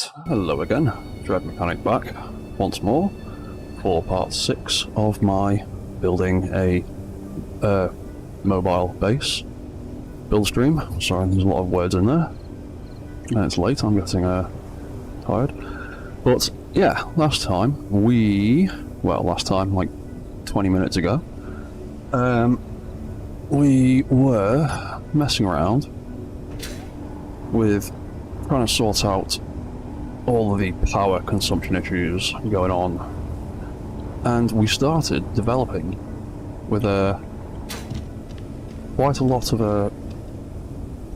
Right, hello again, Dread Mechanic back once more for part 6 of my building a mobile base build stream. Sorry, there's a lot of words in there. And it's late, I'm getting tired. But yeah, last time, like 20 minutes ago, we were messing around with trying to sort out all of the power consumption issues going on, and we started developing with quite a lot of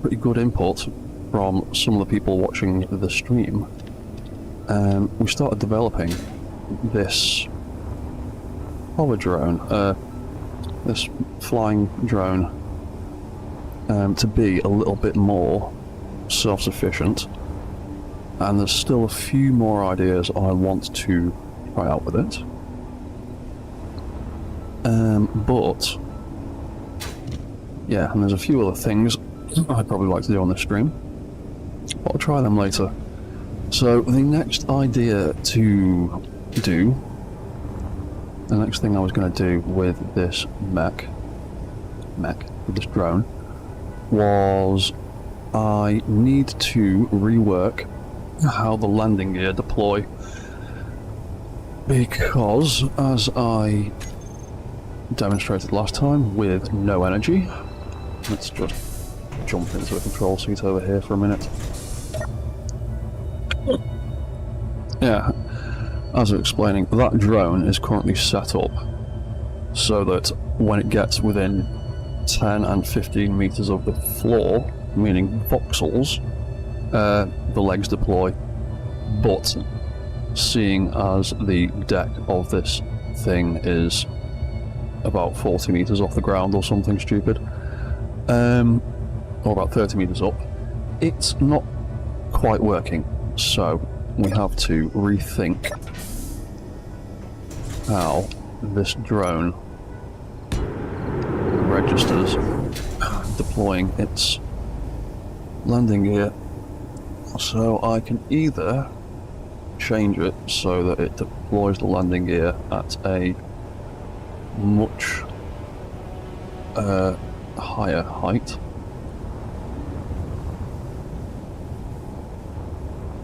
pretty good input from some of the people watching the stream. We started developing this hover drone, this flying drone, to be a little bit more self-sufficient, and there's still a few more ideas I want to try out with it. But yeah, and there's a few other things I'd probably like to do on this stream, but I'll try them later. So the next idea to do, the next thing I was going to do with this with this drone, was I need to rework how the landing gear deploy, because as I demonstrated last time with no energy, let's just jump into a control seat over here for a minute. Yeah, as I was explaining, that drone is currently set up so that when it gets within 10 and 15 meters of the floor, meaning voxels, the legs deploy, but seeing as the deck of this thing is about 40 meters off the ground or something stupid, or about 30 meters up, it's not quite working, so we have to rethink how this drone registers deploying its landing gear. So I can either change it so that it deploys the landing gear at a much higher height.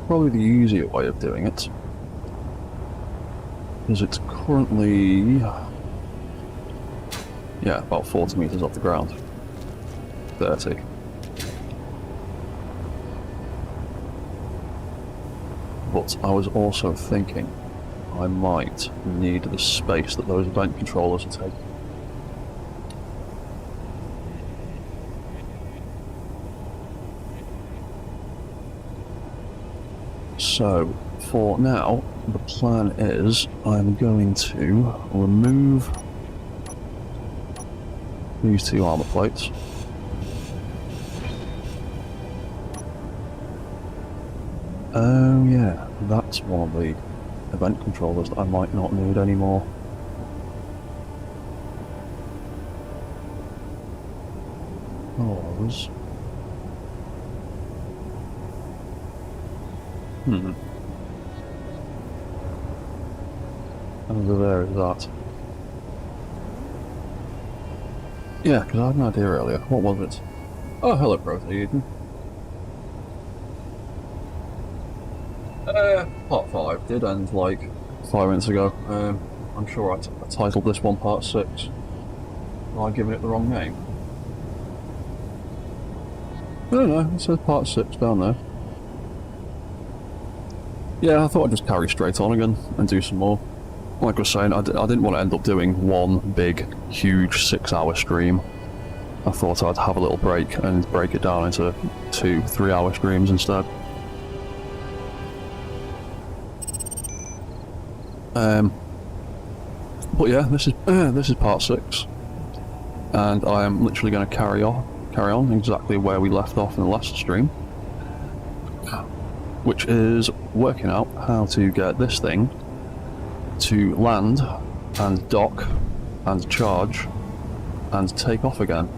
Probably the easier way of doing it, because it's currently, yeah, about 40 meters off the ground. 30. But I was also thinking I might need the space that those vent controllers are taking. So, for now, the plan is I'm going to remove these two armor plates. Oh yeah, that's one of the event controllers that I might not need anymore. Pause. Over there is that. Yeah, because I had an idea earlier. What was it? Oh, hello, Protein. Part 5 did end like 5 minutes ago. I'm sure I titled this one Part 6. Have I given it the wrong name? I don't know, it says Part 6 down there. Yeah, I thought I'd just carry straight on again and do some more. Like I was saying, I didn't want to end up doing one big, huge 6-hour stream. I thought I'd have a little break and break it down into 2-3 hour streams instead. But yeah, this is part 6, and I am literally going to carry on exactly where we left off in the last stream, which is working out how to get this thing to land and dock and charge and take off again.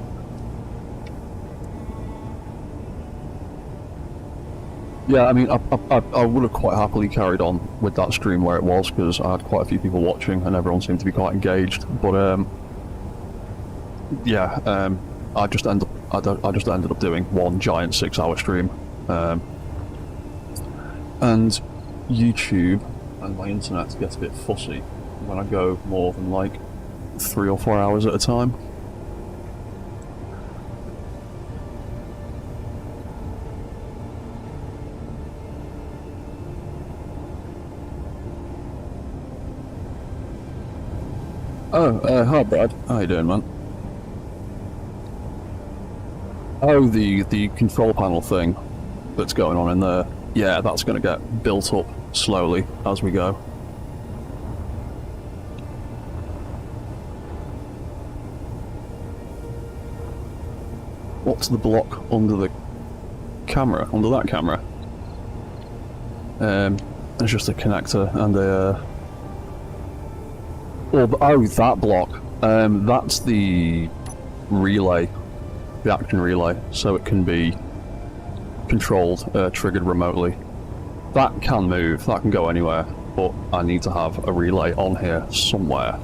Yeah, I mean, I would have quite happily carried on with that stream where it was because I had quite a few people watching and everyone seemed to be quite engaged. But yeah, I just ended up doing one giant 6-hour stream, and YouTube and my internet gets a bit fussy when I go more than like 3 or 4 hours at a time. Oh, hi Brad. How you doing, man? Oh, the control panel thing that's going on in there. Yeah, that's going to get built up slowly as we go. What's the block under the camera? Under that camera? It's just a connector and a... Oh, that block. That's the relay, the action relay, so it can be controlled, triggered remotely. That can move, that can go anywhere, but I need to have a relay on here somewhere.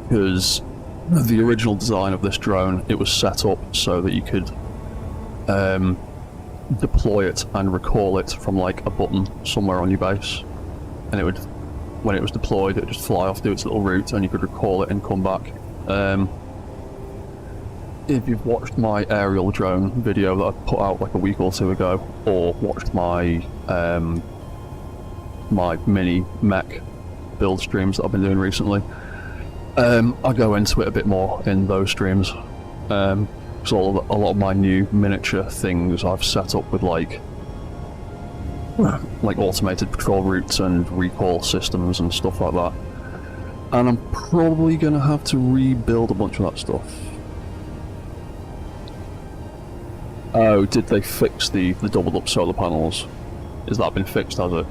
Because the original design of this drone, it was set up so that you could deploy it and recall it from like a button somewhere on your base, and it would, when it was deployed, it would just fly off, do its little route, and you could recall it and come back. If you've watched my aerial drone video that I put out like a week or two ago, or watched my my mini mech build streams that I've been doing recently, I go into it a bit more in those streams. So a lot of my new miniature things I've set up with like automated patrol routes and recall systems and stuff like that. And I'm probably going to have to rebuild a bunch of that stuff. Oh, did they fix the doubled up solar panels? Has that been fixed, has it?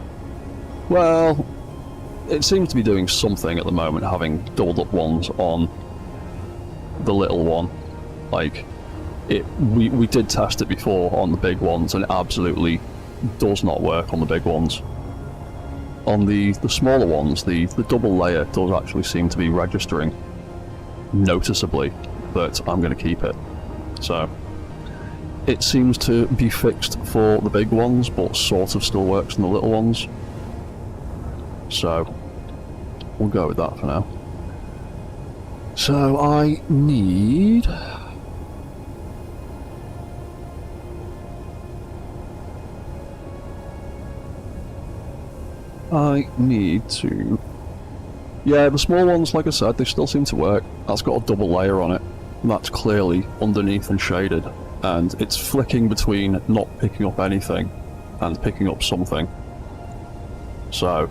Well, it seems to be doing something at the moment, having doubled up ones on the little one. Like, we did test it before on the big ones, and it absolutely does not work on the big ones. On the smaller ones, the double layer does actually seem to be registering noticeably that I'm going to keep it. So it seems to be fixed for the big ones, but sort of still works on the little ones. So we'll go with that for now. So I need... to... Yeah, the small ones, like I said, they still seem to work. That's got a double layer on it. That's clearly underneath and shaded. And it's flicking between not picking up anything and picking up something. So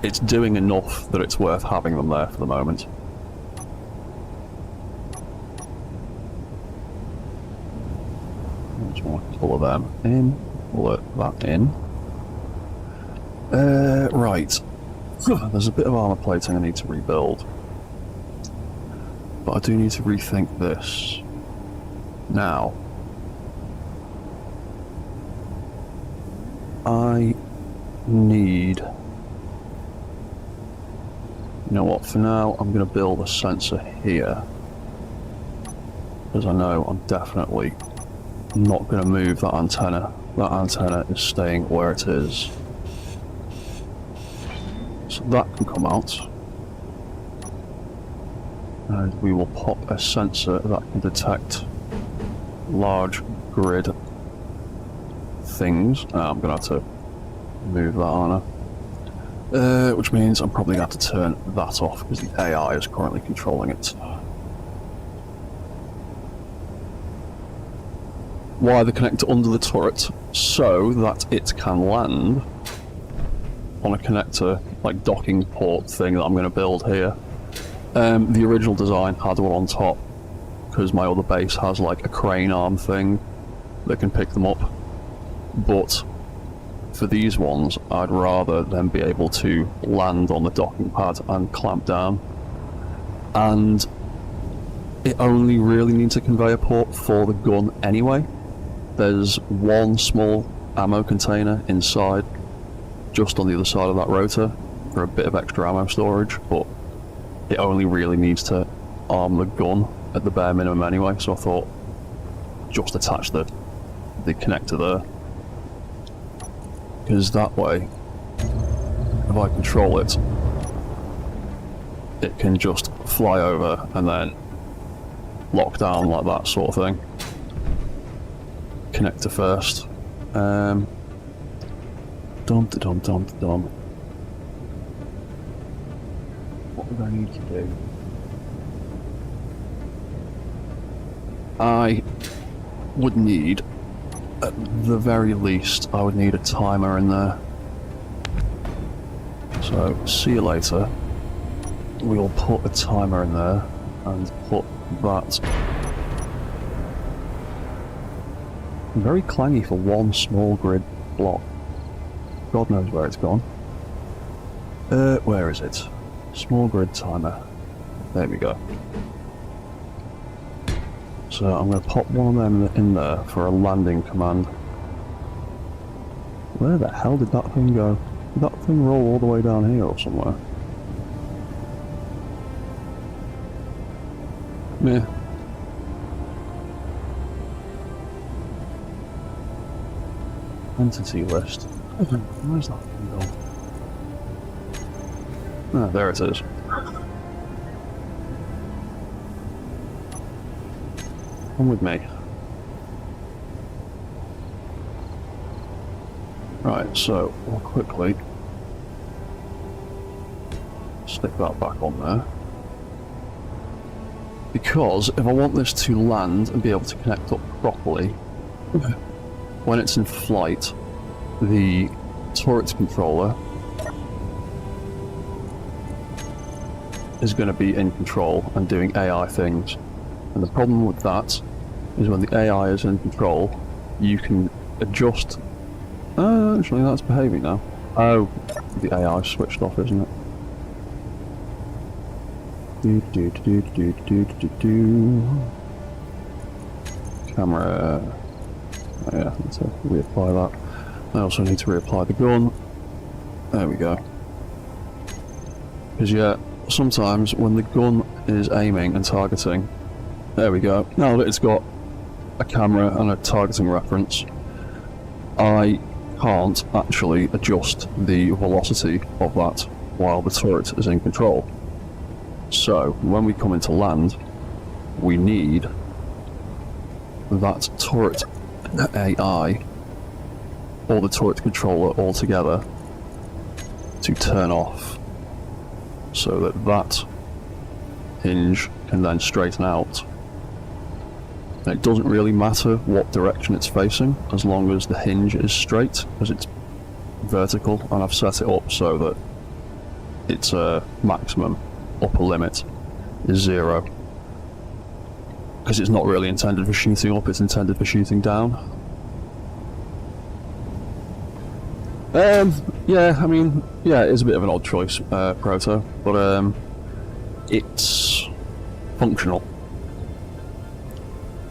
it's doing enough that it's worth having them there for the moment. Just want to pull them in, pull that in. Right. There's a bit of armor plating I need to rebuild. But I do need to rethink this. Now, I need... You know what, for now I'm going to build a sensor here. Because I know I'm definitely not going to move that antenna. That antenna is staying where it is. So that can come out. And we will pop a sensor that can detect large grid things. I'm going to have to move that on her. Which means I'm probably going to have to turn that off because the AI is currently controlling it. Wire the connector under the turret so that it can land on a connector, like docking port thing that I'm going to build here. The original design had one on top because my other base has like a crane arm thing that can pick them up. But for these ones, I'd rather them be able to land on the docking pad and clamp down. And it only really needs a conveyor port for the gun anyway. There's one small ammo container inside, just on the other side of that rotor, for a bit of extra ammo storage, but it only really needs to arm the gun at the bare minimum anyway, so I thought just attach the connector there. Because that way, if I control it, it can just fly over and then lock down like that sort of thing. Connector first. Dum dum dum dum. What would I need to do? I would need, at the very least, I would need a timer in there. So, see you later. We'll put a timer in there and put that. Very clangy for one small grid block. God knows where it's gone. Where is it? Small grid timer. There we go. So I'm going to pop one of them in there for a landing command. Where the hell did that thing go? Did that thing roll all the way down here or somewhere? Meh. Entity list. Where's that thing gone? Ah, there it is. Come with me. Right, so we'll quickly stick that back on there. Because if I want this to land and be able to connect up properly, when it's in flight, the turret controller is going to be in control and doing AI things. And the problem with that is when the AI is in control, you can adjust... actually that's behaving now. Oh, the AI switched off, isn't it? Camera... Oh yeah, need to reapply that. I also need to reapply the gun. There we go. Because yeah, sometimes when the gun is aiming and targeting, there we go. Now that it's got a camera and a targeting reference, I can't actually adjust the velocity of that while the turret is in control. So, when we come into land, we need that turret AI or the turret controller altogether to turn off so that that hinge can then straighten out. And it doesn't really matter what direction it's facing as long as the hinge is straight, because it's vertical, and I've set it up so that its maximum upper limit is 0. Because it's not really intended for shooting up, it's intended for shooting down. Yeah, I mean, yeah, it is a bit of an odd choice, Proto, but it's functional.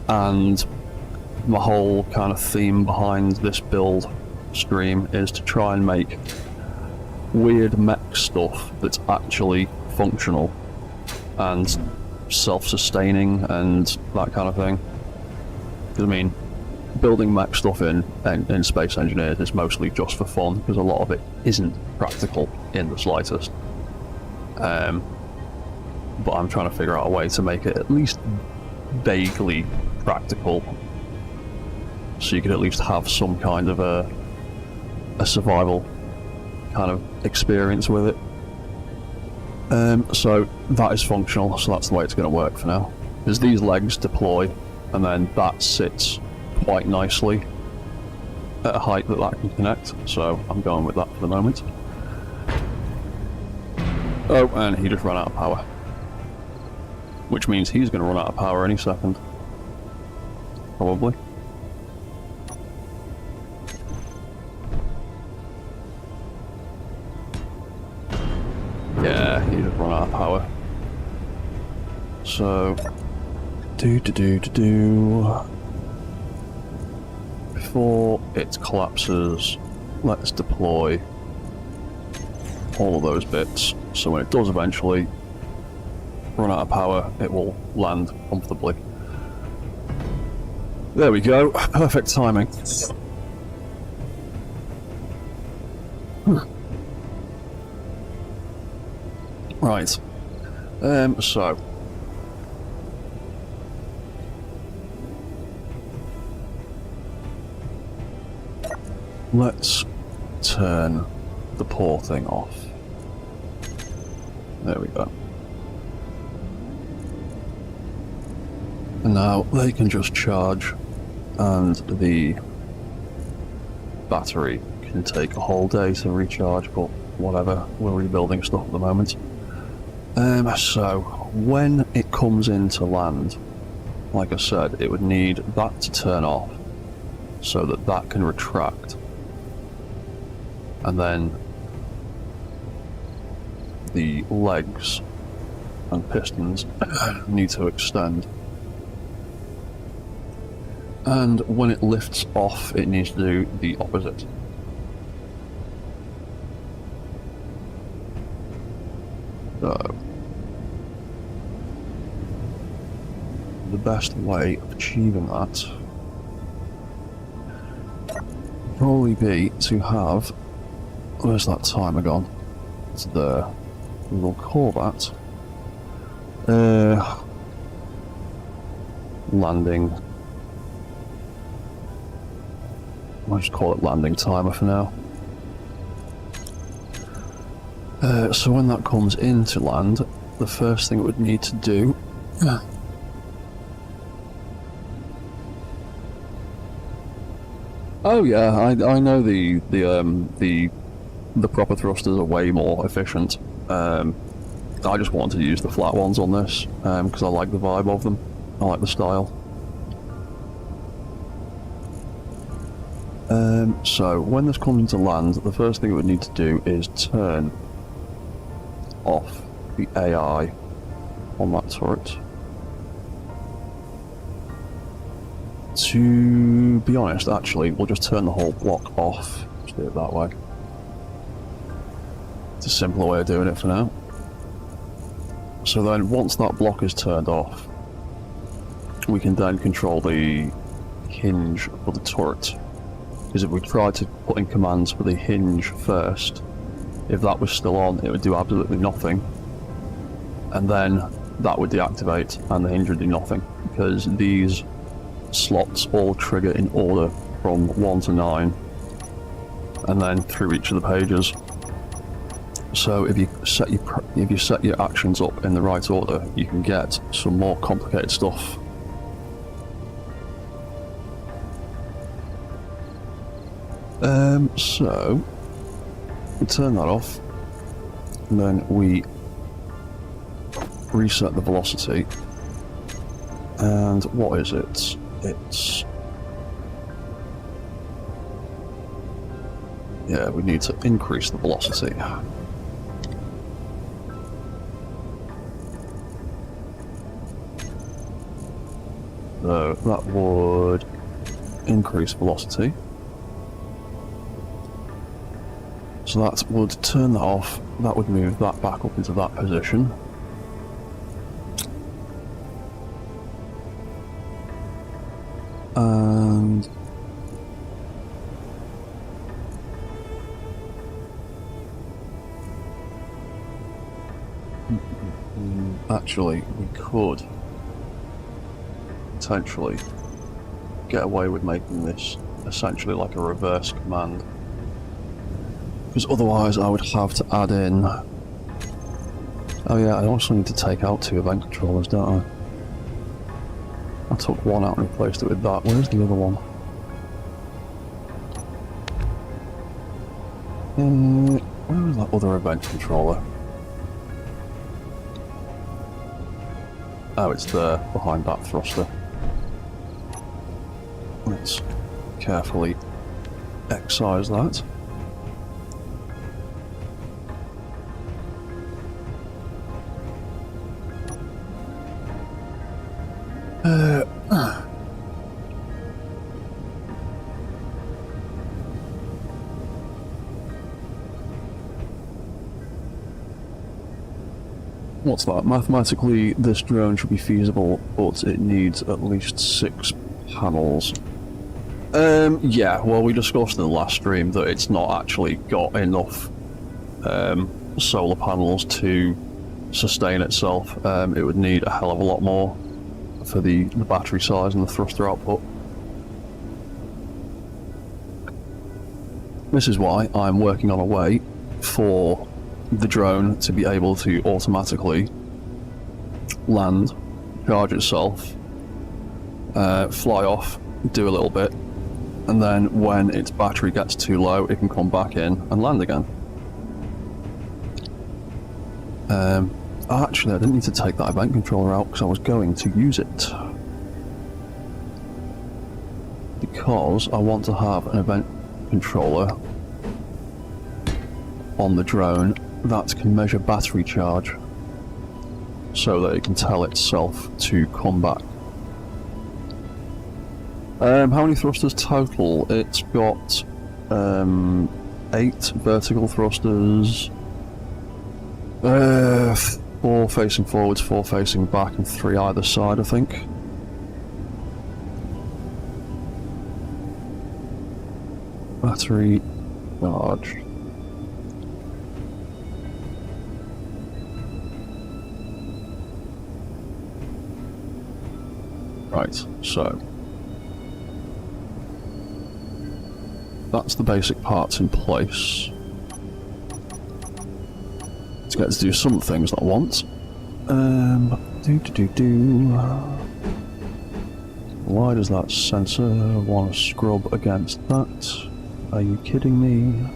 And my whole kind of theme behind this build stream is to try and make weird mech stuff that's actually functional and self-sustaining and that kind of thing. Because I mean, building mech stuff in Space Engineers is mostly just for fun, because a lot of it isn't practical in the slightest. But I'm trying to figure out a way to make it at least vaguely practical, so you could at least have some kind of a survival kind of experience with it. So that is functional, so that's the way it's going to work for now. Because these legs deploy, and then that sits quite nicely at a height that can connect, so I'm going with that for the moment. Oh, and he just ran out of power. Which means he's going to run out of power any second. Probably. Yeah, he just run out of power. So... before it collapses, let's deploy all of those bits, so when it does eventually run out of power, it will land comfortably. There we go, perfect timing. Right, so let's turn the porting off. There we go. And now they can just charge, and the battery can take a whole day to recharge, but whatever, we're rebuilding stuff at the moment. So when it comes into land, like I said, it would need that to turn off so that that can retract, and then the legs and pistons need to extend. And when it lifts off, it needs to do the opposite. So, the best way of achieving that would probably be to have, where's that timer gone? It's there. We'll call that landing. I'll just call it landing timer for now. So when that comes into land, the first thing it would need to do oh yeah, I know the proper thrusters are way more efficient. I just wanted to use the flat ones on this because I like the vibe of them. I like the style. So when this comes into land, the first thing it would need to do is turn off the AI on that turret. To be honest, actually, we'll just turn the whole block off. Just do it that way. It's a simpler way of doing it for now. So then, once that block is turned off, we can then control the hinge for the turret. Because if we tried to put in commands for the hinge first, if that was still on, it would do absolutely nothing. And then that would deactivate and the hinge would do nothing. Because these slots all trigger in order from 1 to 9, and then through each of the pages. So if you set your actions up in the right order, you can get some more complicated stuff. So we turn that off, and then we reset the velocity. And what is it? Yeah, we need to increase the velocity. So that would increase velocity. So that would turn that off, that would move that back up into that position. And actually, we could potentially get away with making this essentially like a reverse command. Because otherwise I would have to add in... Oh yeah, I also need to take out 2 event controllers, don't I? I took one out and replaced it with that. Where's the other one? Where is that other event controller? Oh, it's there, behind that thruster. Let's carefully excise that. what's that? Mathematically, this drone should be feasible, but it needs at least 6 panels. Yeah, well, we discussed in the last stream that it's not actually got enough solar panels to sustain itself. It would need a hell of a lot more for the battery size and the thruster output. This is why I'm working on a way for the drone to be able to automatically land, charge itself, fly off, do a little bit, and then when its battery gets too low, it can come back in and land again. Actually, I didn't need to take that event controller out because I was going to use it. Because I want to have an event controller on the drone that can measure battery charge so that it can tell itself to come back. How many thrusters total? It's got 8 vertical thrusters, 4 facing forwards, 4 facing back, and 3 either side, I think. Battery charge. Right, so that's the basic parts in place. Let's get to do some things that I want. Why does that sensor want to scrub against that? Are you kidding me?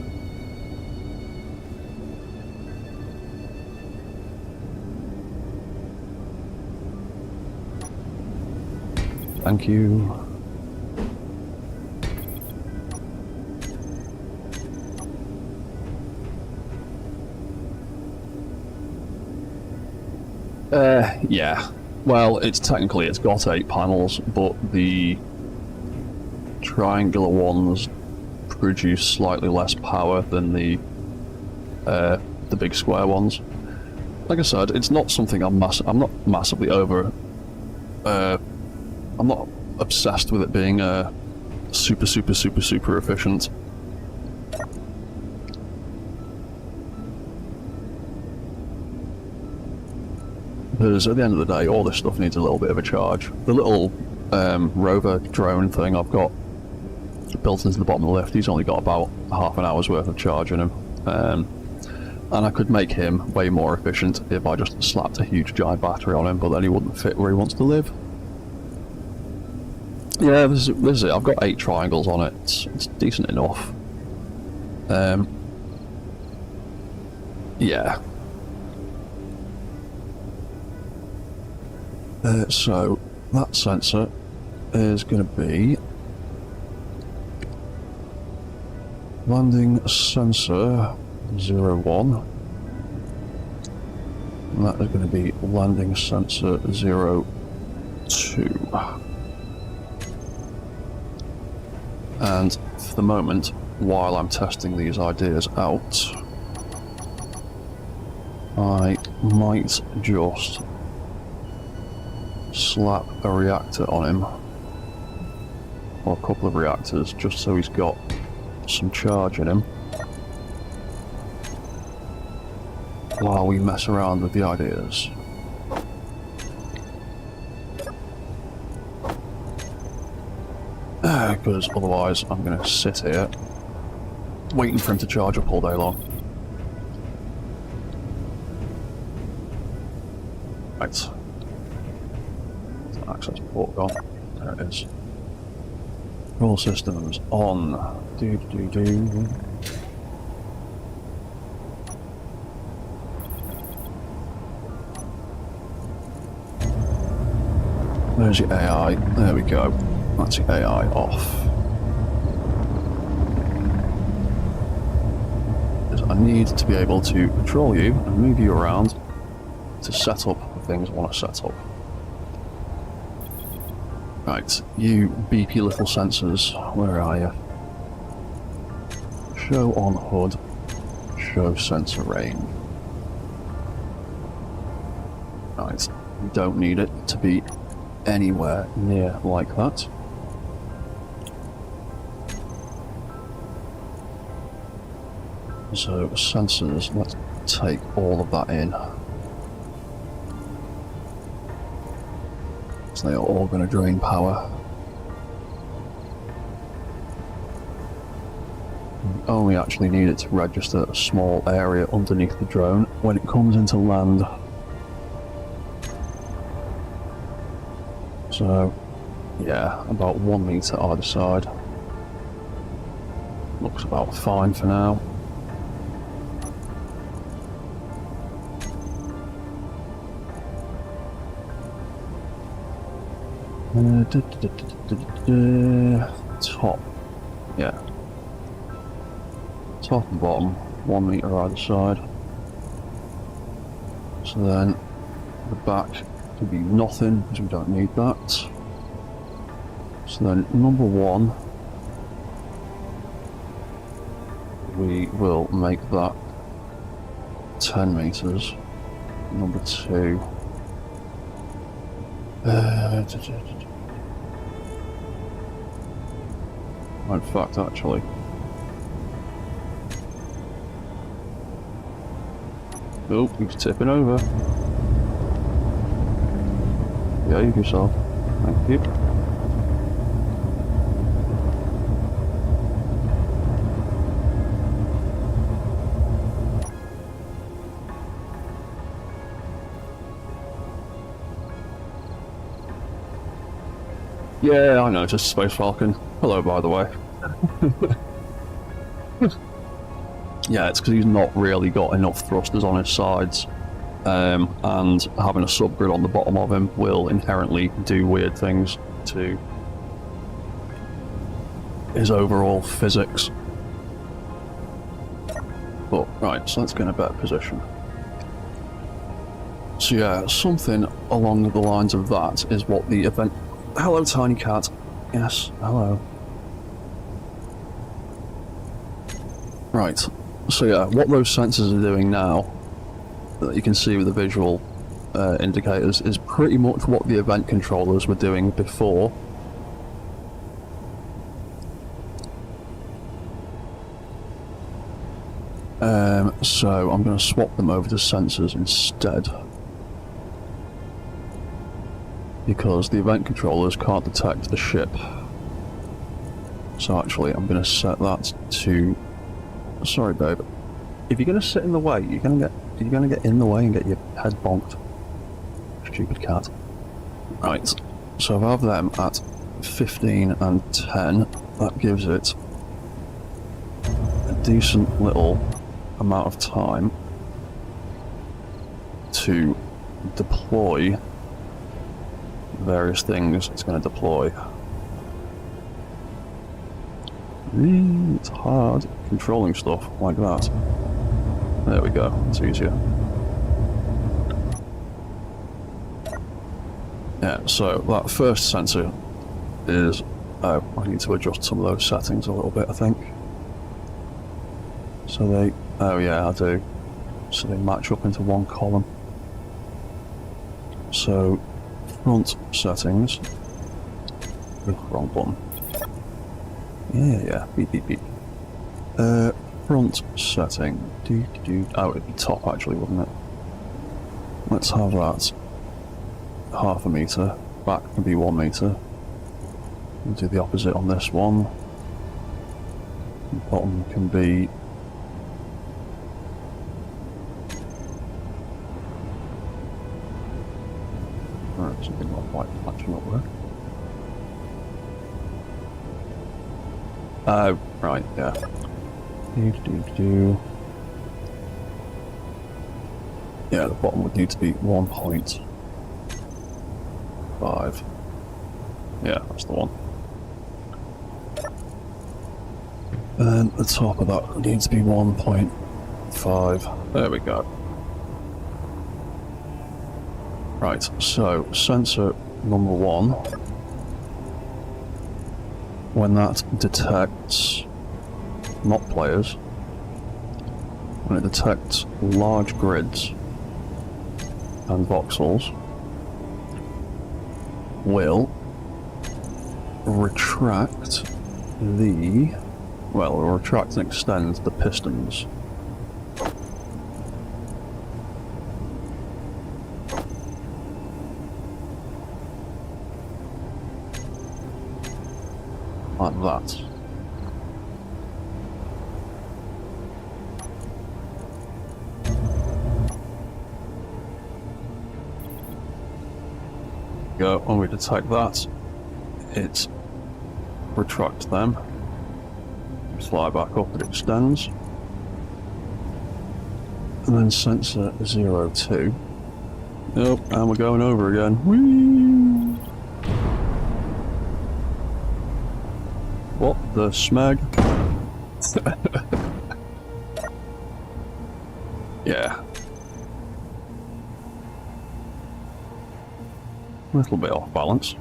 Thank you. Yeah. Well, it's got 8 panels, but the triangular ones produce slightly less power than the big square ones. Like I said, it's not something I'm not massively over. I'm not obsessed with it being super efficient. Because at the end of the day, all this stuff needs a little bit of a charge. The little rover drone thing I've got built into the bottom of the lift, he's only got about half an hour's worth of charge in him. And I could make him way more efficient if I just slapped a huge giant battery on him, but then he wouldn't fit where he wants to live. Yeah, this is it. I've got 8 triangles on it. It's decent enough. Yeah. So that sensor is going to be landing sensor 01, and that is going to be landing sensor 02. And for the moment, while I'm testing these ideas out, I might just slap a reactor on him, or a couple of reactors, just so he's got some charge in him, while we mess around with the ideas. Because otherwise I'm going to sit here waiting for him to charge up all day long. Right. Access port gone. There it is. All systems on. There's your AI. There we go. That's your AI off. Because I need to be able to control you and move you around to set up the things I want to set up. Right, you beepy little sensors, where are you? Show on HUD, show sensor range. We don't need it to be anywhere near like that. So sensors, let's take all of that in. So they are all going to drain power. We only actually need it to register a small area underneath the drone when it comes into land. So, yeah, about 1 meter either side. Looks about fine for now. Top, yeah. Top and bottom, 1 meter either side. So then the back can be nothing because we don't need that. So then number 1, we will make that 10 meters. Number 2. In fact, actually, oh, he's tipping over. Behave yourself. Thank you. Yeah, I know, it's a Space Falcon. Hello, by the way. Yeah, it's because he's not really got enough thrusters on his sides, and having a subgrid on the bottom of him will inherently do weird things to his overall physics. But, right, so let's get in a better position. So yeah, something along the lines of that is what the event... Hello, tiny cat. Yes, hello. Right, so yeah, what those sensors are doing now, that you can see with the visual indicators, is pretty much what the event controllers were doing before. So I'm going to swap them over to sensors instead, because the event controllers can't detect the ship. So actually I'm going to set that to... Sorry babe, if you're going to sit in the way, you're going to get in the way and get your head bonked. Stupid cat. Right, so if I have them at 15 and 10, that gives it a decent little amount of time to deploy various things it's going to deploy. It's hard controlling stuff like that. There we go, it's easier. Yeah, so that first sensor is... Oh, I need to adjust some of those settings a little bit, I think. So they... Oh yeah, I do. So they match up into one column. So, front settings. Wrong button. Yeah, beep beep beep. Front setting. Oh, it'd be top actually, wouldn't it? Let's have that. Half a meter. Back can be 1 meter. We'll do the opposite on this one. Bottom can be... Alright, something not quite matching up there. Oh, right, yeah. Yeah, the bottom would need to be 1.5. Yeah, that's the one. And the top of that needs to be 1.5. There we go. Right, so sensor number 1, when that detects not players, when it detects large grids and voxels, will retract the... well, it'll retract and extend the pistons. Like that. Go, when we detect that, it retracts them. Fly back up, it extends. And then sensor 02. Nope, and we're going over again. Whee! What the smeg? Yeah. A little bit off balance.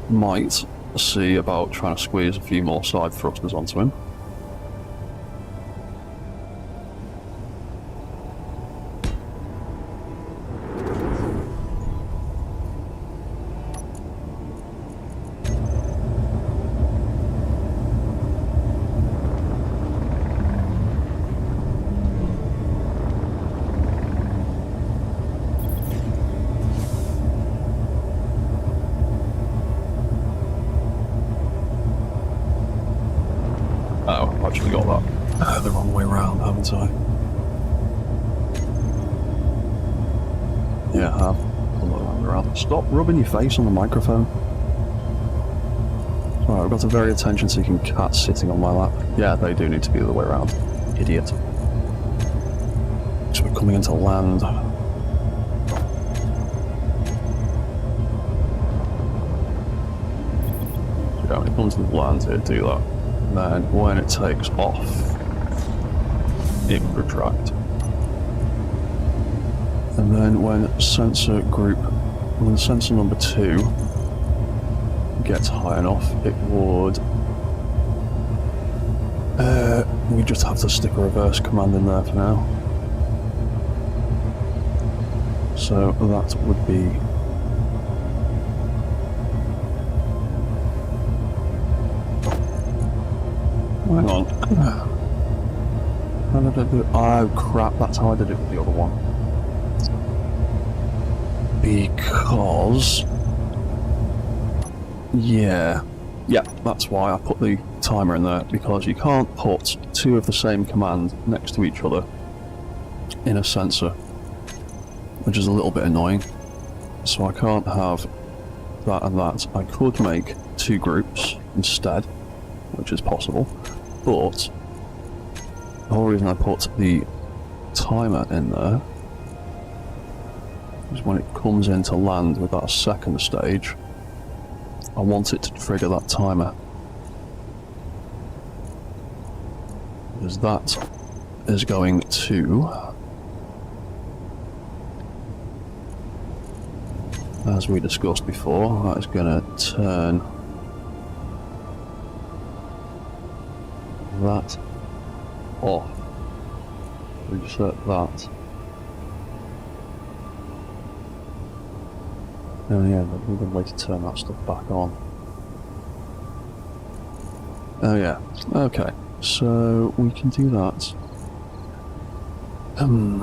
Might see about trying to squeeze a few more side thrusters onto him. Oh, I've actually got that the wrong way round, haven't I? Yeah, I have. Around. Stop rubbing your face on the microphone. Alright, I've got a very attention-seeking cat sitting on my lap. Yeah, they do need to be the other way around. Idiot. So we're coming into land. Yeah, when it comes to land, it do that. And then when it takes off, it will retract. And then when sensor number 2 gets high enough, it would... we just have to stick a reverse command in there for now. So that would be... hang on. How did I do it? Oh crap, that's how I did it with the other one. Because... yeah, that's why I put the timer in there, because you can't put 2 of the same command next to each other in a sensor, which is a little bit annoying. So I can't have that and that. I could make 2 groups instead, which is possible, but the whole reason I put the timer in there is when it comes into land with that second stage, I want it to trigger that timer. Because that is going to, as we discussed before, that is going to turn that off. Reset that. Oh yeah, there's a good way to turn that stuff back on. Oh yeah, okay, so we can do that. And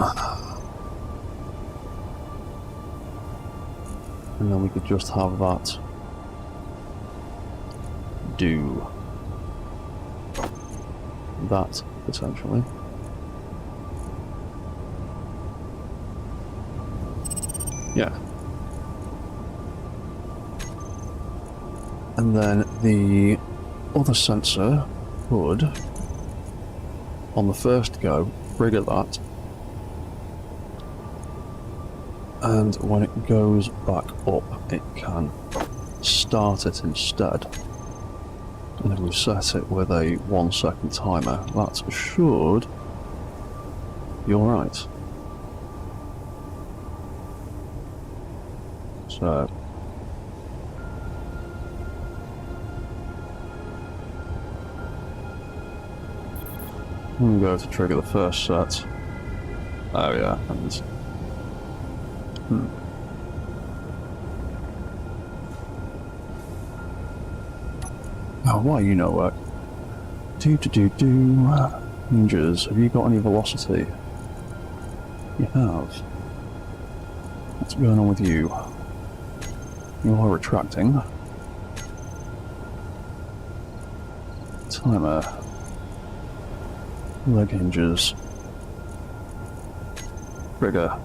then we could just have that do that, potentially. Yeah. And then the other sensor would, on the first go, trigger that. And when it goes back up, it can start it instead. And if we set it with a 1 second timer, that should be alright. So I'm going to trigger the first set. Oh yeah, and Oh, why you know what? Ninjas, have you got any velocity? You have. What's going on with you? You are retracting. Timer. Leg hinges. Trigger.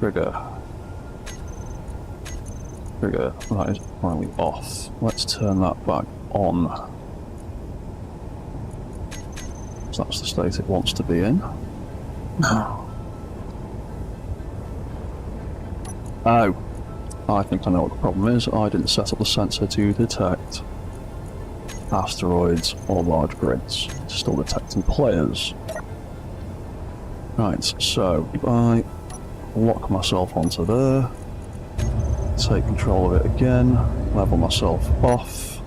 Trigger. Trigger. That is finally off. Let's turn that back on. So that's the state it wants to be in. Oh. I think I know what the problem is. I didn't set up the sensor to detect asteroids or large grids. It's still detecting players. Right, so if I lock myself onto there, take control of it again, level myself off,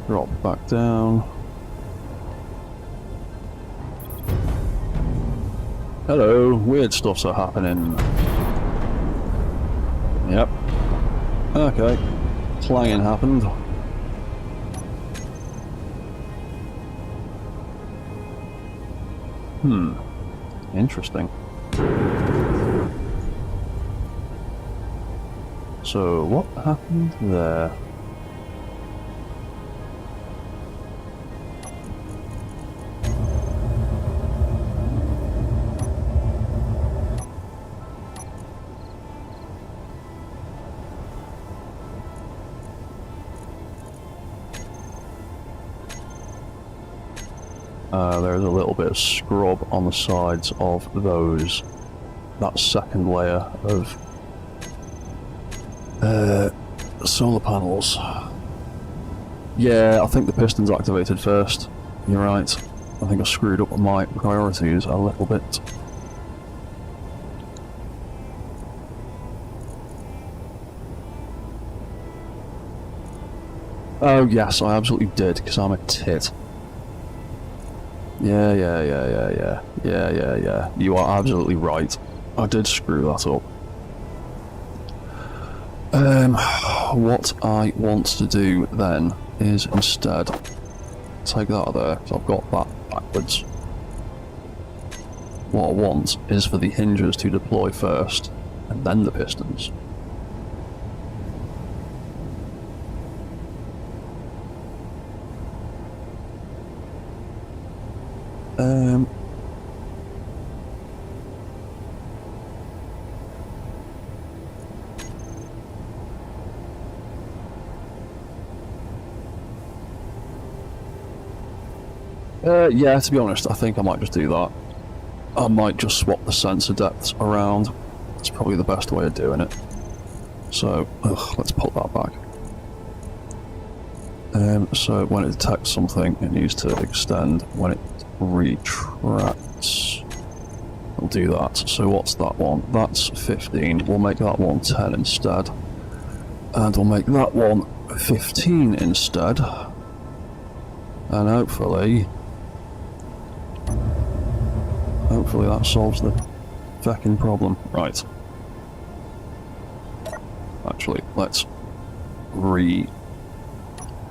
drop back down. Hello, weird stuff's happening. Yep. Okay. Clanging happened. Interesting. So, what happened there? There's a little bit of scrub on the sides of that second layer of solar panels. Yeah, I think the piston's activated first. You're right. I think I screwed up my priorities a little bit. Oh yes, I absolutely did, because I'm a tit. Yeah. You are absolutely right. I did screw that up. What I want to do then is instead take that out of there, so I've got that backwards. What I want is for the hinges to deploy first, and then the pistons. Yeah, to be honest, I think I might just do that. I might just swap the sensor depths around. That's probably the best way of doing it. So, let's put that back. So when it detects something, it needs to extend. When it retracts, it'll do that. So what's that one? That's 15. We'll make that one 10 instead. And we'll make that one 15 instead. And hopefully that solves the fucking problem. Right. Actually, let's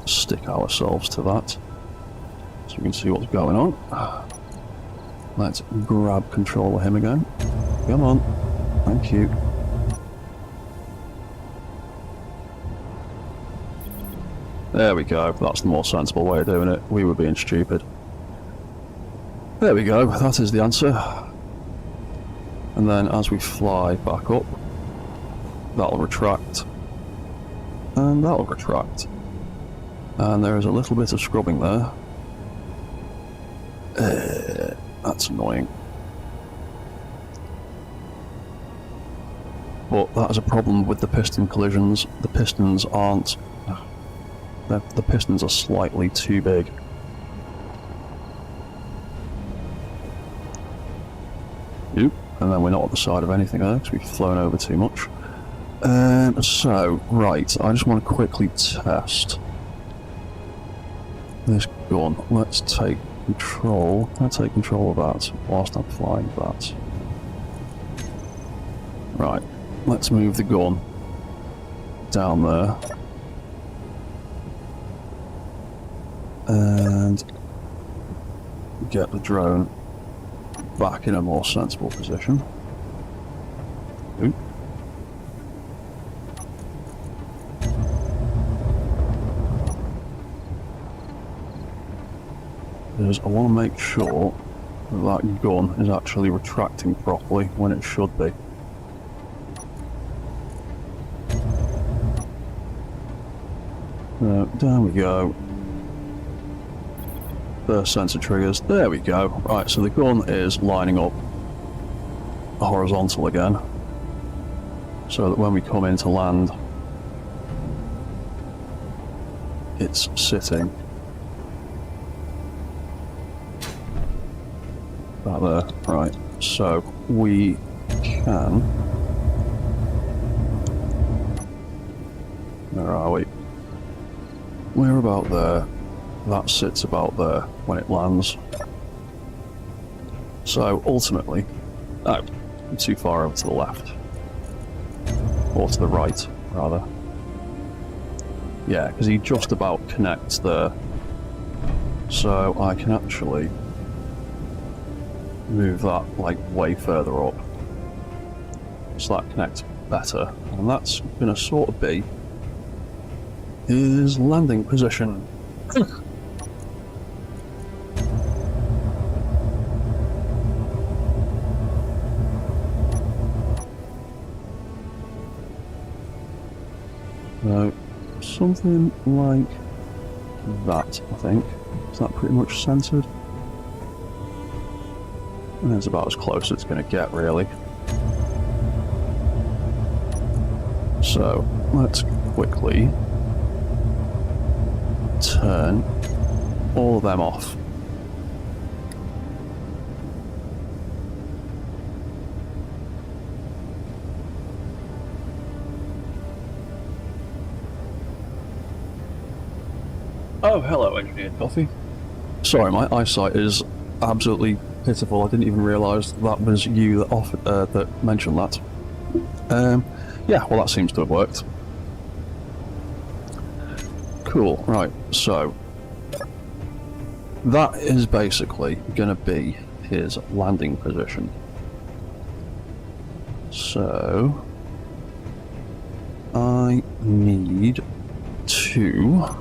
stick ourselves to that so we can see what's going on. Let's grab control of him again. Come on. Thank you. There we go. That's the more sensible way of doing it. We were being stupid. There we go. That is the answer. And then as we fly back up, that'll retract. And that'll retract. And there is a little bit of scrubbing there. That's annoying. But that is a problem with the piston collisions. The pistons aren't... The pistons are slightly too big. Oop. And then we're not at the side of anything there, because we've flown over too much. So, right, I just want to quickly test this gun. Let's take control. Can I take control of that whilst I'm flying that? Right, let's move the gun down there. And get the drone back in a more sensible position. Ooh. Because I want to make sure that that gun is actually retracting properly when it should be. There we go. Burst sensor triggers. There we go. Right, so the gun is lining up horizontal again, so that when we come in to land, it's sitting back there. Right, so we can... Where are we? We're about there. That sits about there when it lands. So ultimately, oh, too far over to the left. Or to the right, rather. Yeah, because he just about connects there. So I can actually move that like way further up. So that connects better. And that's going to sort of be his landing position. So, something like that, I think. Is that pretty much centered? And it's about as close as it's going to get, really. So, let's quickly turn all of them off. Oh, hello, Engineered Coffee. Sorry, my eyesight is absolutely pitiful. I didn't even realise that was you that offered, that mentioned that. Yeah, well, that seems to have worked. Cool, right, so that is basically going to be his landing position. So I need to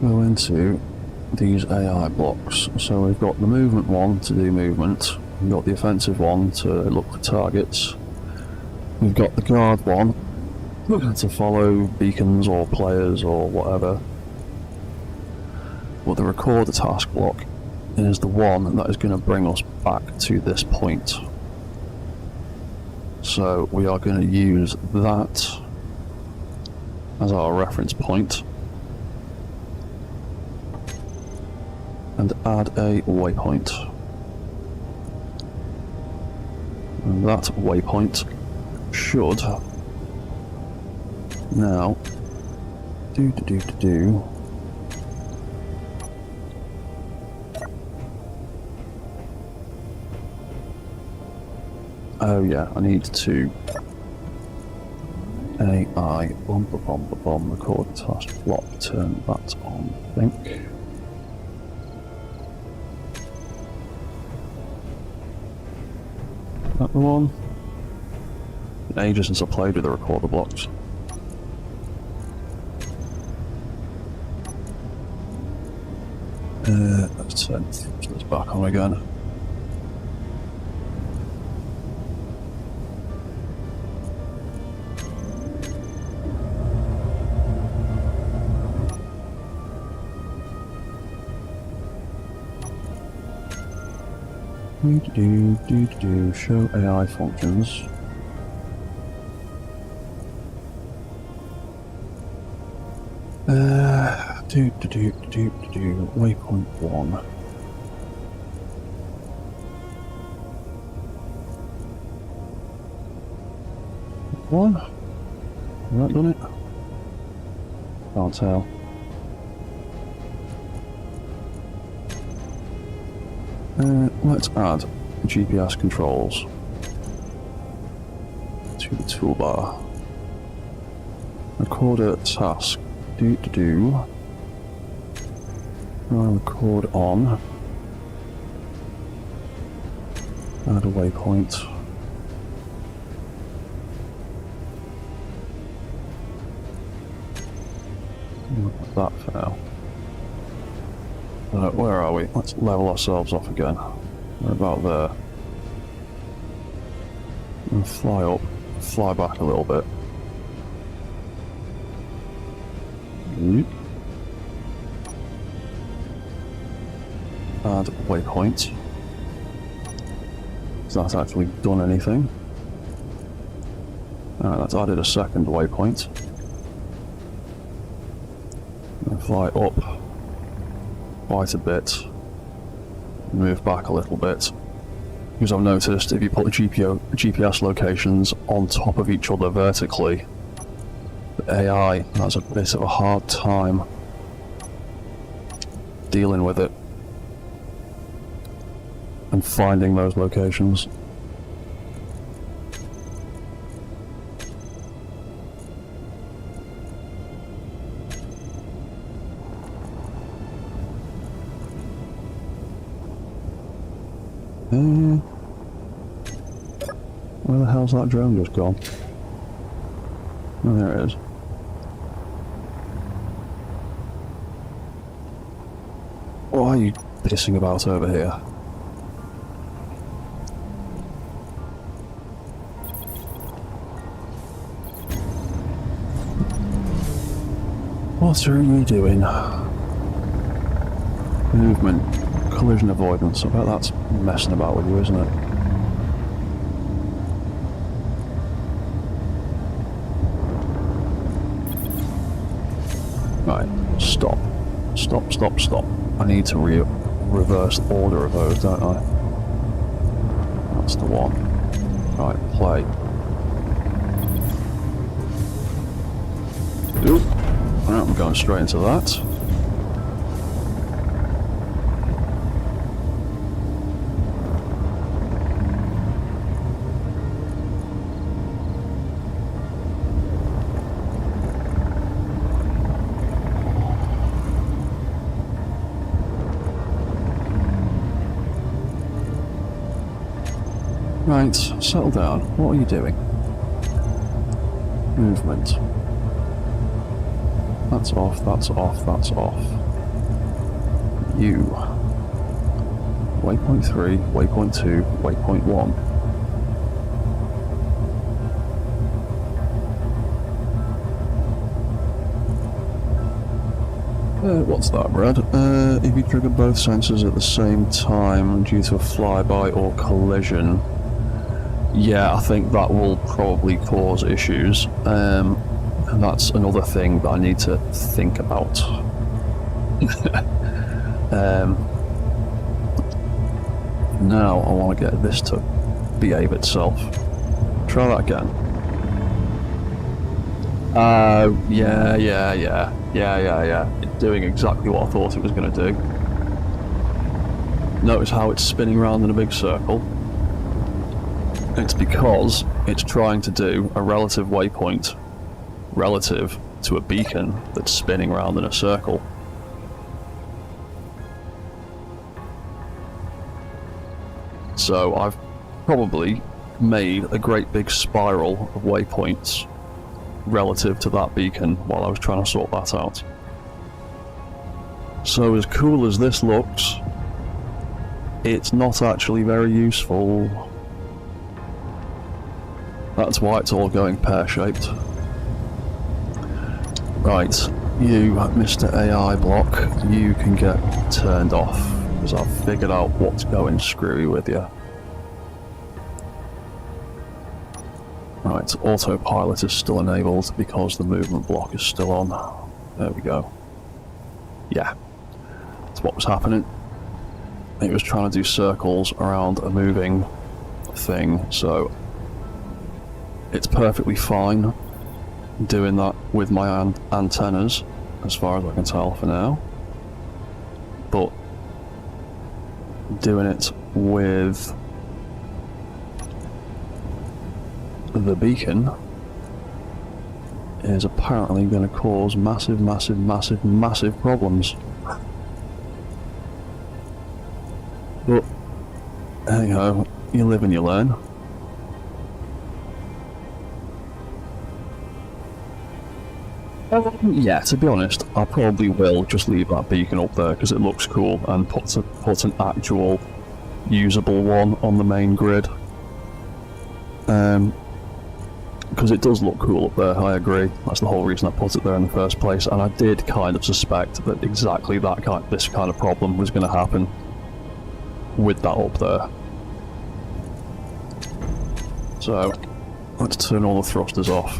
go into these AI blocks. So we've got the movement one to do movement, we've got the offensive one to look for targets, we've got the guard one to follow beacons or players or whatever. But the recorder task block is the one that is going to bring us back to this point. So we are going to use that as our reference point and add a waypoint. And that waypoint should now do. Oh yeah, I need to AI bomb record task block, turn that on, I think. That the one? It's been ages since I played with the recorder blocks. Let's turn this back on again. Show AI functions. Waypoint 1. One? Have that done it? can't tell. Let's add GPS controls to the toolbar. Recorder task. Record on. Add a waypoint. Like that for now. Where are we? Let's level ourselves off again. We're about there. And fly up, fly back a little bit. Add waypoint. So that's actually done anything. Alright, that's added a second waypoint. And fly up quite a bit. Move back a little bit. Because I've noticed if you put the GPS locations on top of each other vertically, the AI has a bit of a hard time dealing with it and finding those locations. Where the hell's that drone just gone? Oh, there it is. Why are you pissing about over here? What are you doing? Movement. Collision avoidance. I bet that's messing about with you, isn't it? Right. Stop. Stop, stop, stop. I need to reverse order of those, don't I? That's the one. Right, play. Oop. Right, I'm going straight into that. Right, settle down. What are you doing? Movement. That's off, that's off, that's off. You. Waypoint 3, waypoint 2, waypoint 1. What's that, Brad? If you trigger both sensors at the same time due to a flyby or collision, yeah, I think that will probably cause issues. And that's another thing that I need to think about. Now I want to get this to behave itself. Try that again. Yeah. It's doing exactly what I thought it was going to do. Notice how it's spinning around in a big circle. It's because it's trying to do a relative waypoint relative to a beacon that's spinning around in a circle. So I've probably made a great big spiral of waypoints relative to that beacon while I was trying to sort that out. So as cool as this looks, it's not actually very useful. That's why it's all going pear-shaped. Right, you, Mr. AI block, you can get turned off, because I've figured out what's going screwy with you. Right, autopilot is still enabled because the movement block is still on. There we go. Yeah, that's what was happening. It was trying to do circles around a moving thing, so it's perfectly fine doing that with my antennas, as far as I can tell for now. But doing it with the beacon is apparently going to cause massive, massive, massive, massive problems. But, hey ho, you live and you learn. Yeah, to be honest, I probably will just leave that beacon up there because it looks cool, and put an actual usable one on the main grid. Because it does look cool up there, I agree. That's the whole reason I put it there in the first place, and I did kind of suspect that exactly this kind of problem was going to happen with that up there. So, let's turn all the thrusters off.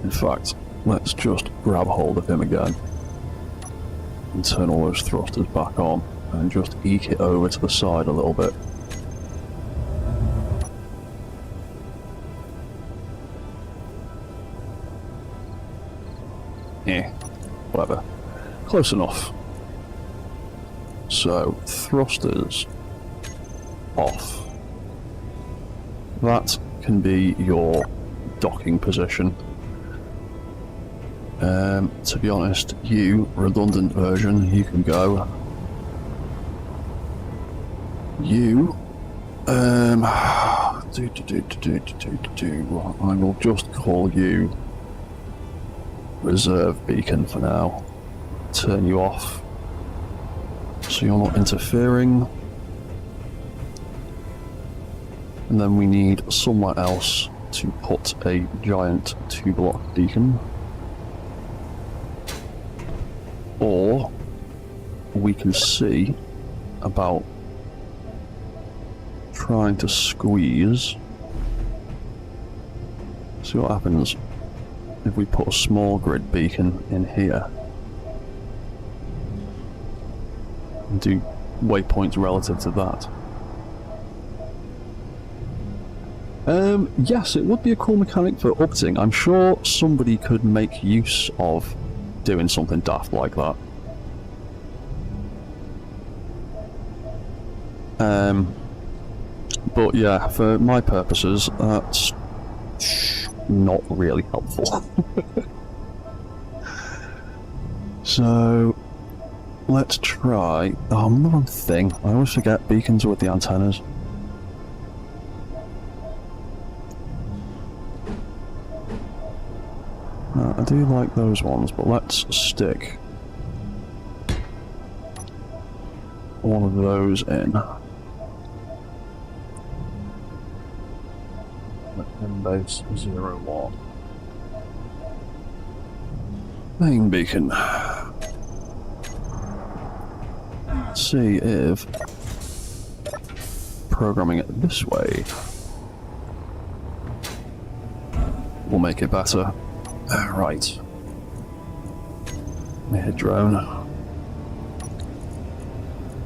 In fact, let's just grab hold of him again and turn all those thrusters back on and just eke it over to the side a little bit. Whatever. Close enough. So, thrusters off. That can be your docking position. To be honest, you, redundant version, you can go. You, I will just call you reserve beacon for now. Turn you off so you're not interfering. And then we need somewhere else to put a giant 2-block beacon. Or we can see about trying to squeeze. See what happens if we put a small grid beacon in here and do waypoints relative to that. Yes, it would be a cool mechanic for upting. I'm sure somebody could make use of doing something daft like that. But yeah, for my purposes, that's not really helpful. So, let's try... Oh, another thing. I always forget beacons with the antennas. I do like those ones, but let's stick one of those in. Base 01. Main beacon. Let's see if programming it this way will make it better. Right. Hit drone.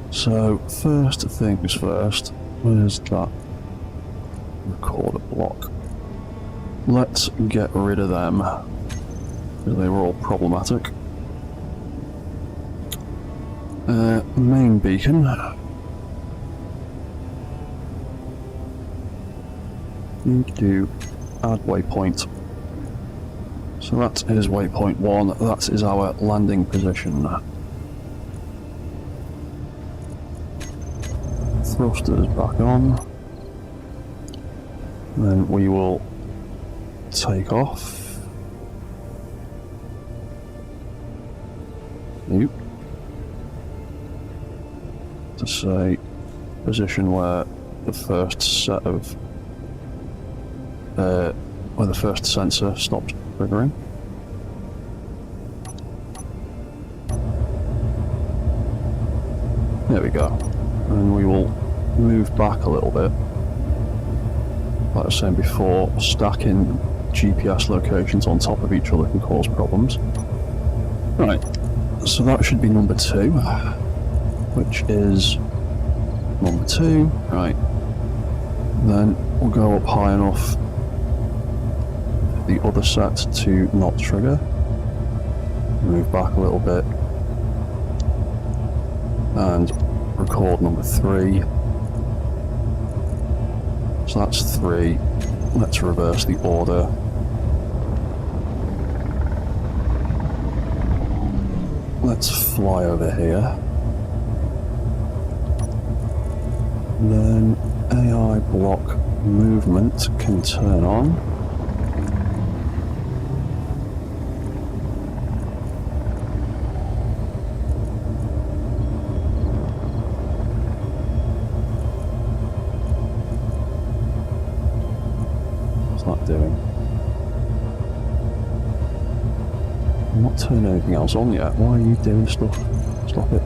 So, first things first, where's that recorder block? Let's get rid of them, because they were all problematic. Main beacon. Need to add waypoint. So that is waypoint 1, that is our landing position. Thrusters back on. Then we will take off. Nope. To say position where the first set of where the first sensor stops triggering. There we go. And we will move back a little bit. Like I was saying before, stacking GPS locations on top of each other can cause problems. Right, so that should be number 2, which is number 2. Right, then we'll go up high enough the other set to not trigger. Move back a little bit. And record number 3. So that's 3. Let's reverse the order. Let's fly over here. Then AI block movement can turn on. What's that doing? I'm not turning anything else on yet. Why are you doing stuff? Stop it.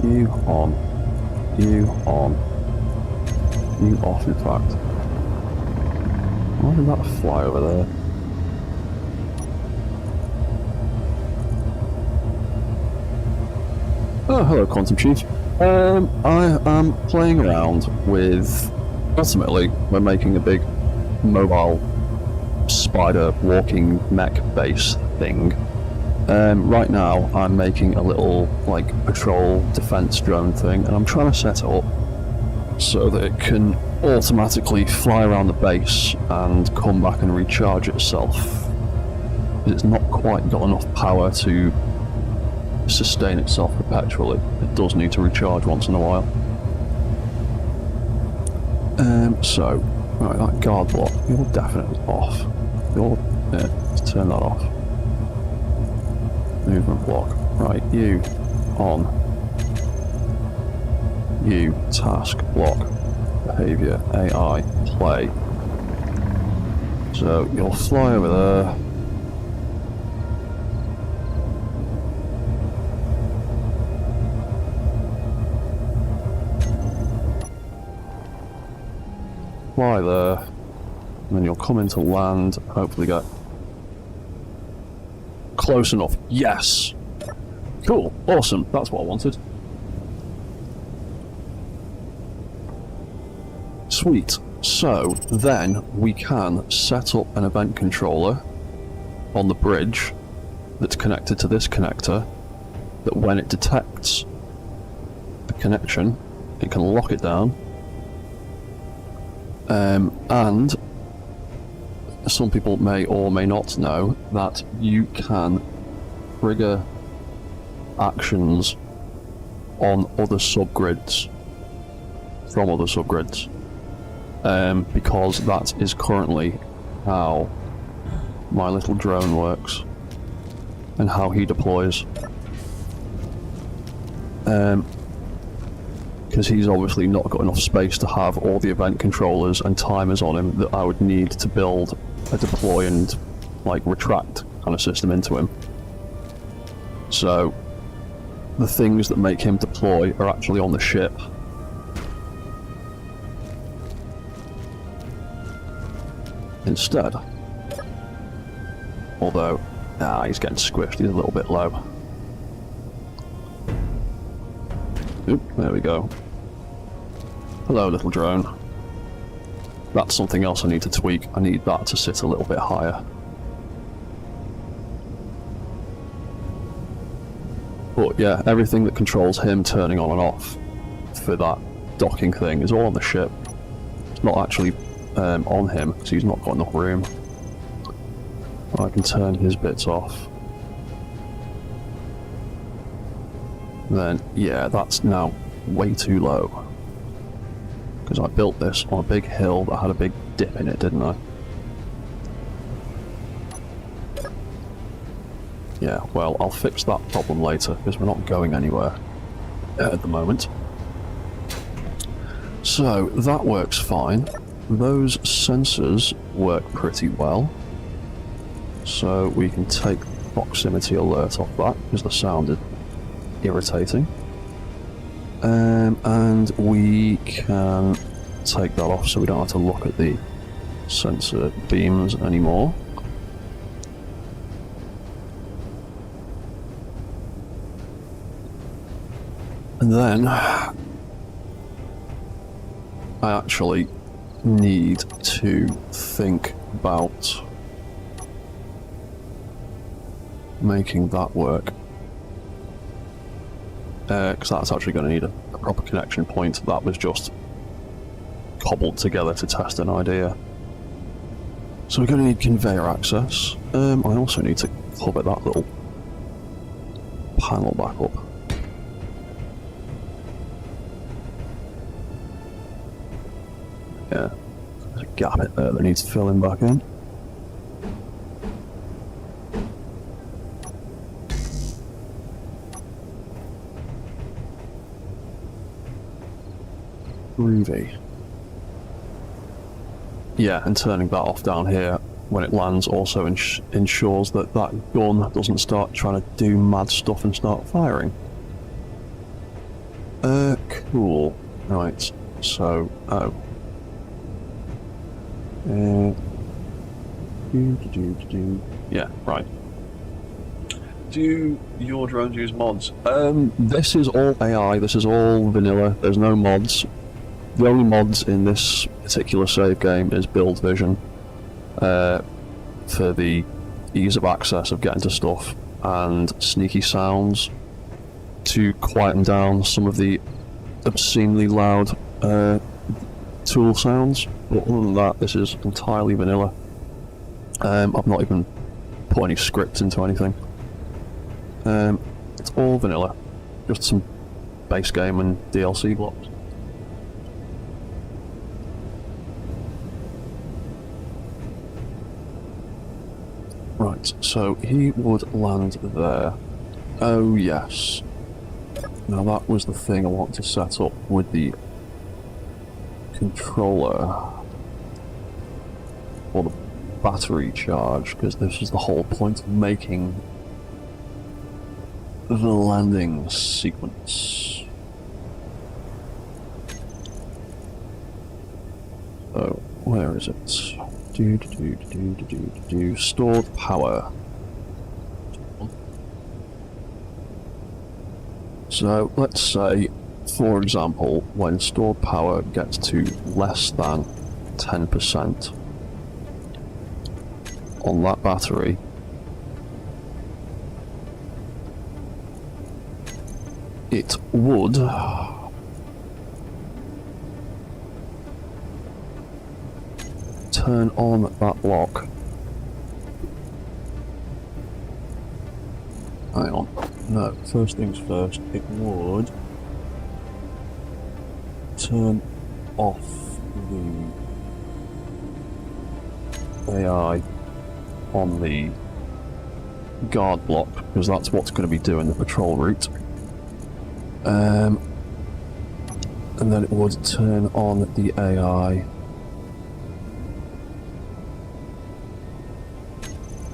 You on. You on. You off, in fact. Why did that fly over there? Oh, hello, Quantum Chief. I am playing around with... Ultimately, we're making a big mobile spider walking mech base thing. Right now, I'm making a little, like, patrol defense drone thing, and I'm trying to set it up so that it can automatically fly around the base and come back and recharge itself. It's not quite got enough power to sustain itself perpetually. It does need to recharge once in a while. So, right, that guard block, you're definitely off. Let's turn that off. Movement block. Right, you on. You task block. Behavior AI play. So you'll fly over there. Fly there. And then you'll come into land, hopefully get close enough. Yes! Cool, awesome, that's what I wanted. Sweet. So, then we can set up an event controller on the bridge that's connected to this connector, that when it detects a connection, it can lock it down. And some people may or may not know that you can trigger actions on other subgrids from other subgrids, because that is currently how my little drone works and how he deploys. Because he's obviously not got enough space to have all the event controllers and timers on him that I would need to build a deploy and like retract kind of system into him. So the things that make him deploy are actually on the ship. Instead. Although, he's getting squished, he's a little bit low. Oop, there we go. Hello, little drone. That's something else I need to tweak. I need that to sit a little bit higher. But yeah, everything that controls him turning on and off for that docking thing is all on the ship. It's not actually on him, because he's not got enough room. I can turn his bits off. Then, yeah, that's now way too low. Because I built this on a big hill that had a big dip in it, didn't I? Yeah, well, I'll fix that problem later, because we're not going anywhere at the moment. So, that works fine. Those sensors work pretty well. So, we can take proximity alert off that, because the sound is irritating. And we can take that off so we don't have to look at the sensor beams anymore. And then I actually need to think about making that work. Because that's actually going to need a proper connection point. That was just cobbled together to test an idea. So we're going to need conveyor access. I also need to cover that little panel back up. Yeah, there's a gap in there that needs filling back in. Groovy. Yeah, and turning that off down here when it lands also ensures that that gun doesn't start trying to do mad stuff and start firing. Cool. Right, so, yeah, right. Do your drones use mods? This is all AI, this is all vanilla, there's no mods. The only mods in this particular save game is build vision, for the ease of access of getting to stuff, and sneaky sounds to quieten down some of the obscenely loud tool sounds. But other than that, this is entirely vanilla. I've not even put any scripts into anything. It's all vanilla, just some base game and DLC blocks. Right, so he would land there. Oh yes. Now that was the thing I wanted to set up with the controller or the battery charge, because this is the whole point of making the landing sequence. So, where is it? Stored power. So let's say, for example, when stored power gets to less than 10% on that battery, it would turn on that block. Hang on. No, first things first, it would turn off the AI on the guard block, because that's what's going to be doing the patrol route. And then it would turn on the AI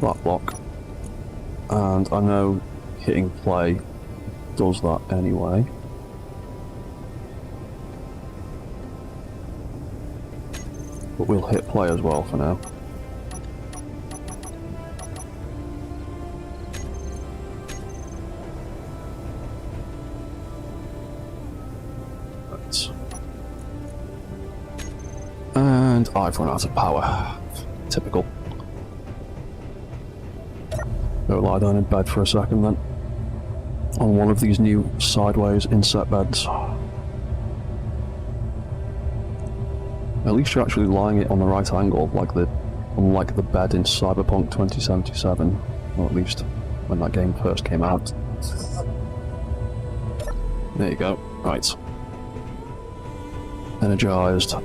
that block, and I know hitting play does that anyway. But we'll hit play as well for now. Right. And I've run out of power. Typical. Go lie down in bed for a second then. On one of these new sideways inset beds. At least you're actually lying it on the right angle, unlike the bed in Cyberpunk 2077, or at least when that game first came out. There you go. Right. Energized.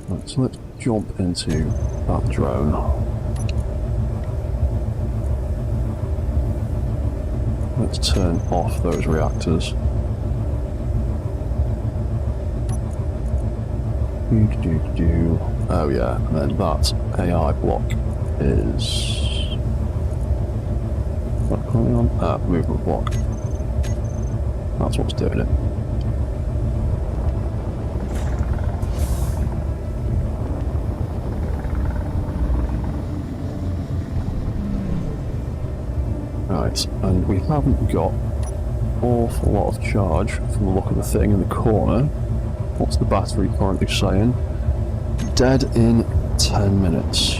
Right, so let's jump into that drone. Let's turn off those reactors. Oh yeah, and then that AI block is... what are we on? Ah, movement block. That's what's doing it. Right, and we haven't got an awful lot of charge from the look of the thing in the corner. What's the battery currently saying? Dead in 10 minutes.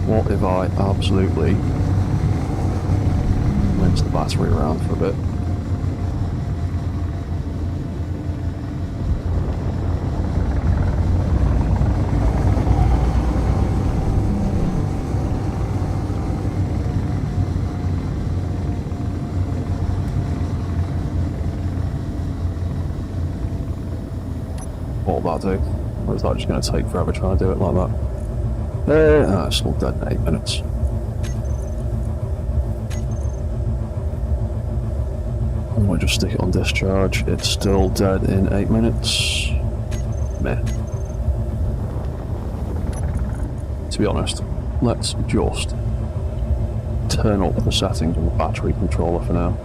What if I absolutely rinse the battery around for a bit? What will that do? Or is that just going to take forever trying to do it like that? It's all dead in 8 minutes. I might just stick it on discharge. It's still dead in 8 minutes. Meh. To be honest, let's just turn up the settings on the battery controller for now.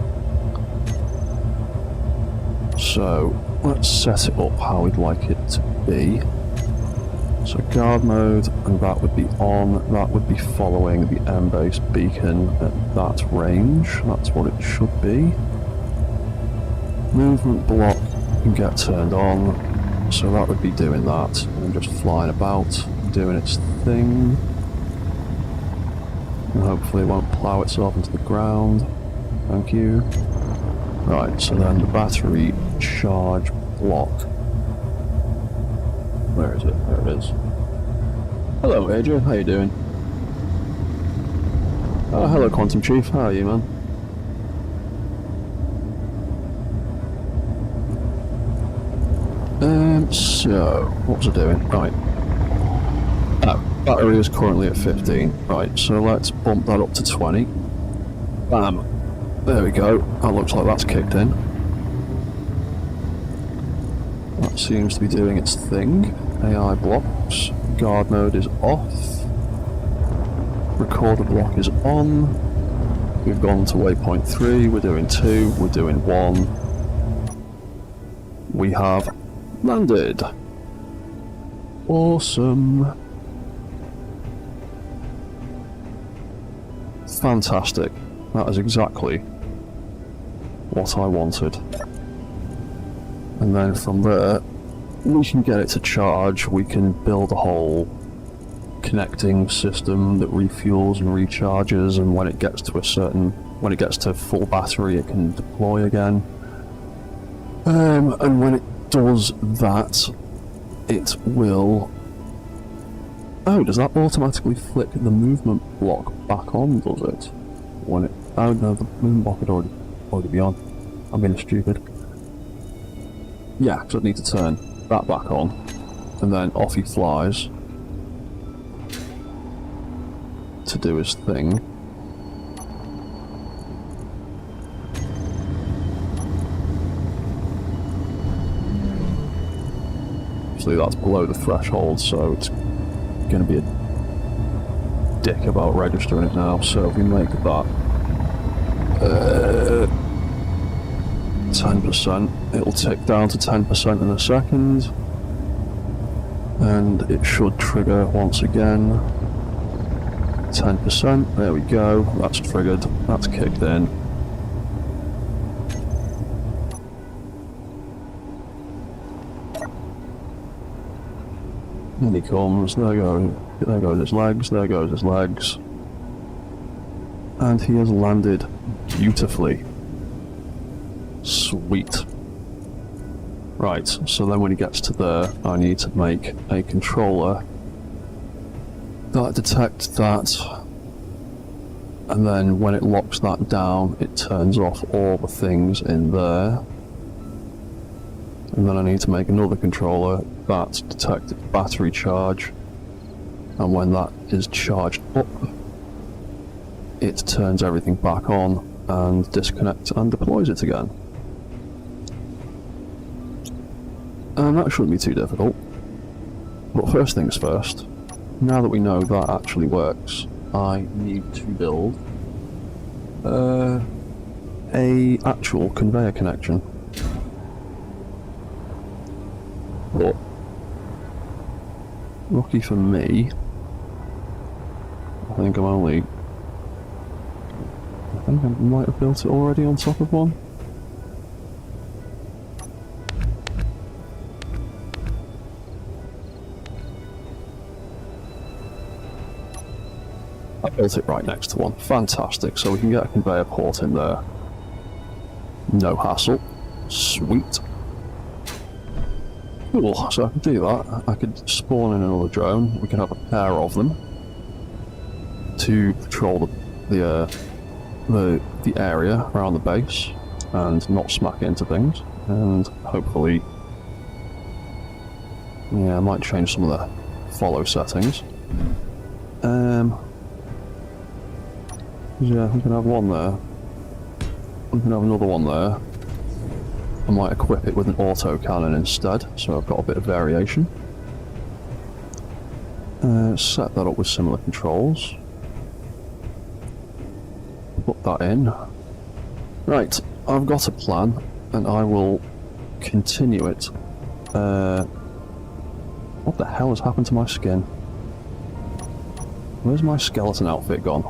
So, let's set it up how we'd like it to be. So guard mode, and that would be on, that would be following the M-base beacon at that range. That's what it should be. Movement block can get turned on, so that would be doing that, and just flying about, doing its thing. And hopefully it won't plough itself into the ground. Thank you. Right, so then the battery charge block. Where is it? There it is. Hello, Adrian. How you doing? Oh, hello, Quantum Chief. How are you, man? So, what was I doing? Right. Oh, battery is currently at 15. Right, so let's bump that up to 20. Bam. There we go. That looks like that's kicked in. That seems to be doing its thing. AI blocks. Guard mode is off. Recorder block is on. We've gone to waypoint 3, we're doing 2, we're doing 1. We have landed. Awesome. Fantastic. That is exactly what I wanted. And then from there, we can get it to charge, we can build a whole connecting system that refuels and recharges, and when it gets to full battery it can deploy again. And when it does that, it will... Oh, does that automatically flick the movement block back on, does it? When it... Oh no, the movement block would already be on. I'm being stupid. Yeah, so I need to turn that back on, and then off he flies to do his thing. Obviously that's below the threshold, so it's going to be a dick about registering it now, so if we make that 10%, it'll tick down to 10% in a second, and it should trigger once again. 10%, there we go, that's triggered, that's kicked in. In he comes, there goes his legs, there goes his legs. And he has landed beautifully. Sweet. Right, so then when he gets to there, I need to make a controller that detects that, and then when it locks that down, it turns off all the things in there. And then I need to make another controller that detects battery charge, and when that is charged up, it turns everything back on and disconnects and deploys it again. And that shouldn't be too difficult. But first things first, now that we know that actually works, I need to build a actual conveyor connection. But lucky for me, I think I might have built it already on top of one. I built it right next to one. Fantastic. So we can get a conveyor port in there. No hassle. Sweet. Cool. So I can do that. I could spawn in another drone. We can have a pair of them to patrol the area around the base and not smack into things. And hopefully, yeah, I might change some of the follow settings. Yeah, we can have one there. We can have another one there. I might equip it with an auto cannon instead, so I've got a bit of variation. Set that up with similar controls. Put that in. Right, I've got a plan, and I will continue it. What the hell has happened to my skin? Where's my skeleton outfit gone?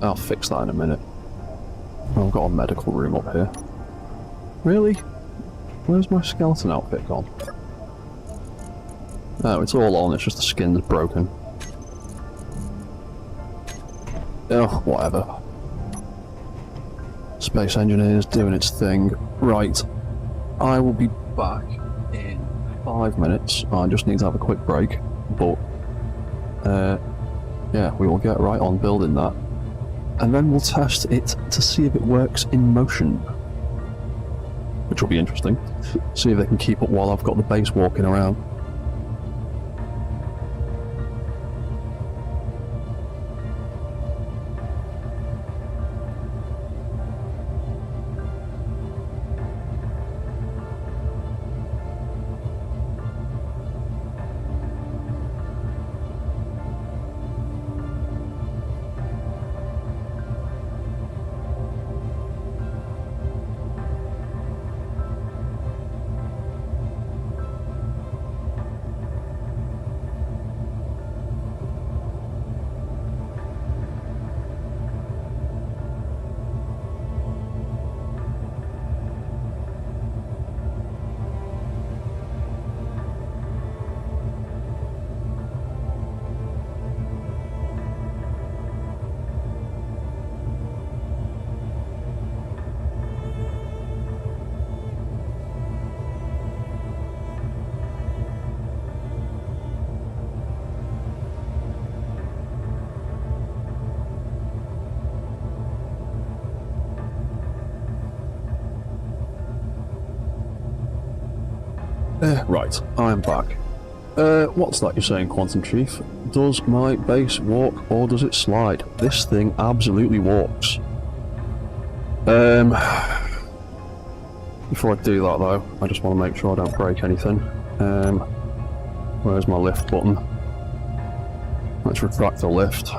I'll fix that in a minute. Oh, I've got a medical room up here. Really? Where's my skeleton outfit gone? Oh, it's all on, it's just the skin's broken. Oh, whatever. Space Engineers doing its thing. Right. I will be back in 5 minutes. I just need to have a quick break. But, yeah, we will get right on building that. And then we'll test it to see if it works in motion. Which will be interesting. See if they can keep up while I've got the base walking around. Right, I'm back. What's that you're saying, Quantum Chief? Does my base walk or does it slide? This thing absolutely walks. Before I do that though, I just want to make sure I don't break anything. Where's my lift button? Let's retract the lift.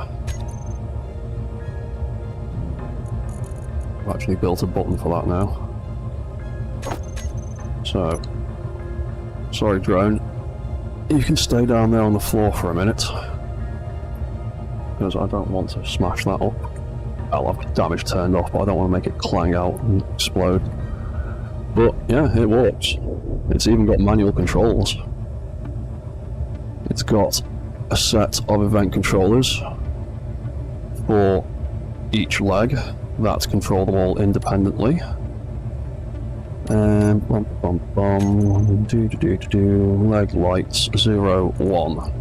I've actually built a button for that now. So, sorry drone, you can stay down there on the floor for a minute. Because I don't want to smash that up. I'll have damage turned off, but I don't want to make it clang out and explode. But yeah, it works. It's even got manual controls. It's got a set of event controllers for each leg that control them all independently. Leg lights 0, 1.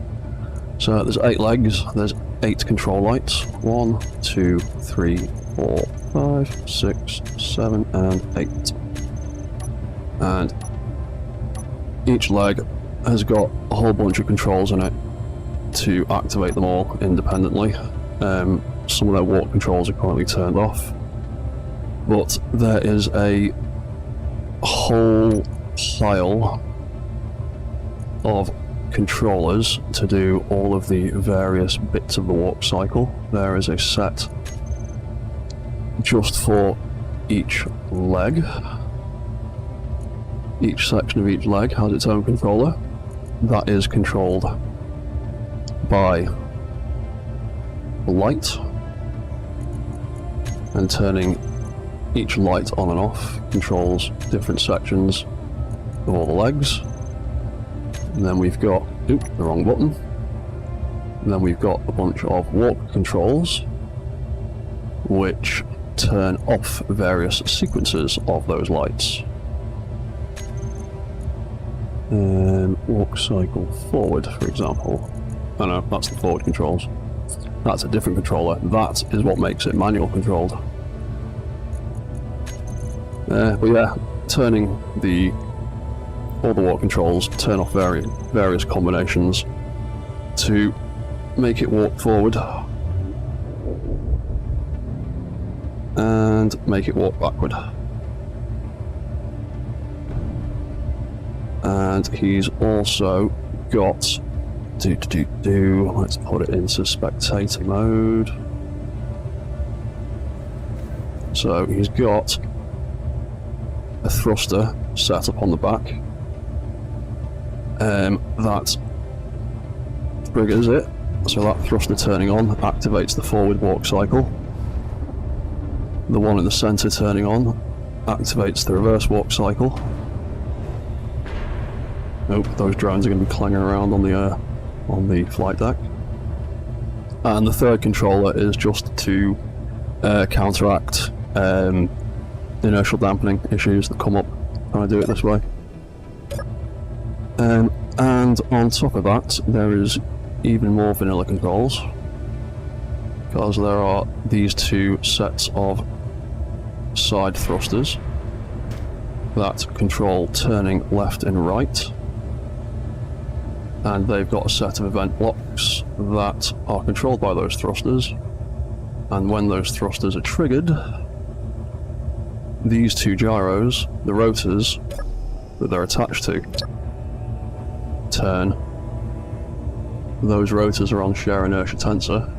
So there's 8 legs, there's 8 control lights. 1, 2, 3, 4, 5, 6, 7, and 8. And each leg has got a whole bunch of controls in it to activate them all independently. Some of their walk controls are currently turned off, but there is a whole pile of controllers to do all of the various bits of the warp cycle. There is a set just for each leg. Each section of each leg has its own controller that is controlled by light and turning each light on and off controls different sections of all the legs. And then we've got, oop, the wrong button. And then we've got a bunch of walk controls, which turn off various sequences of those lights. Walk cycle forward, for example. Oh no, that's the forward controls. That's a different controller. That is what makes it manual controlled. But yeah, turning all the walk controls turn off various combinations to make it walk forward and make it walk backward. And he's also got let's put it into spectator mode. So he's got a thruster set up on the back that triggers it. So that thruster turning on activates the forward walk cycle. The one in the centre turning on activates the reverse walk cycle. Nope, those drones are going to be clanging around on the flight deck. And the third controller is just to counteract inertial dampening issues that come up when I do it this way. And on top of that, there is even more vanilla controls, because there are these two sets of side thrusters that control turning left and right, and they've got a set of event blocks that are controlled by those thrusters, and when those thrusters are triggered, these two gyros, the rotors that they're attached to, turn. Those rotors are on shear inertia tensor,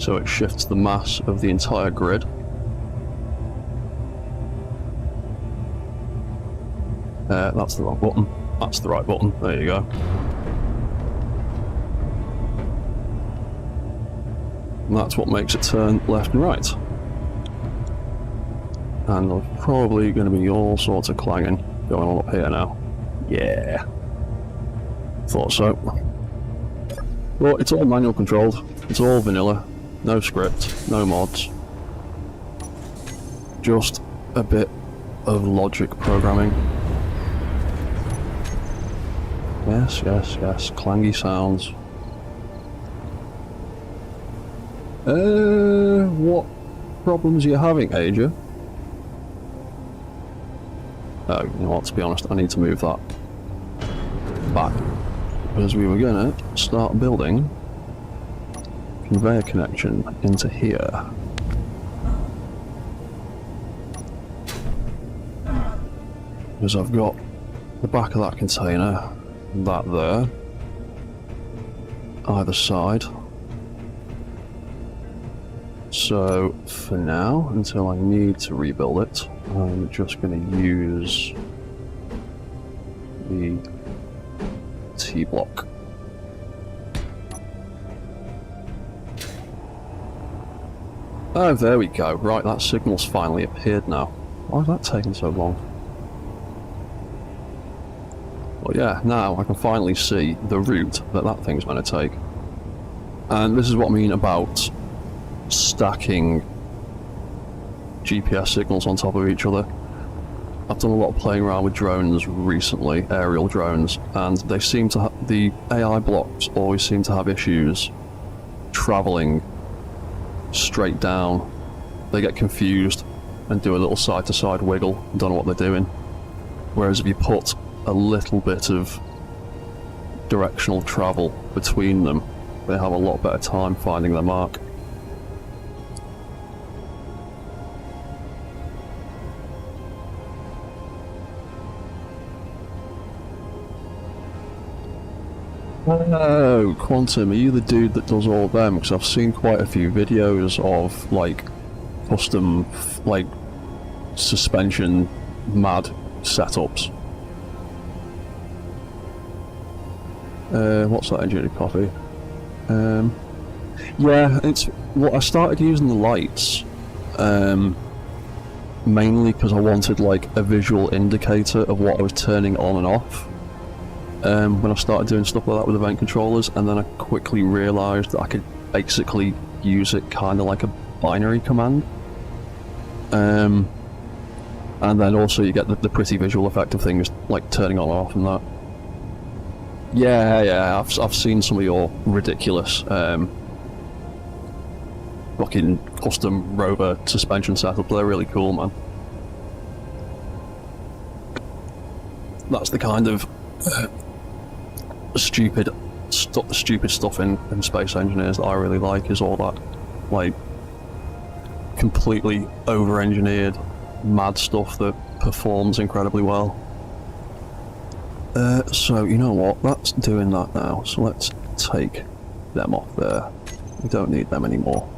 so it shifts the mass of the entire grid. That's the wrong button. That's the right button. There you go. And that's what makes it turn left and right. And there's probably going to be all sorts of clanging going on up here now. Yeah. Thought so. But it's all manual controlled. It's all vanilla. No script, no mods. Just a bit of logic programming. Yes, yes, yes. Clangy sounds. What problems are you having, Asia? Oh, you know what, to be honest, I need to move that back. Because we were gonna start building conveyor connection into here. Because I've got the back of that container, that there, either side. So for now, until I need to rebuild it, I'm just going to use the T-block. Oh, there we go. Right, that signal's finally appeared now. Why is that taking so long? Well, yeah, now I can finally see the route that that thing's going to take. And this is what I mean about stacking GPS signals on top of each other. I've done a lot of playing around with drones recently, aerial drones, and they seem to the AI blocks always seem to have issues travelling straight down. They get confused and do a little side-to-side wiggle, don't know what they're doing. Whereas if you put a little bit of directional travel between them, they have a lot better time finding their mark. Oh, Quantum, are you the dude that does all of them? Because I've seen quite a few videos of, like, custom, like, suspension mad setups. What's that engineering coffee? Yeah, it's... Well, I started using the lights, mainly because I wanted like a visual indicator of what I was turning on and off. When I started doing stuff like that with event controllers, and then I quickly realised that I could basically use it kind of like a binary command. And then also you get the pretty visual effect of things like turning on and off and that. Yeah, I've seen some of your ridiculous fucking custom Rover suspension setup. They're really cool, man. That's the kind of stupid stuff in Space Engineers that I really like, is all that like completely over-engineered mad stuff that performs incredibly well. So you know what, that's doing that now, so let's take them off there. We don't need them anymore,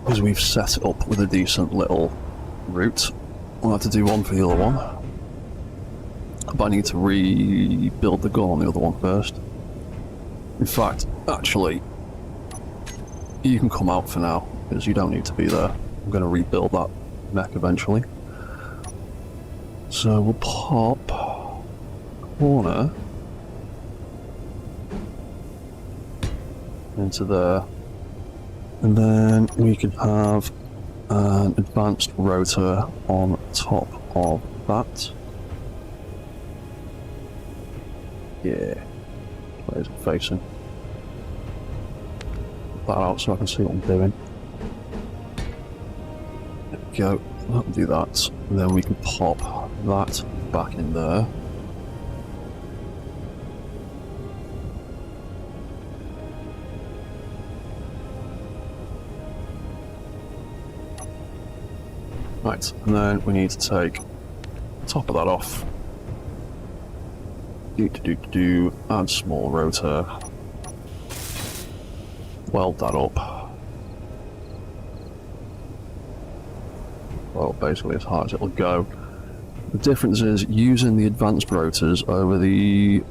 because we've set it up with a decent little route. We'll have to do one for the other one, but I need to rebuild the gun on the other one first. In fact, actually, you can come out for now, because you don't need to be there. I'm going to rebuild that mech eventually. So we'll pop corner into there, and then we can have an advanced rotor on top of that. Yeah, where's it facing? Put that out so I can see what I'm doing. There we go, that'll do that. And then we can pop that back in there. Right, and then we need to take the top of that off. Add small rotor. Weld that up. Well, basically as hard as it'll go. The difference is, using the advanced rotors over the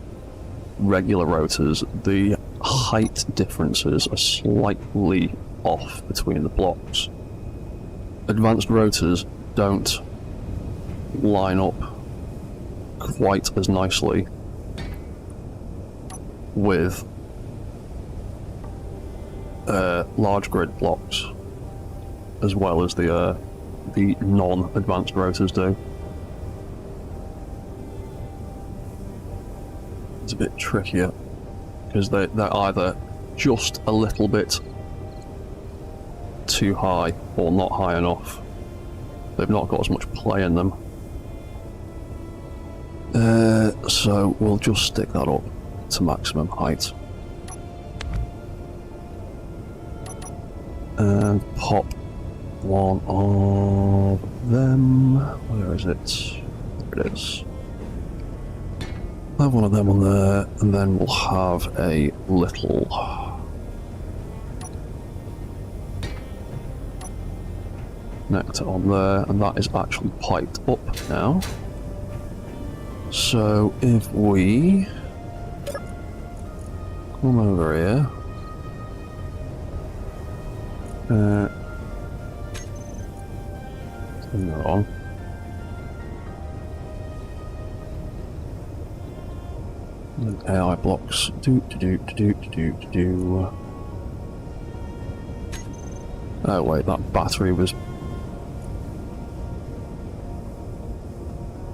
regular rotors, the height differences are slightly off between the blocks. Advanced rotors don't line up quite as nicely with large grid blocks, as well as the non-advanced rotors do. It's a bit trickier, because they're either just a little bit too high or not high enough. They've not got as much play in them. So we'll just stick that up to maximum height. And pop one of them. Where is it? There it is. Have one of them on there, and then we'll have a little connector on there, and that is actually piped up now. So if we come over here, turn that on. And AI blocks. Oh wait, that battery was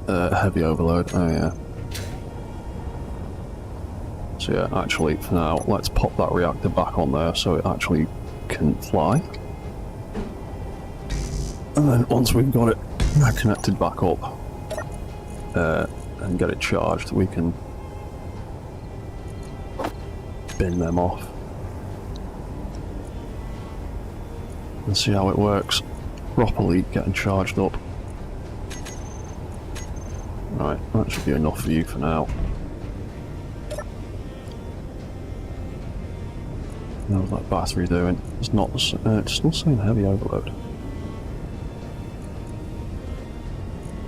heavy overload. Oh yeah. So yeah, actually for now, let's pop that reactor back on there so it actually can fly. And then once we've got it connected back up and get it charged, we can bin them off and see how it works properly getting charged up. Right, that should be enough for you for now. How's that battery doing? It's not. It's still saying heavy overload.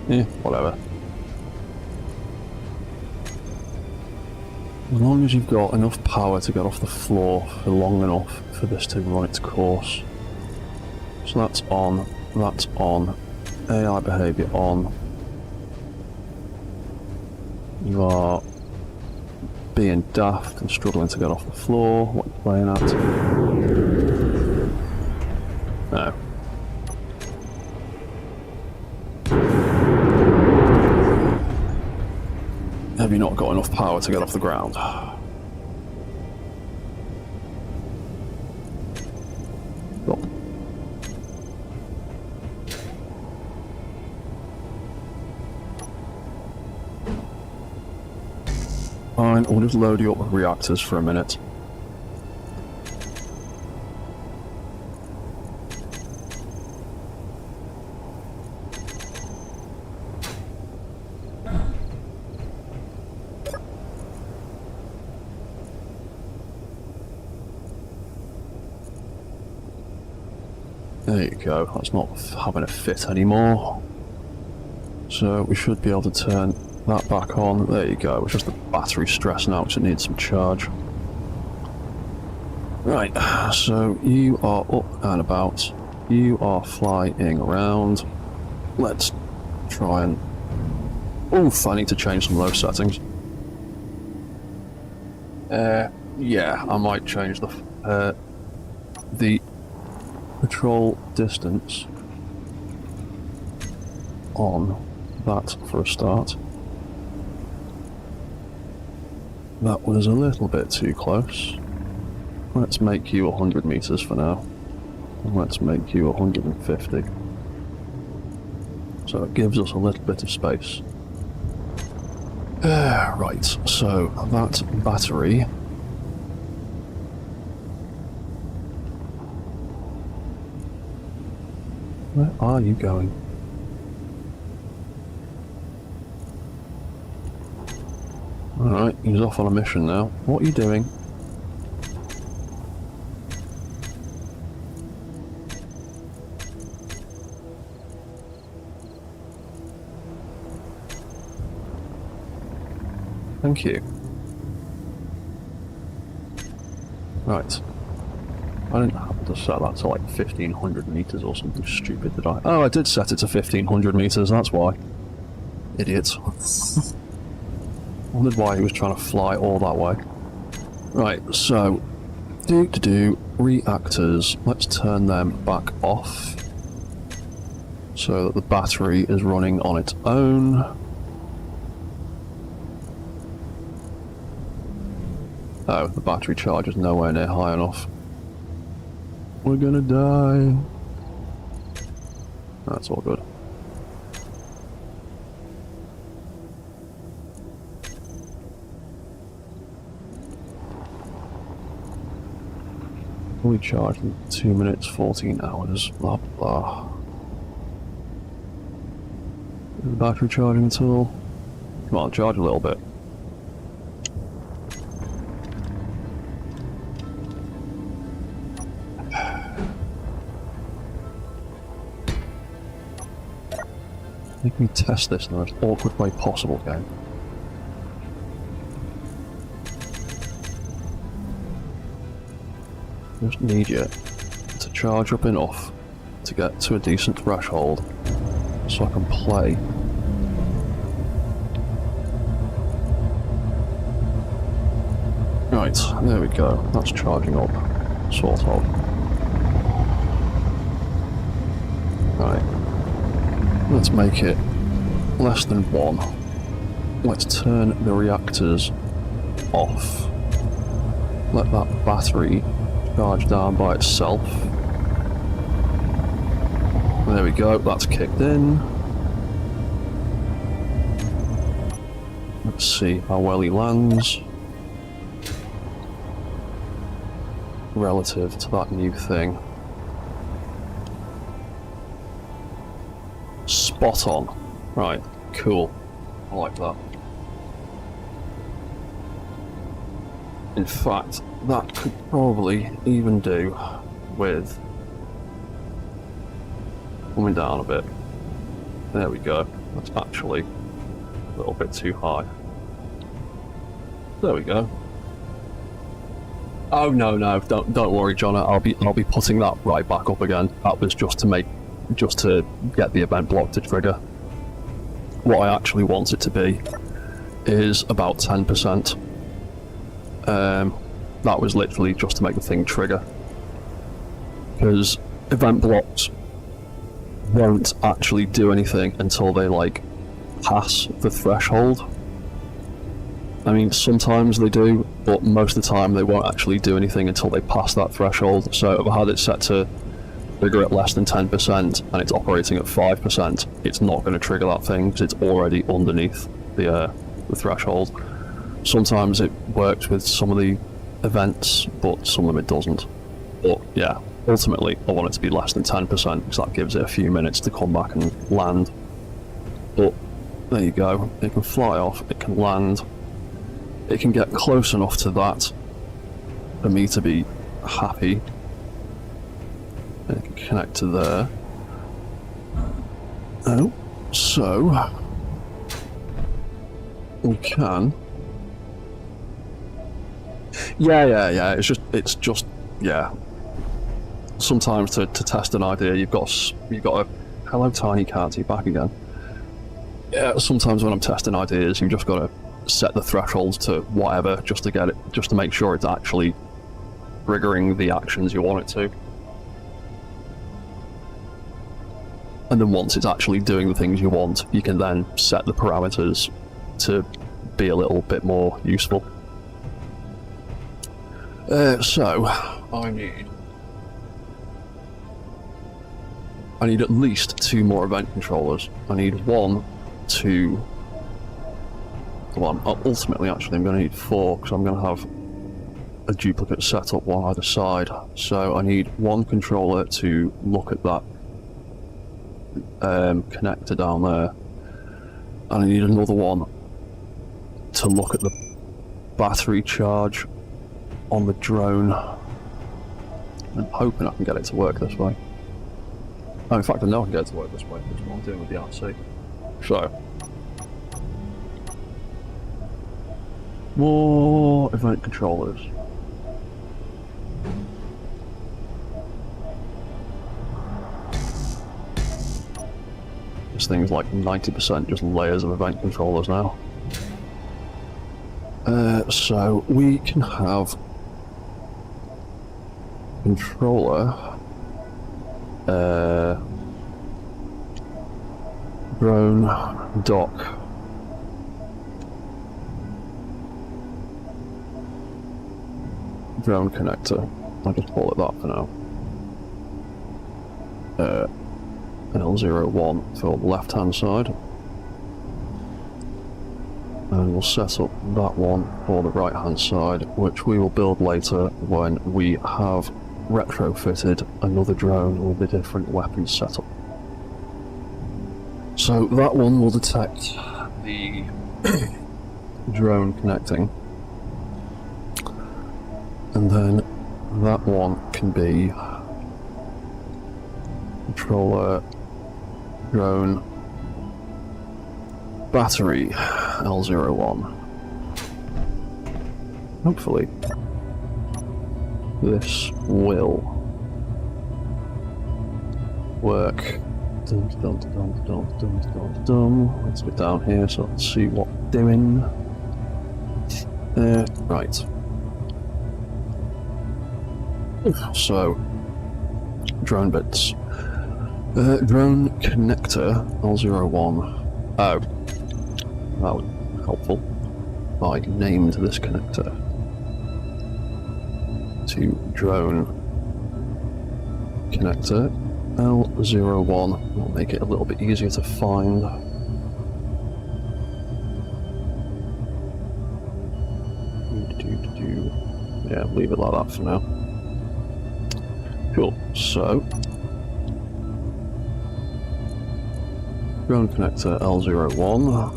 Yeah, whatever. As long as you've got enough power to get off the floor for long enough for this to run its course. So that's on. That's on. AI behaviour on. You are being daft and struggling to get off the floor. What are you playing at? No. Have you not got enough power to get off the ground? Stop. Fine, we'll just load you up with reactors for a minute. There you go, that's not having a fit anymore. So we should be able to turn that back on. There you go, it's just the battery stress now because it needs some charge. Right, so you are up and about. You are flying around. Let's try and... Oof, I need to change some of those settings. Yeah, I might change the patrol distance on that for a start. That was a little bit too close. Let's make you 100 meters for now. And let's make you 150. So it gives us a little bit of space. Right, so that battery... Where are you going? Alright, he's off on a mission now. What are you doing? Thank you. Right. I didn't happen to set that to like 1500 meters or something stupid, did I? Oh, I did set it to 1500 meters, that's why. Idiot. Wondered why he was trying to fly all that way. Right, so... reactors. Let's turn them back off. So that the battery is running on its own. Oh, the battery charge is nowhere near high enough. We're gonna die. That's all good. Fully charged in 2 minutes, 14 hours, blah blah. Is the battery charging at all? Come on, charge a little bit. Make me test this in the most awkward way possible, game. Just need you to charge up enough to get to a decent threshold so I can play. Right, there we go. That's charging up, sort of. Right. Let's make it less than 1. Let's turn the reactors off. Let that battery charge down by itself. There we go, that's kicked in. Let's see how well he lands relative to that new thing. Spot on. Right, cool. I like that. In fact, that could probably even do with coming down a bit. There we go. That's actually a little bit too high. There we go. Oh no, don't worry, John. I'll be putting that right back up again. That was just to make just to get the event block to trigger. What I actually want it to be is about 10%. That was literally just to make the thing trigger. Because event blocks won't actually do anything until they, like, pass the threshold. I mean, sometimes they do, but most of the time they won't actually do anything until they pass that threshold. So if I had it set to trigger at less than 10% and it's operating at 5%, it's not going to trigger that thing because it's already underneath the threshold. Sometimes it works with some of the events, but some of them it doesn't. But yeah, ultimately I want it to be less than 10% because that gives it a few minutes to come back and land. But there you go, it can fly off, it can land, it can get close enough to that for me to be happy. And it can connect to there. Oh, so we can. Yeah. It's just yeah. Sometimes to test an idea, you've got a hello tiny cat, you back again. Yeah. Sometimes when I'm testing ideas, you've just got to set the thresholds to whatever just to make sure it's actually triggering the actions you want it to. And then once it's actually doing the things you want, you can then set the parameters to be a little bit more useful. So, I need at least 2 more event controllers. I need ultimately actually I'm going to need 4 because I'm going to have a duplicate setup one either side. So I need 1 controller to look at that connector down there, and I need another one to look at the battery charge on the drone. I'm hoping I can get it to work this way. Oh, in fact I know I can get it to work this way, which is what I'm doing with the RC. So, more event controllers. This thing's like 90% just layers of event controllers now. So we can have controller, drone, dock, drone connector. I'll just call it that for now. L01 for the left hand side, and we'll set up that one for the right hand side, which we will build later when we have retrofitted another drone with a different weapon setup. So that one will detect the drone connecting, and then that one can be controller, drone, battery, L01. Hopefully this will work. Let's get down here so I can see what we're doing. Right. So, drone bits. Drone connector L01. Oh, that was helpful. I named this connector to drone connector L01. Will make it a little bit easier to find. Yeah, leave it like that for now. Cool. So, drone connector L01,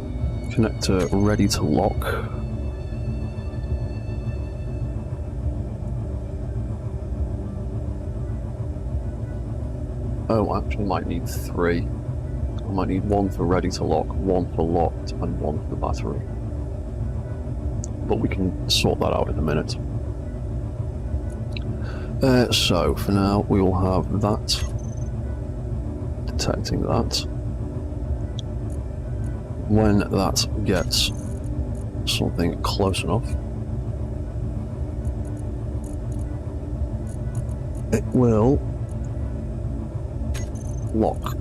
connector ready to lock. Oh, I actually might need 3. I might need 1 for ready to lock, 1 for locked, and 1 for the battery. But we can sort that out in a minute. So, for now, we will have that detecting that. When that gets something close enough, it will lock.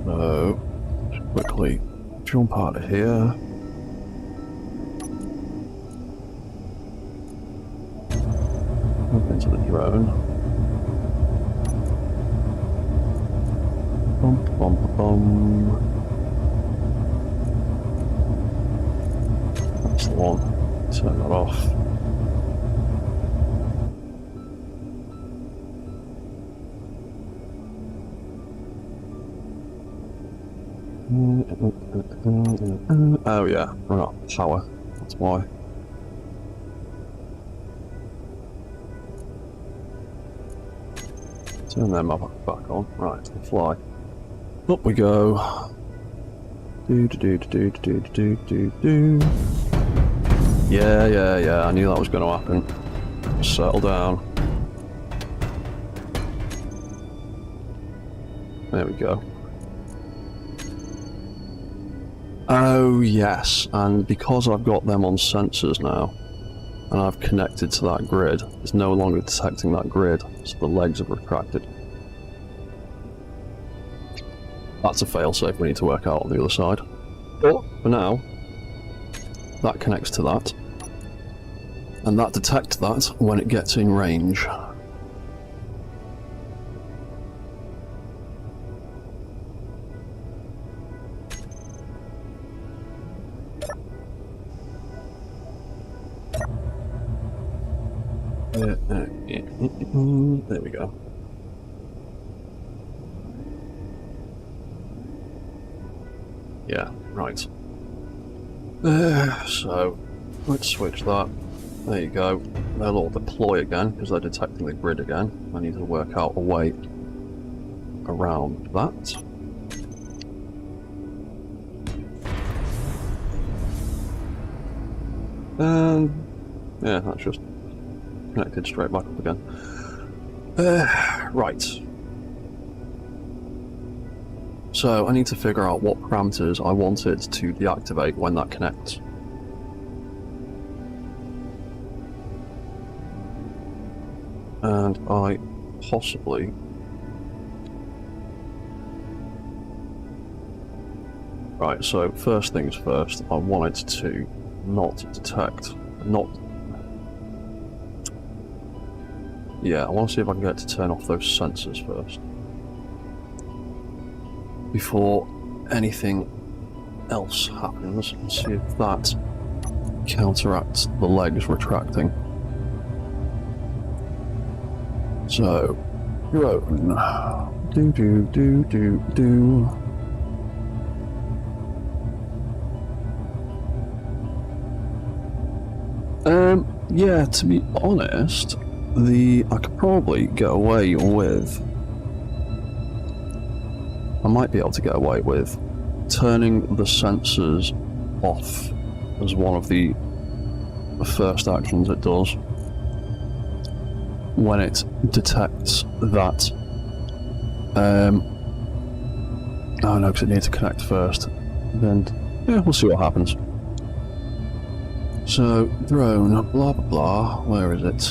So, quickly jump out of here. Up into the drone. Bum, bum, bum. That's the one. Turn that off. Oh yeah, we're not power. That's why. Turn them back on. Right, fly. Up we go. Do do do do do do do do. Yeah. I knew that was going to happen. Settle down. There we go. Oh yes, and because I've got them on sensors now, and I've connected to that grid, it's no longer detecting that grid, so the legs have retracted. That's a failsafe we need to work out on the other side. But for now, that connects to that, and that detects that when it gets in range. There we go. Yeah, right. So, let's switch that. There you go. They'll all deploy again, because they're detecting the grid again. I need to work out a way around that. And yeah, that's just connected straight back up again. Right. So I need to figure out what parameters I wanted to deactivate when that connects. And I possibly... Right, so first things first, I wanted to not detect, Yeah, I want to see if I can get to turn off those sensors first. Before anything else happens, and see if that counteracts the legs retracting. So, drone. Do. Yeah, to be honest, I could probably get away with... I might be able to get away with turning the sensors off as one of the first actions it does when it detects that. Oh no, because it needs to connect first. Then, yeah, we'll see what happens. So, drone, blah blah blah, where is it?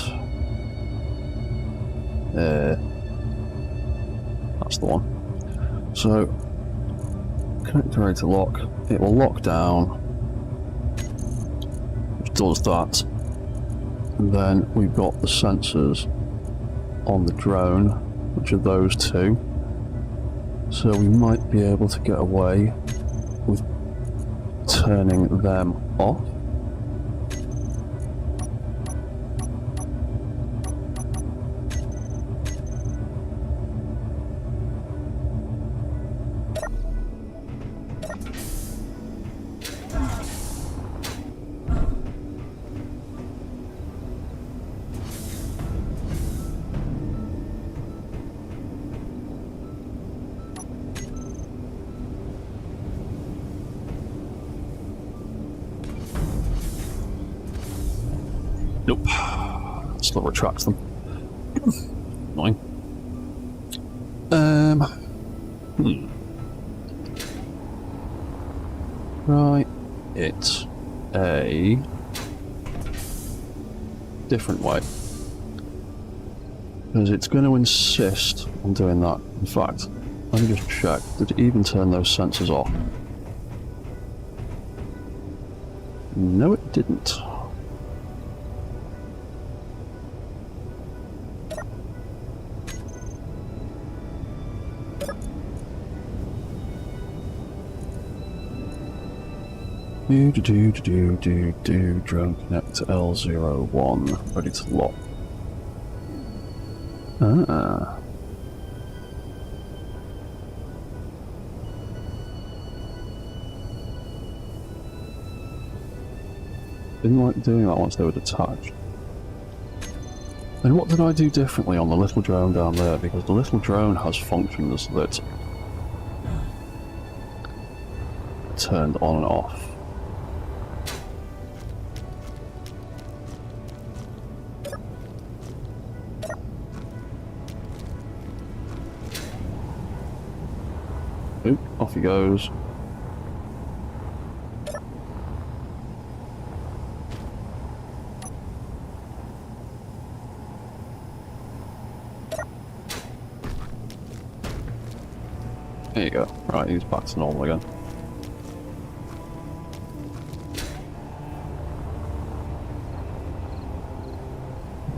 That's the one. So, connector ready to lock. It will lock down, which does that. And then we've got the sensors on the drone, which are those two. So we might be able to get away with turning them off. Nope. Still retracts them. Annoying. Right, it's a different way. Because it's going to insist on doing that. In fact, let me just check. Did it even turn those sensors off? No, it didn't. Drone connect to L01. Ready to lock. Ah. Didn't like doing that once they were detached. And what did I do differently on the little drone down there? Because the little drone has functions that turned on and off. Oop, off he goes. There you go. Right, he's back to normal again.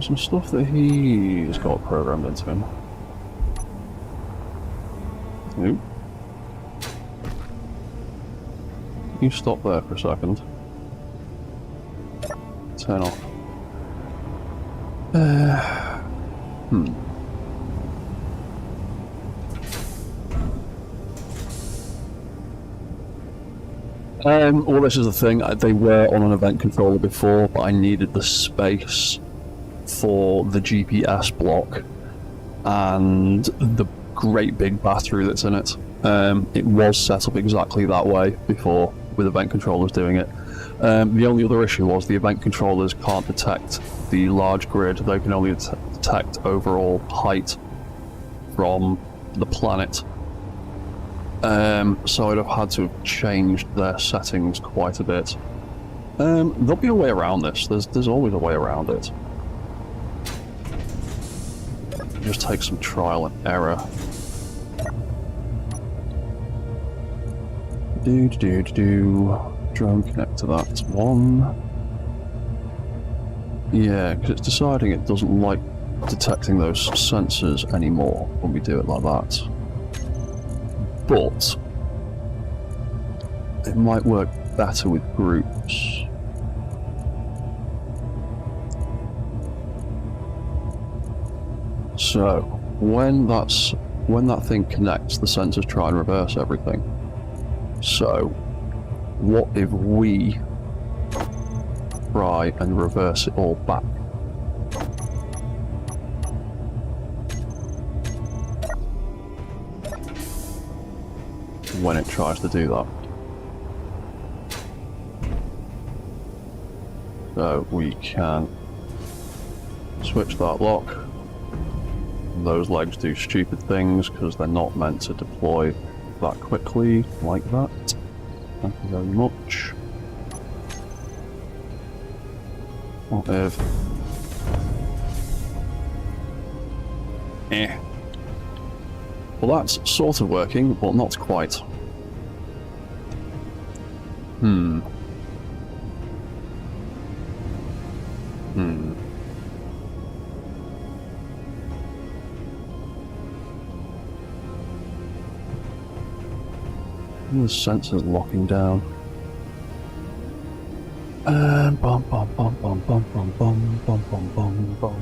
Some stuff that he's got programmed into him. Oop. You stop there for a second. Turn off. Well, this is the thing. They were on an event controller before, but I needed the space for the GPS block and the great big battery that's in it. It was set up exactly that way before, with event controllers doing it. The only other issue was the event controllers can't detect the large grid. They can only detect overall height from the planet. So I'd have had to have changed their settings quite a bit. There'll be a way around this. There's always a way around it. Just take some trial and error. Drone connect to that one. Yeah, because it's deciding it doesn't like detecting those sensors anymore when we do it like that. But it might work better with groups. So when that thing connects, the sensors try and reverse everything. So what if we try and reverse it all back? When it tries to do that. So we can switch that lock. Those legs do stupid things because they're not meant to deploy that quickly, like that. Thank you very much. What if... Well, that's sort of working, but not quite. The sensor's locking down. Bum bum bum bum bum bum bum bum bum bum.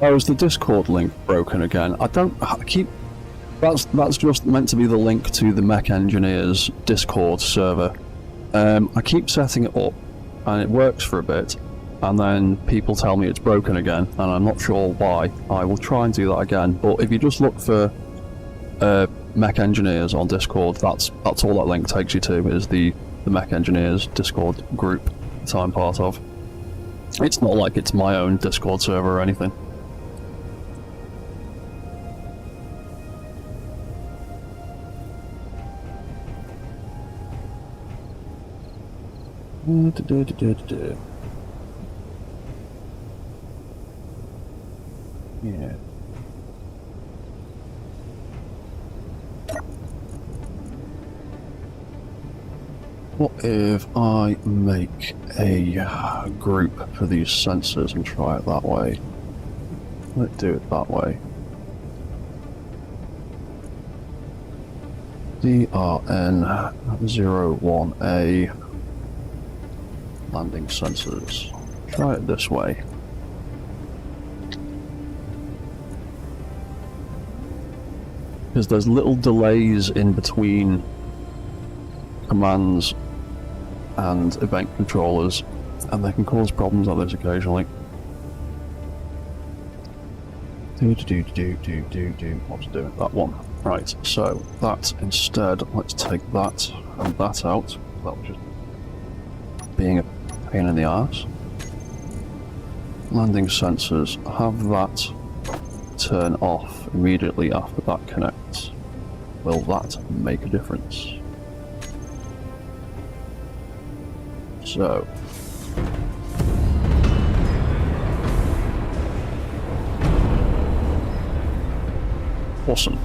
Oh, is the Discord link broken again? That's just meant to be the link to the Mech Engineers Discord server. I keep setting it up, and it works for a bit, and then people tell me it's broken again, and I'm not sure why. I will try and do that again, but if you just look for Mech Engineers on Discord. That's all that link takes you to, is the Mech Engineers Discord group that I'm part of. It's not like it's my own Discord server or anything. Yeah. What if I make a group for these sensors and try it that way? Let's do it that way. DRN01A landing sensors. Try it this way. Because there's little delays in between commands and event controllers, and they can cause problems like this occasionally. What's doing that one? Right, so that instead, let's take that and that out. That was just being a pain in the arse. Landing sensors, have that turn off immediately after that connects. Will that make a difference? So, awesome.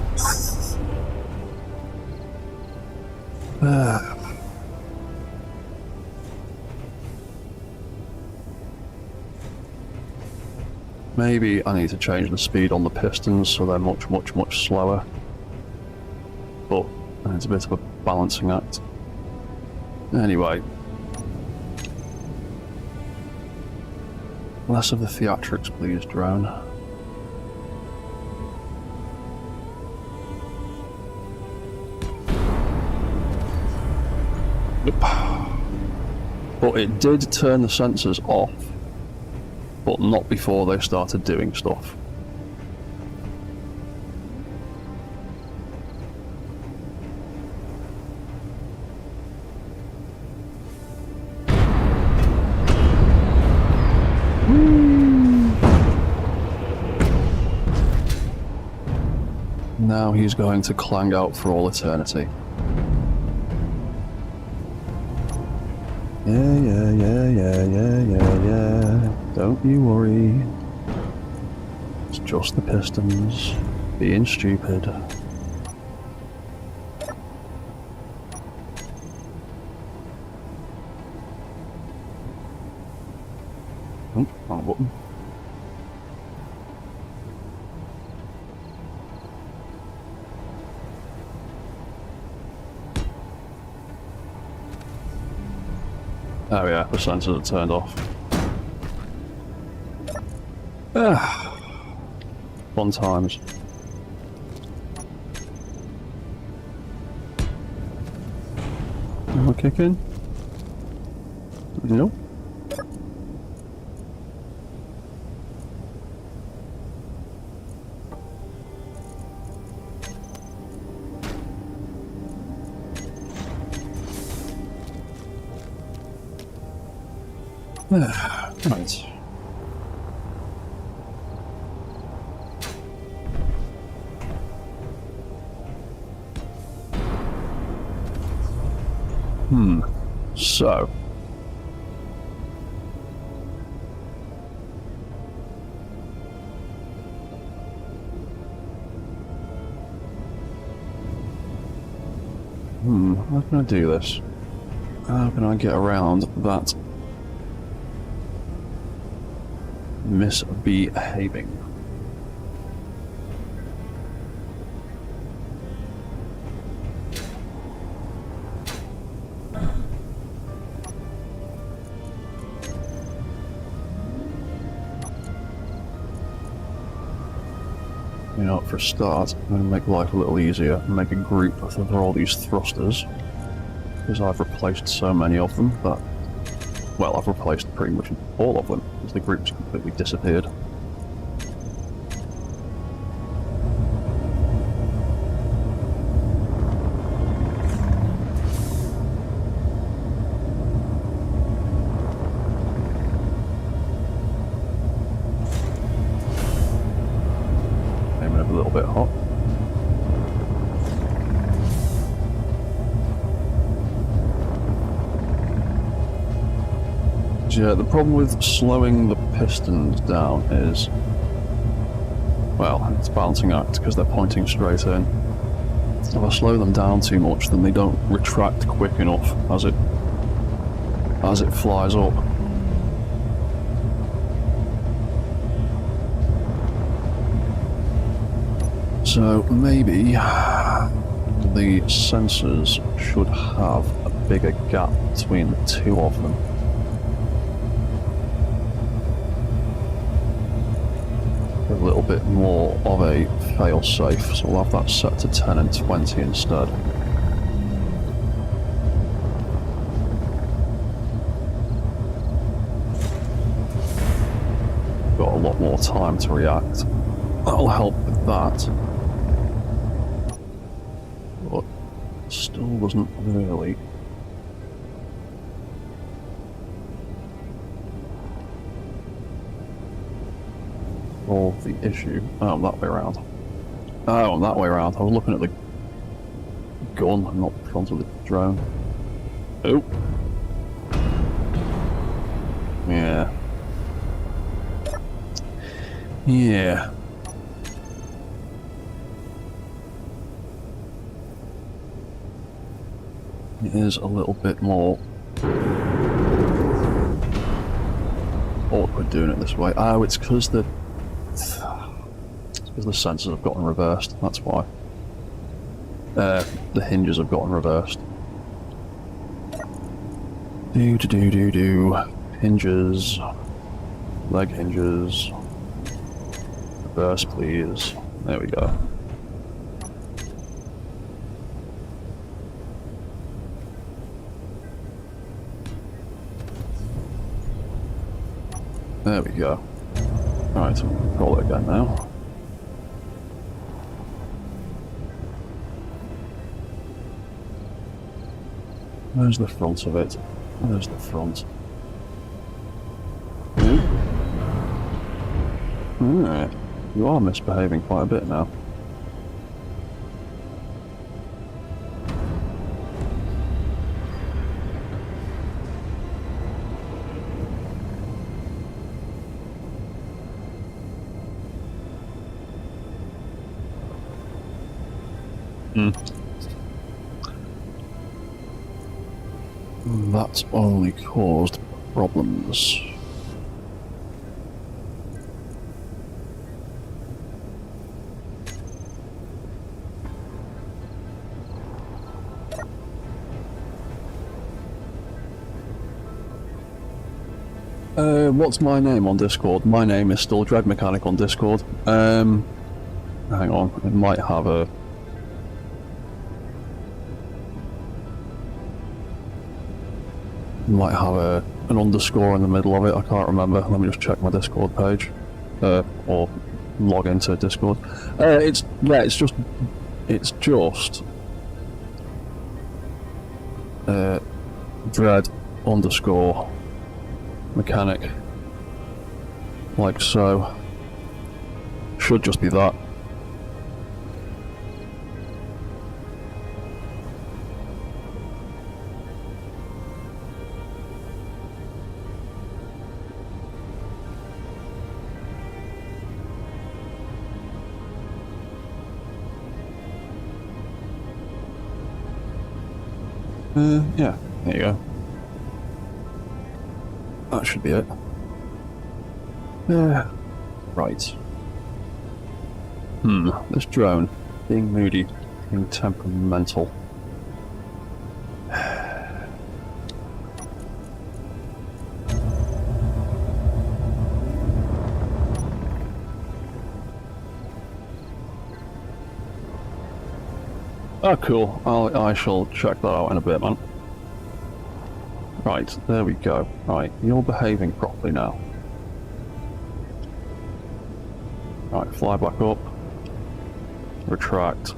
Maybe I need to change the speed on the pistons so they're much slower. But it's a bit of a balancing act. Anyway. Less of the theatrics, please, drone. But it did turn the sensors off, but not before they started doing stuff. Now he's going to clang out for all eternity. Yeah. Don't you worry. It's just the pistons being stupid. Oh, wrong button. Oh yeah, the sensors are turned off. Fun times. Am I kicking? Nope. Right. So. How can I do this? How can I get around that misbehaving? You know, for a start, I'm going to make life a little easier and make a group for all these thrusters, because I've replaced so many of them that, well, I've replaced pretty much all of them, because the group's completely disappeared. yeah, the problem with slowing the pistons down is, well, it's a balancing act because they're pointing straight in. If I slow them down too much, then they don't retract quick enough as it flies up. So maybe the sensors should have a bigger gap between the two of them. A little bit more of a fail-safe, so we'll have that set to 10 and 20 instead. Got a lot more time to react. That'll help with that. But still doesn't really. Solve the issue. Oh, I'm that way around. Oh, I'm that way around. I was looking at the gun and not the front of the drone. Oh. Yeah. Yeah. It is a little bit more awkward doing it this way. Oh, it's because the sensors have gotten reversed. That's why. The hinges have gotten reversed. Do. Hinges. Leg hinges. Reverse, please. There we go. There we go. Right, roll it again now. There's the front of it. There's the front. Alright. You are misbehaving quite a bit now. That's only caused problems. What's my name on Discord? My name is still Dread Mechanic on Discord. Hang on, it might have a... an underscore in the middle of it, I can't remember. Let me just check my Discord page. Or log into Discord. It's just Dread underscore Mechanic. Like so. Should just be that. Yeah, there you go. That should be it. Right. This drone, being moody, being temperamental. Oh, cool. I shall check that out in a bit, man. Right, there we go. Right, you're behaving properly now. Right, fly back up. Retract.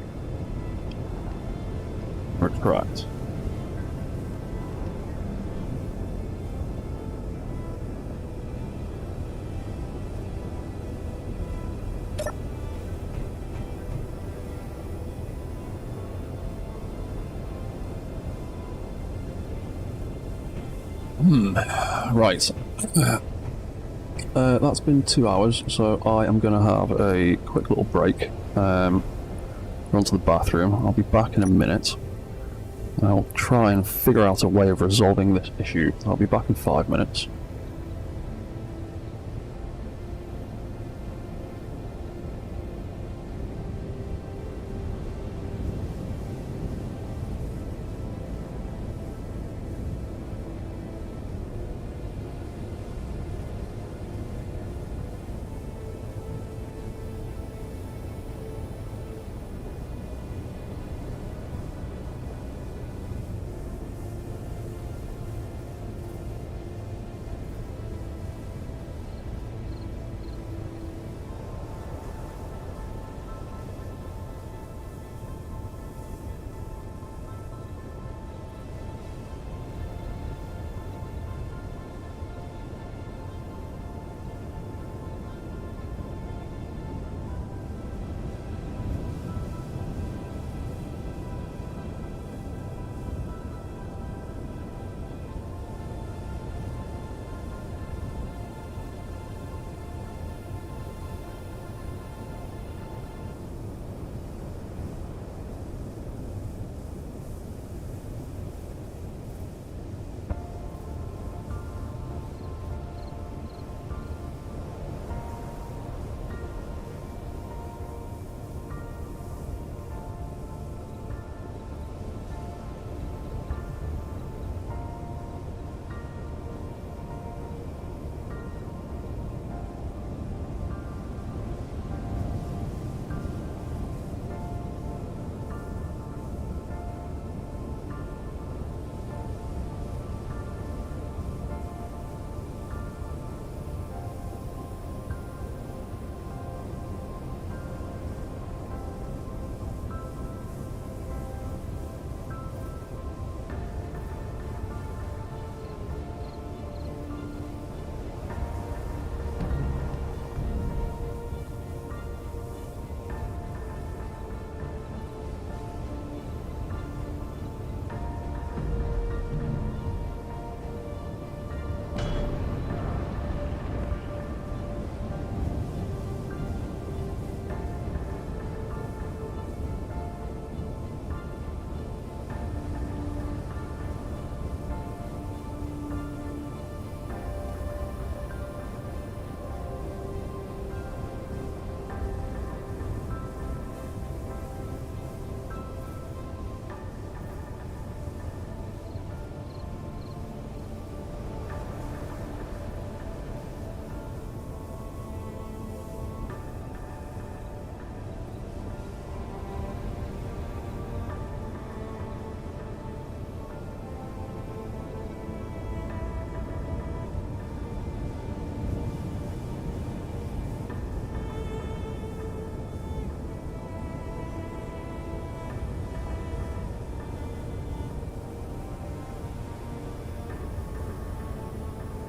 Retract. Right. That's been 2 hours, so I am going to have a quick little break. Run to the bathroom. I'll be back in a minute. I'll try and figure out a way of resolving this issue. I'll be back in 5 minutes.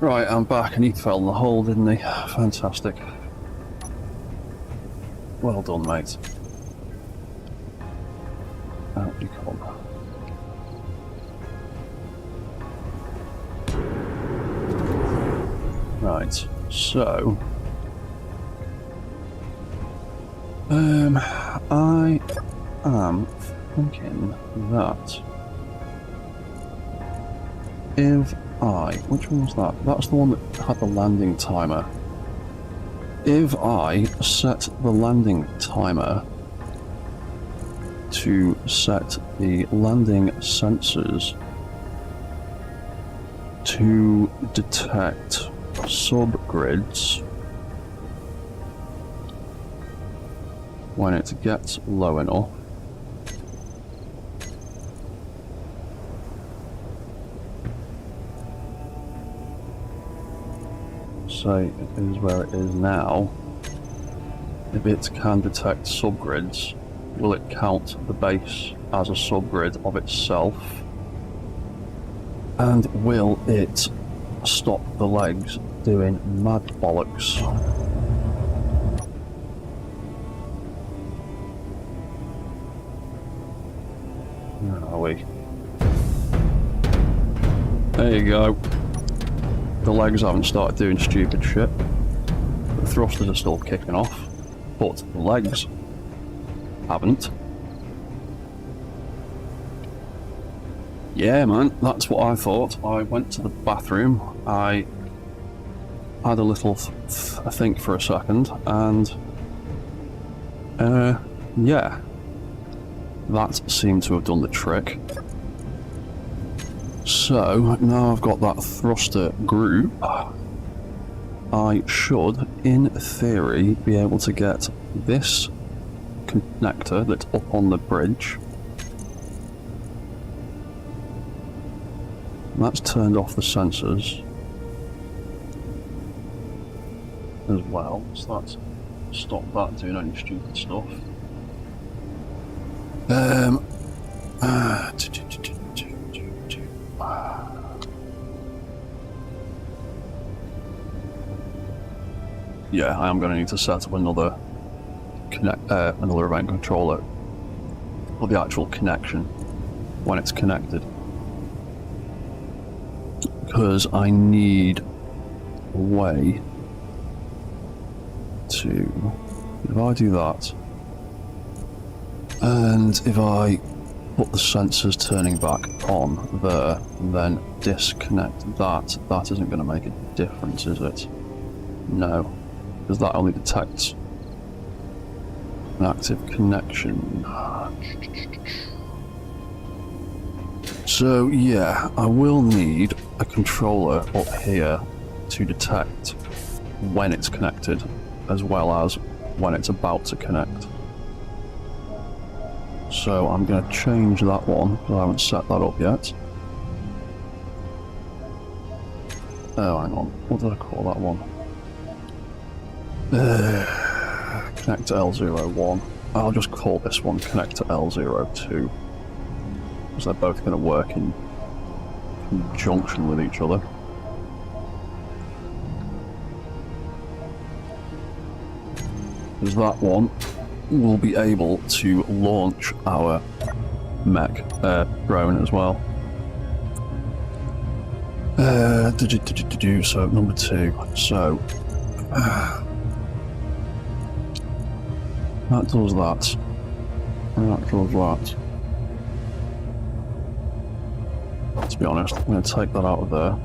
Right, I'm back, and he fell in the hole, didn't he? Fantastic. Well done, mate. Out you come. Right, so... I am thinking that... if which one was that? That's the one that had the landing timer. If I set the landing timer to set the landing sensors to detect subgrids when it gets low enough, say it is where it is now, if it can detect subgrids, will it count the base as a subgrid of itself? And will it stop the legs doing mad bollocks? Where are we? There you go. The legs haven't started doing stupid shit. The thrusters are still kicking off, but the legs haven't. Yeah, man, that's what I thought. I went to the bathroom, I had a little think for a second, and yeah, that seemed to have done the trick. So now I've got that thruster group, I should, in theory, be able to get this connector that's up on the bridge. That's turned off the sensors as well, so that's stopped that doing any stupid stuff. Yeah, I am going to need to set up another event controller for the actual connection when it's connected, because I need a way to, if I do that, and if I put the sensors turning back on there, and then disconnect that, that isn't going to make a difference, is it? No, because that only detects an active connection. So yeah, I will need a controller up here to detect when it's connected, as well as when it's about to connect. So I'm going to change that one, because I haven't set that up yet. Oh, hang on, what did I call that one? Connector L01. I'll just call this one Connector L02, because they're both going to work in conjunction with each other. Because that one will be able to launch our mech drone as well. So number 2. So that does that. And that does that. To be honest, I'm going to take that out of there.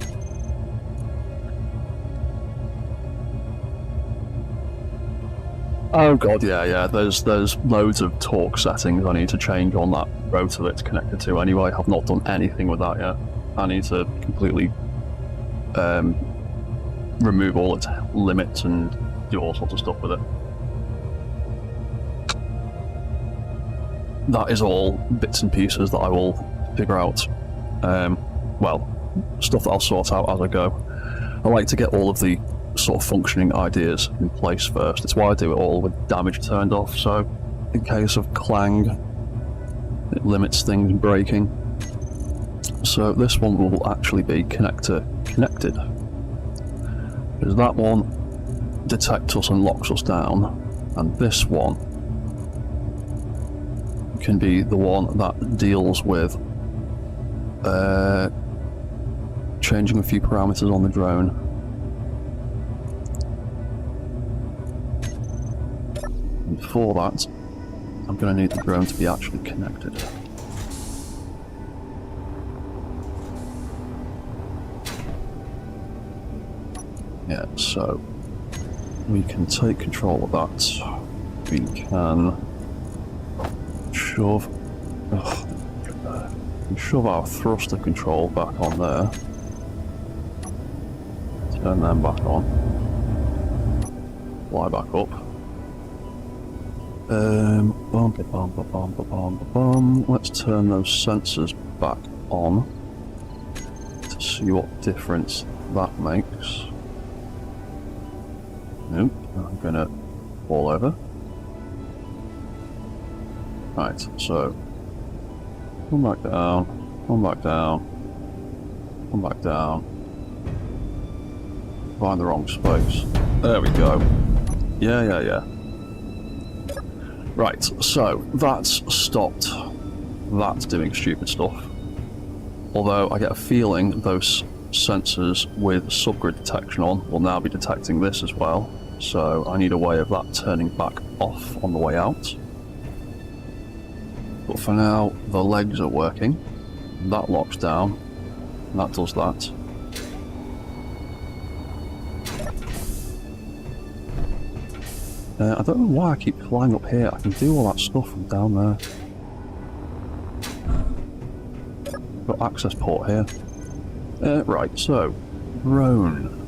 Oh god, yeah, there's loads of torque settings I need to change on that rotor that's connected to anyway. I've not done anything with that yet. I need to completely remove all its limits and do all sorts of stuff with it. That is all bits and pieces that I will figure out. Well, stuff that I'll sort out as I go. I like to get all of the sort of functioning ideas in place first. It's why I do it all with damage turned off, so in case of clang, it limits things breaking. So this one will actually be connector connected, because that one detects us and locks us down, and this one can be the one that deals with changing a few parameters on the drone. And for that, I'm going to need the drone to be actually connected. Yeah, so we can take control of that. We can shove our thruster control back on there. Turn them back on. Fly back up. Let's turn those sensors back on to see what difference that makes. Nope, I'm gonna fall over. Right, so come back down, come back down, come back down. Find the wrong space. There we go. Yeah. Right, so that's stopped that doing stupid stuff. Although I get a feeling those sensors with subgrid detection on will now be detecting this as well, so I need a way of that turning back off on the way out. But for now, the legs are working. That locks down, and that does that. I don't know why I keep flying up here. I can do all that stuff from down there. Got access port here. Right, so, drone.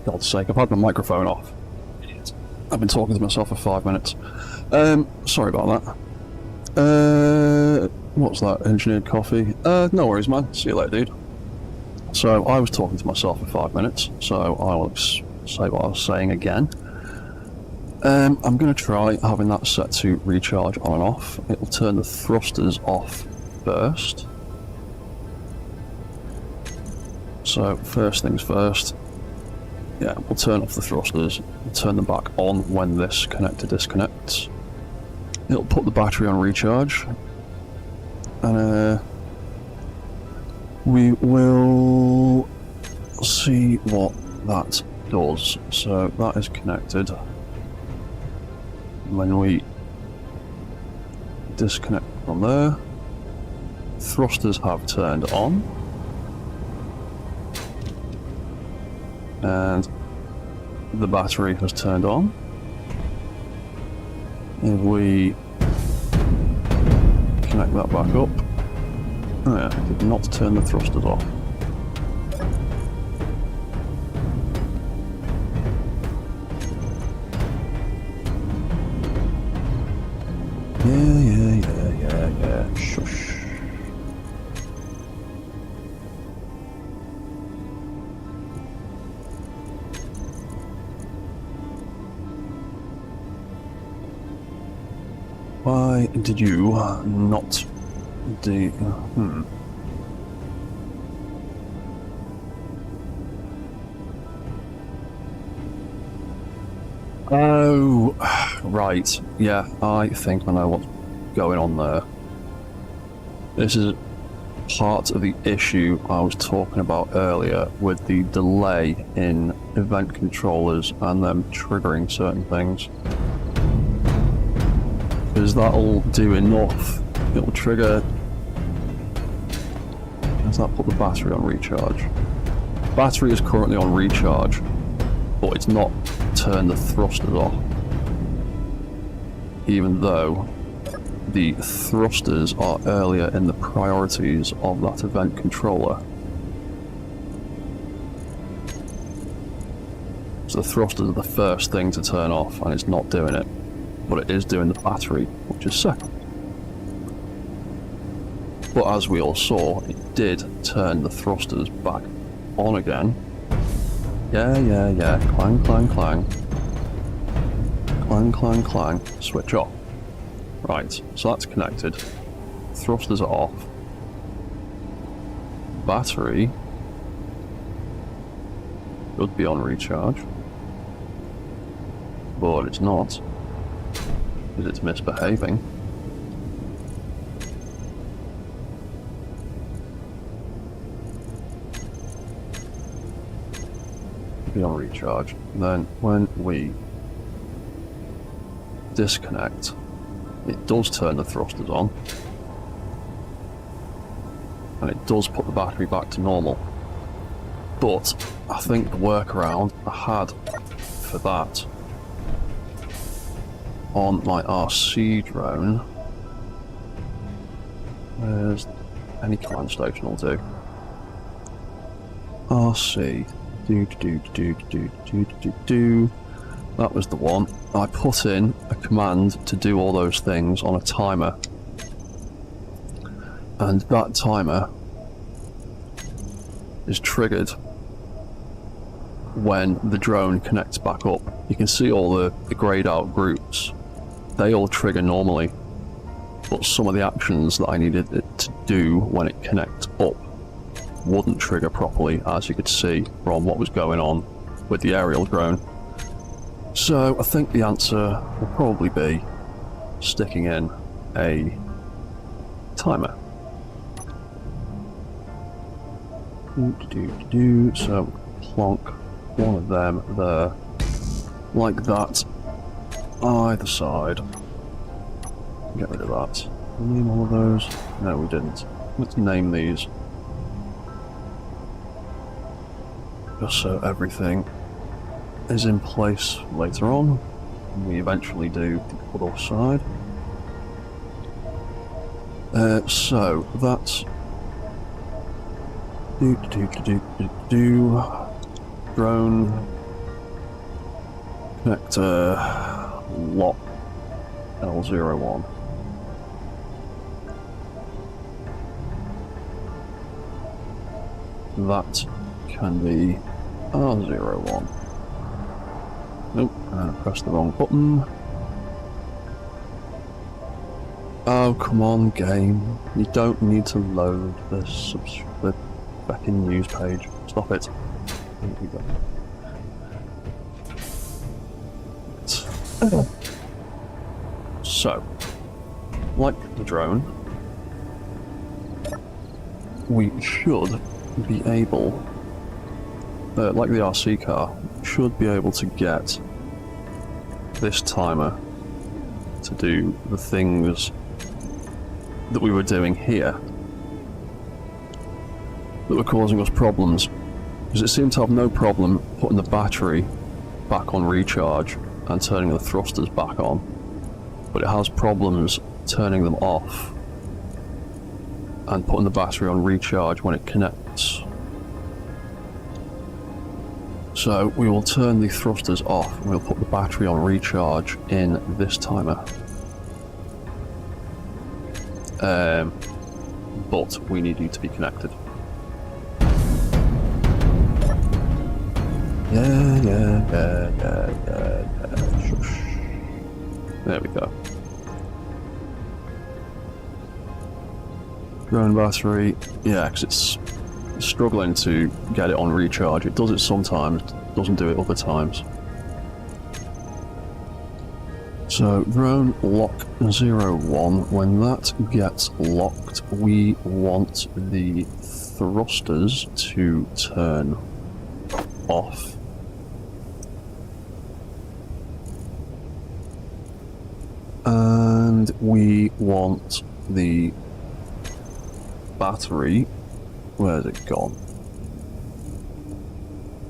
God's sake, I've had my microphone off. Idiot. I've been talking to myself for 5 minutes. Sorry about that. What's that? Engineered coffee? No worries, man. See you later, dude. So, I was talking to myself for 5 minutes, so I will say what I was saying again. I'm going to try having that set to recharge on and off. It will turn the thrusters off first. So, first things first. Yeah, we'll turn off the thrusters, we'll turn them back on when this connector disconnects. It'll put the battery on recharge, and we will see what that does. So that is connected. When we disconnect from there, thrusters have turned on. And the battery has turned on. If we connect that back up, oh yeah, I did not turn the thrusters off. Yeah. Shush. Why did you not do... Oh, right. Yeah, I think I know what's going on there. This is part of the issue I was talking about earlier with the delay in event controllers and them triggering certain things. Because that'll do enough. It'll trigger... Does that put the battery on recharge? Battery is currently on recharge, but it's not turned the thrusters off. Even though the thrusters are earlier in the priorities of that event controller. So the thrusters are the first thing to turn off, and it's not doing it. But it is doing the battery, which is second. But as we all saw, it did turn the thrusters back on again. Yeah. Clang, clang, clang. Clang, clang, clang. Switch off. Right, so that's connected. Thrusters are off. Battery should be on recharge. But it's not, because it's misbehaving. Be on recharge. Then when we disconnect, it does turn the thrusters on, and it does put the battery back to normal. But I think the workaround I had for that on my RC drone, there's any command station will do. RC, that was the one. I put in a command to do all those things on a timer, and that timer is triggered when the drone connects back up. You can see all the grayed out groups. They all trigger normally, but some of the actions that I needed it to do when it connects up wouldn't trigger properly, as you could see from what was going on with the aerial drone. So I think the answer will probably be sticking in a timer. So plonk one of them there, like that, either side. Get rid of that. Name all of those? No, we didn't. Let's name these. Just so everything is in place later on. We eventually do the other side. So that's drone connector lock L01. That can be R01. Nope, I pressed the wrong button. Oh, come on, game. You don't need to load the fucking news page. Stop it. There we go. So, like the drone, we should be able, like the RC car, should be able to get this timer to do the things that we were doing here that were causing us problems, because it seemed to have no problem putting the battery back on recharge and turning the thrusters back on, but it has problems turning them off and putting the battery on recharge when it connects. So we will turn the thrusters off and we'll put the battery on recharge in this timer. But we need you to be connected. Yeah. Shush. There we go. Drone battery, yeah, because it's struggling to get it on recharge. It does it sometimes, doesn't do it other times. So drone lock 01, when that gets locked, we want the thrusters to turn off. And we want the battery, where's it gone?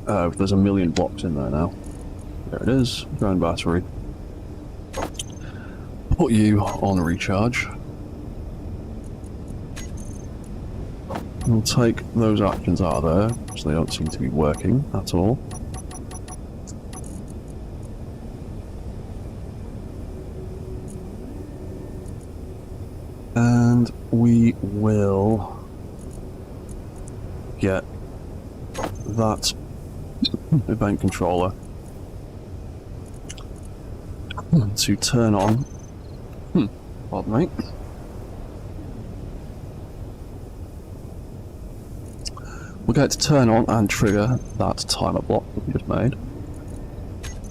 Oh, there's a million blocks in there now. There it is, drone battery. Put you on recharge. We'll take those actions out of there, because they don't seem to be working at all. And we will get that event controller to turn on. Pardon me. We'll get to turn on and trigger that timer block that we just made.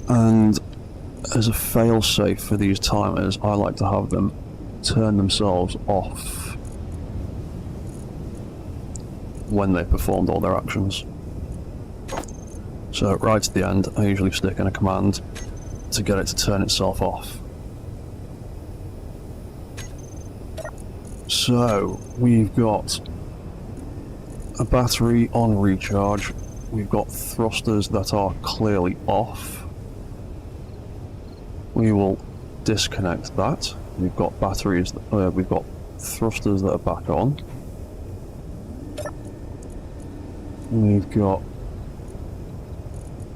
And as a fail-safe for these timers, I like to have them turn themselves off when they performed all their actions. So right at the end, I usually stick in a command to get it to turn itself off. So we've got a battery on recharge, we've got thrusters that are clearly off. We will disconnect that. We've got batteries, we've got thrusters that are back on. We've got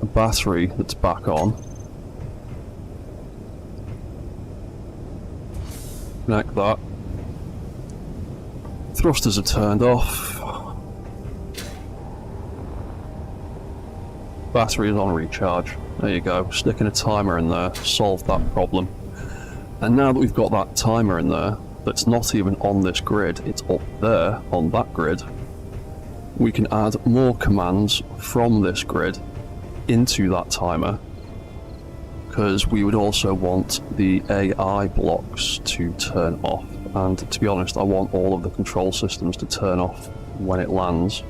a battery that's back on. Connect that. Thrusters are turned off. Battery is on recharge. There you go. Sticking a timer in there, solved that problem. And now that we've got that timer in there, that's not even on this grid, it's up there on that grid, we can add more commands from this grid into that timer, because we would also want the AI blocks to turn off. And to be honest, I want all of the control systems to turn off when it lands.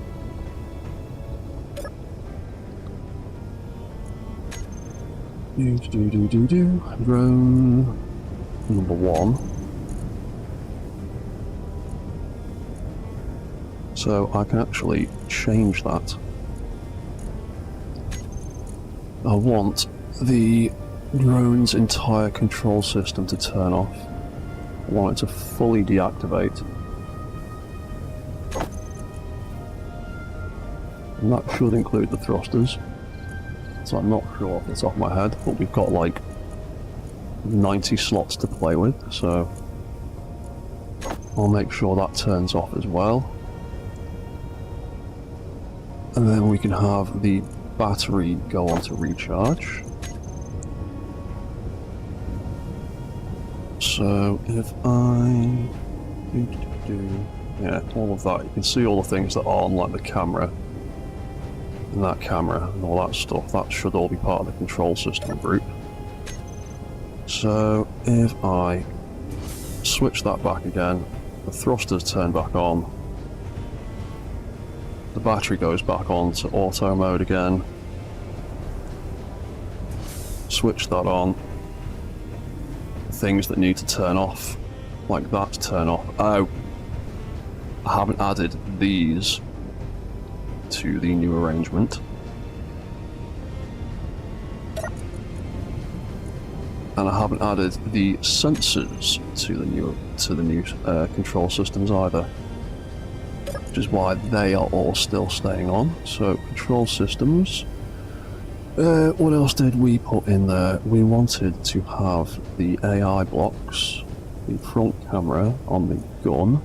Drone number 1. So I can actually change that. I want the drone's entire control system to turn off. I want it to fully deactivate. And that should include the thrusters. So I'm not sure off the top of my head, but we've got like 90 slots to play with, so I'll make sure that turns off as well. And then we can have the battery go on to recharge. So if I yeah, all of that, you can see all the things that are on, like the camera and that camera and all that stuff. That should all be part of the control system group. So if I switch that back again, the thrusters turn back on, the battery goes back on to auto mode again, switch that on, things that need to turn off, like that, to turn off. Oh, I haven't added these to the new arrangement. And I haven't added the sensors to the new control systems either, which is why they are all still staying on. So control systems. What else did we put in there? We wanted to have the AI blocks, the front camera on the gun.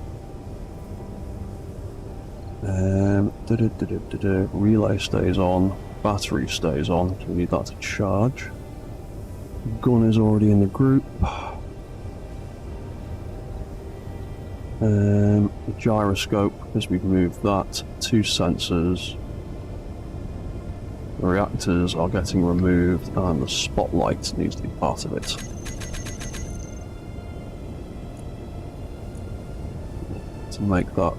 Relay stays on, battery stays on, so we need that to charge. Gun is already in the group. The gyroscope, because we've moved that, 2 sensors. The reactors are getting removed, and the spotlight needs to be part of it. To make that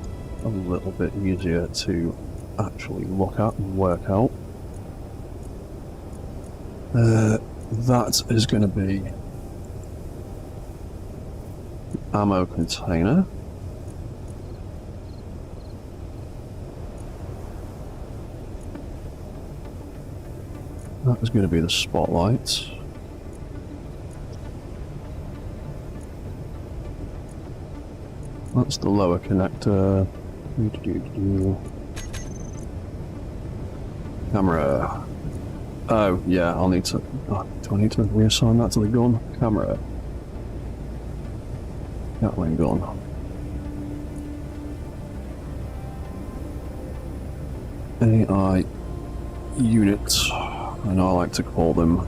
a little bit easier to actually look at and work out. That is going to be the ammo container. That is going to be the spotlight. That's the lower connector. Camera. Oh, yeah, I'll need to... Oh, do I need to reassign that to the gun? Camera. Gatling gun. AI units, and I like to call them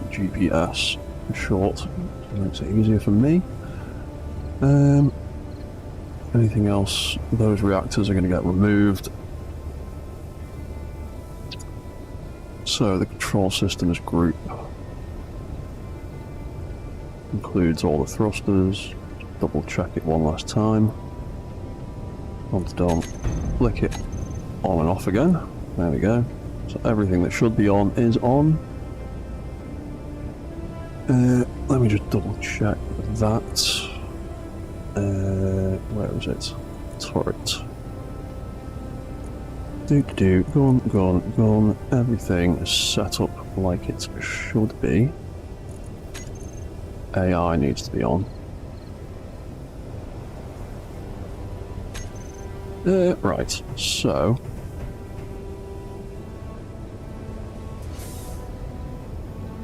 GPS for short. It makes it easier for me. Anything else? Those reactors are going to get removed. So the control systems group includes all the thrusters. Double check it one last time. Onto done. Flick it on and off again. There we go. So everything that should be on is on. Let me just double check that. Where is it? Turret. Gone. Everything is set up like it should be. AI needs to be on. Right, so...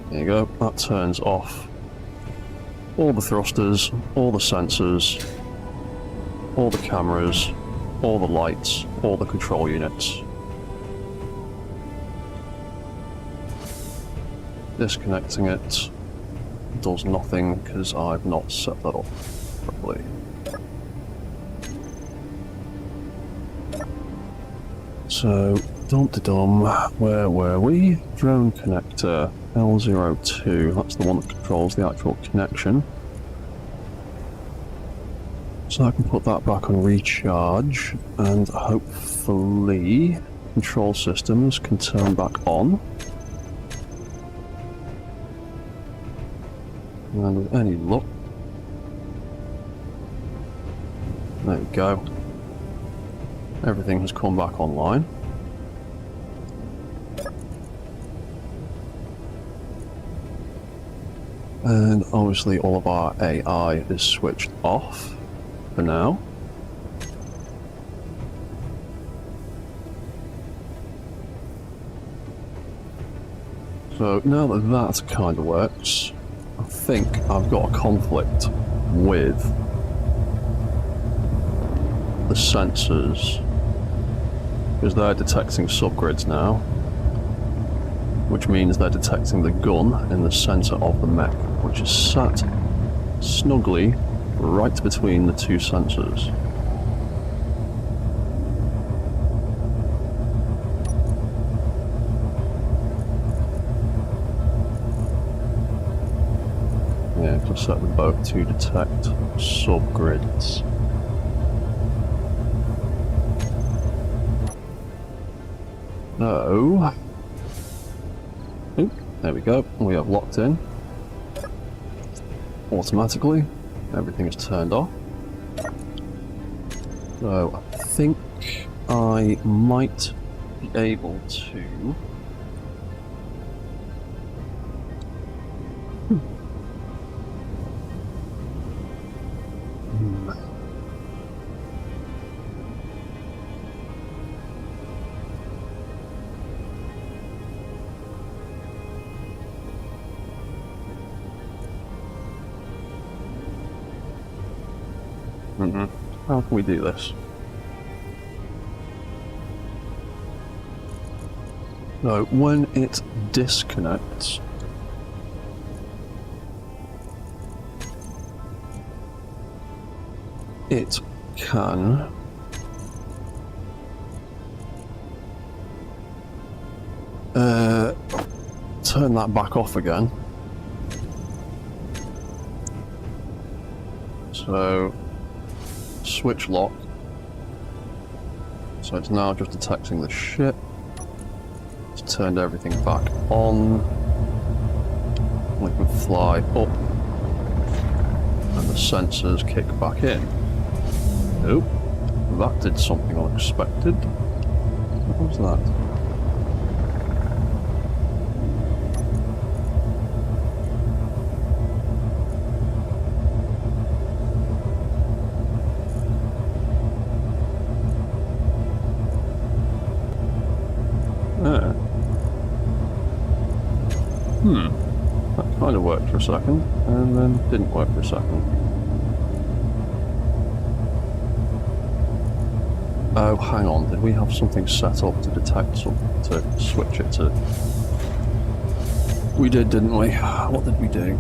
There you go, that turns off all the thrusters, all the sensors, all the cameras, all the lights, all the control units. Disconnecting it does nothing because I've not set that up properly. So, dum-de-dum, where were we? Drone connector L02, that's the one that controls the actual connection. So I can put that back on recharge, and hopefully control systems can turn back on. And with any luck, there we go. Everything has come back online. And obviously all of our AI is switched off for now. So now that that kind of works, I think I've got a conflict with the sensors, because they're detecting subgrids now, which means they're detecting the gun in the centre of the mech, which is sat snugly right between the two sensors. Yeah, just set them both to detect subgrids. So, there we go, we have locked in. Automatically, everything is turned off. So, I think I might be able to... How can we do this? So, when it disconnects, it can turn that back off again. So, switch lock. So it's now just detecting the ship. It's turned everything back on. We can fly up. And the sensors kick back in. Nope. That did something unexpected. What was that? That kind of worked for a second, and then didn't work for a second. Oh, hang on. Did we have something set up to detect something, to switch it to? We did, didn't we? What did we do?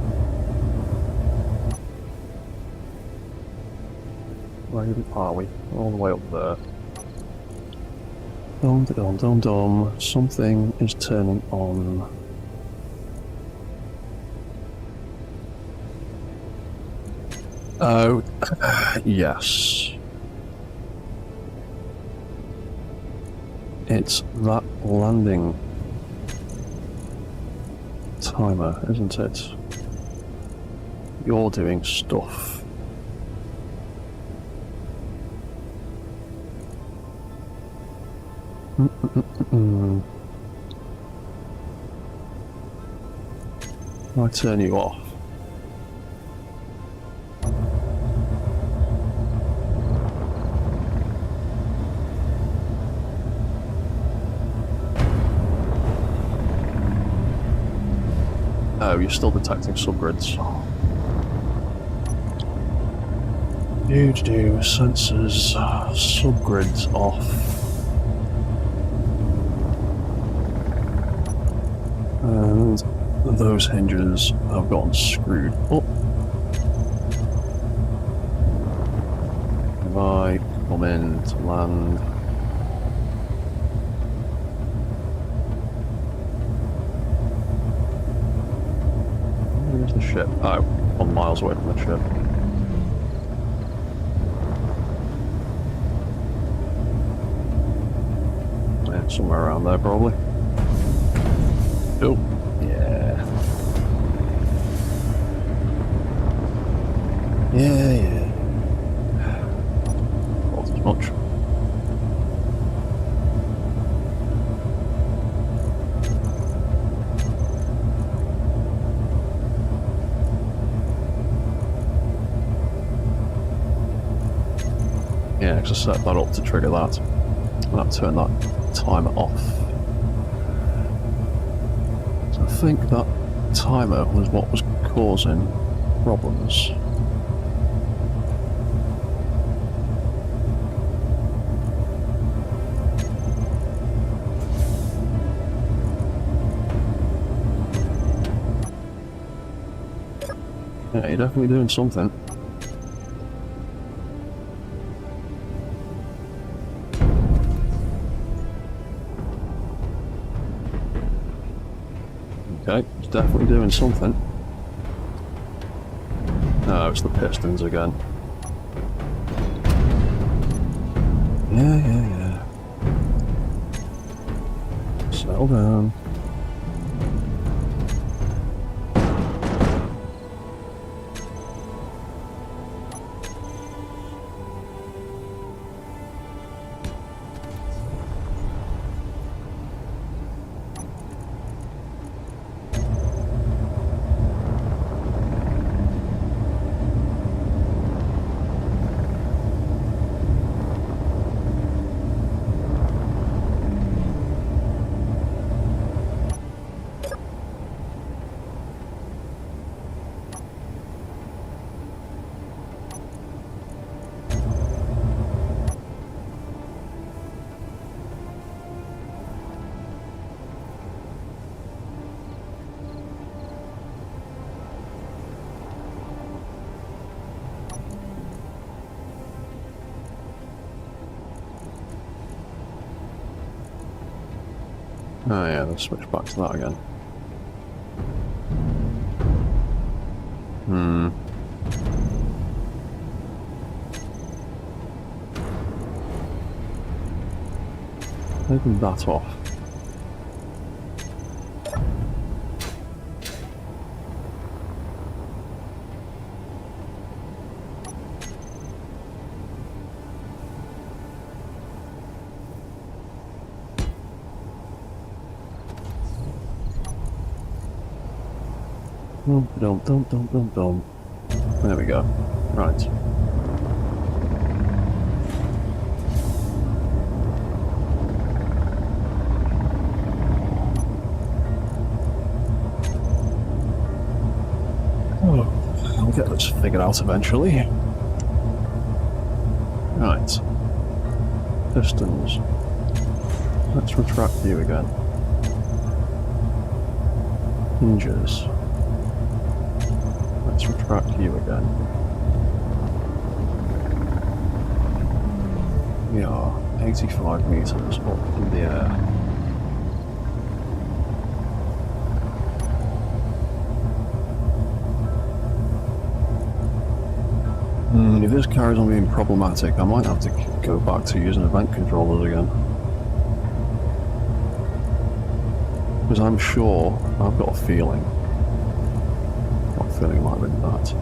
Where are we? All the way up there. Dum dum dum dum. Something is turning on. Oh, yes. It's that landing timer, isn't it? You're doing stuff. I turn you off. Oh, you're still detecting subgrids. Do sensors, subgrids off. And those hinges have gotten screwed up. If I come in to land. Where's the ship? Oh, 1 miles away from the ship. Yeah, somewhere around there, probably. Oh, yeah. Yeah. Not as much. Yeah, because I set that up to trigger that. And I've turned that timer off. So I think that timer was what was causing problems. Yeah, you're definitely doing something. Okay, it's definitely doing something. No, it's the pistons again. Yeah. Settle down. Oh yeah, let's switch back to that again. Open that off. Dum. There we go. Right. Oh, I'll get this figured out eventually. Right. pistons. Let's retract you again. Hinges. Let's retract you again. We are 85 meters up in the air. If this carries on being problematic, I might have to go back to using event controllers again. Because I'm sure, I've got a feeling. I've got a feeling it might have been that.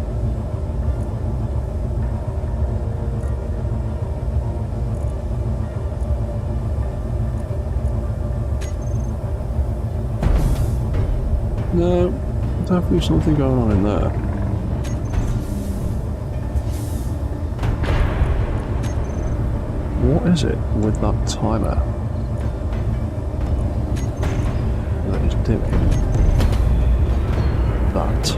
No, definitely something going on in there. What is it with that timer that is doing that?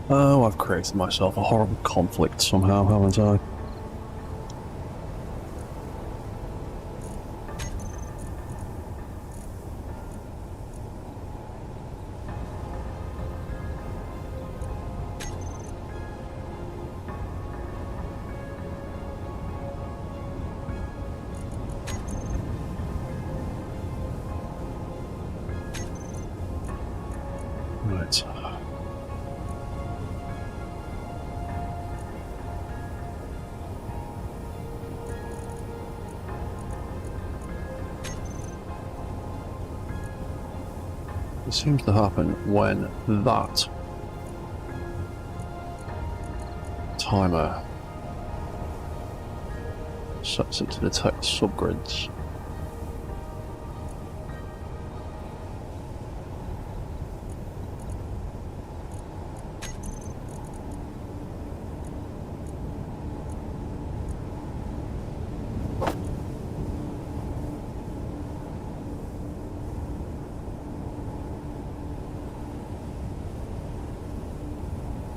Oh, I've created myself a horrible conflict somehow, haven't I? Right. It seems to happen when that timer sets it to detect subgrids.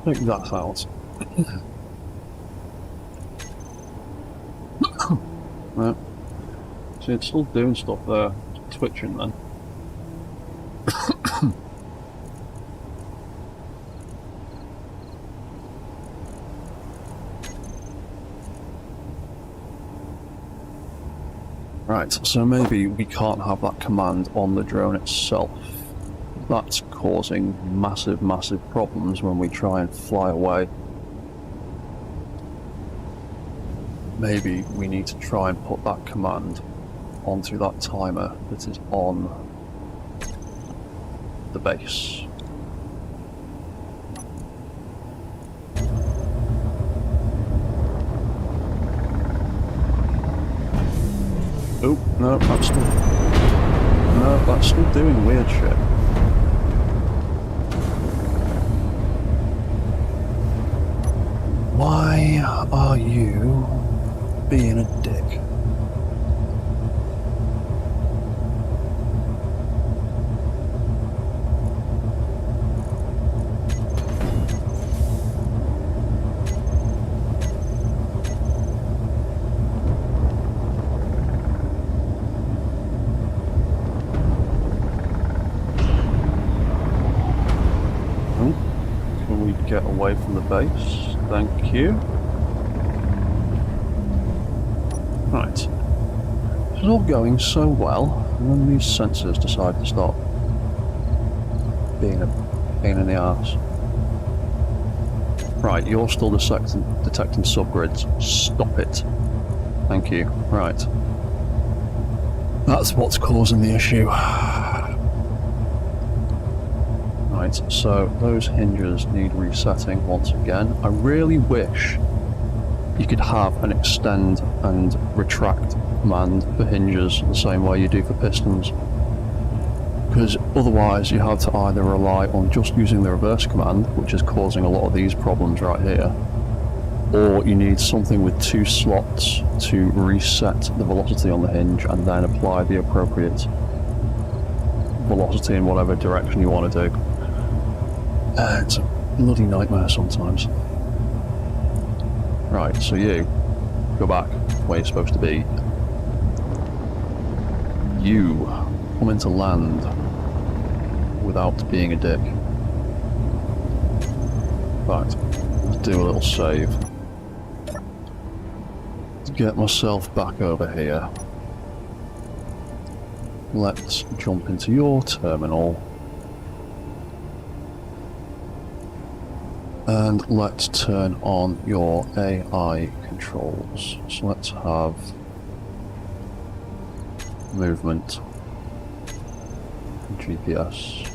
Take that out. Right. See, it's still doing stuff there. It's twitching then. Right, so maybe we can't have that command on the drone itself. That's causing massive, massive problems when we try and fly away. Maybe we need to try and put that command onto that timer that is on the base. Oh, no, that's still doing weird shit. Why are you being a dick? Can we get away from the base? Thank you. Right. This is all going so well, and then these sensors decide to stop being a pain in the arse. Right, you're still detecting subgrids. Stop it. Thank you. Right. That's what's causing the issue. Right, so those hinges need resetting once again. I really wish you could have an extend and retract command for hinges the same way you do for pistons. Because otherwise you have to either rely on just using the reverse command, which is causing a lot of these problems right here, or you need something with 2 slots to reset the velocity on the hinge and then apply the appropriate velocity in whatever direction you want to do. It's a bloody nightmare sometimes. Right, so you go back where you're supposed to be. You come into land without being a dick. Right, let's do a little save. Let's get myself back over here. Let's jump into your terminal. And let's turn on your AI controls. So let's have movement, GPS.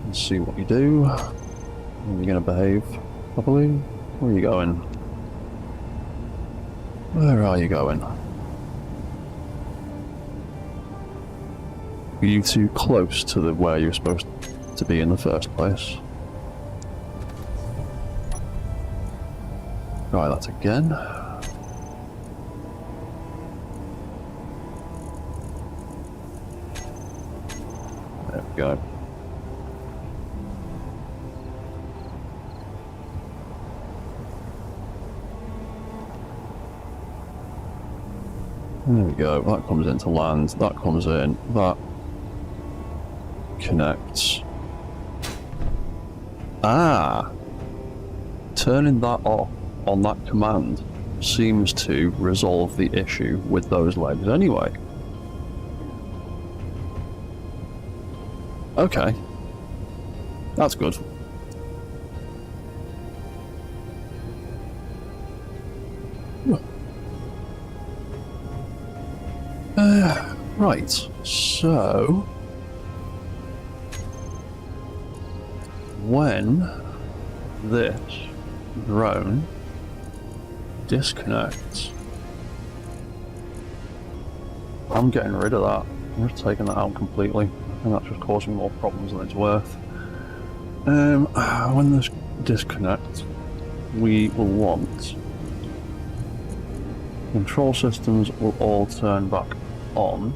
Let's see what you do. Are you going to behave properly? Where are you going? Where are you going? Are you too close to where you're supposed to be in the first place? Try that again. There we go. There we go. That comes into land. That comes in. That connects. Ah! Turning that off on that command seems to resolve the issue with those legs anyway. Okay. That's good. Right, so when this drone disconnects, I'm getting rid of that. I'm just taking that out completely. I think that's just causing more problems than it's worth. When this disconnects, we will want control systems will all turn back on.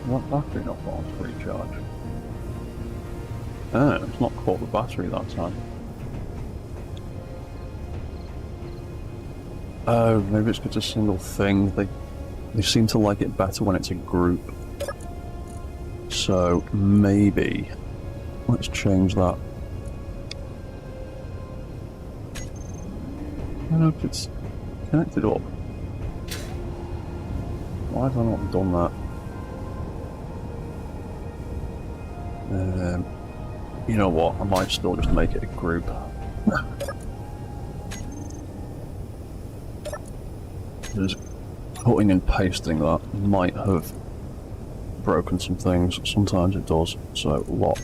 That battery not on to recharge? Oh, it's not caught the battery that time. Oh, maybe it's because it's a single thing. They seem to like it better when it's a group. So maybe let's change that. I don't know if it's connected up. Why have I not done that? You know what, I might still just make it a group. Just cutting and pasting that might have broken some things. Sometimes it does, so what?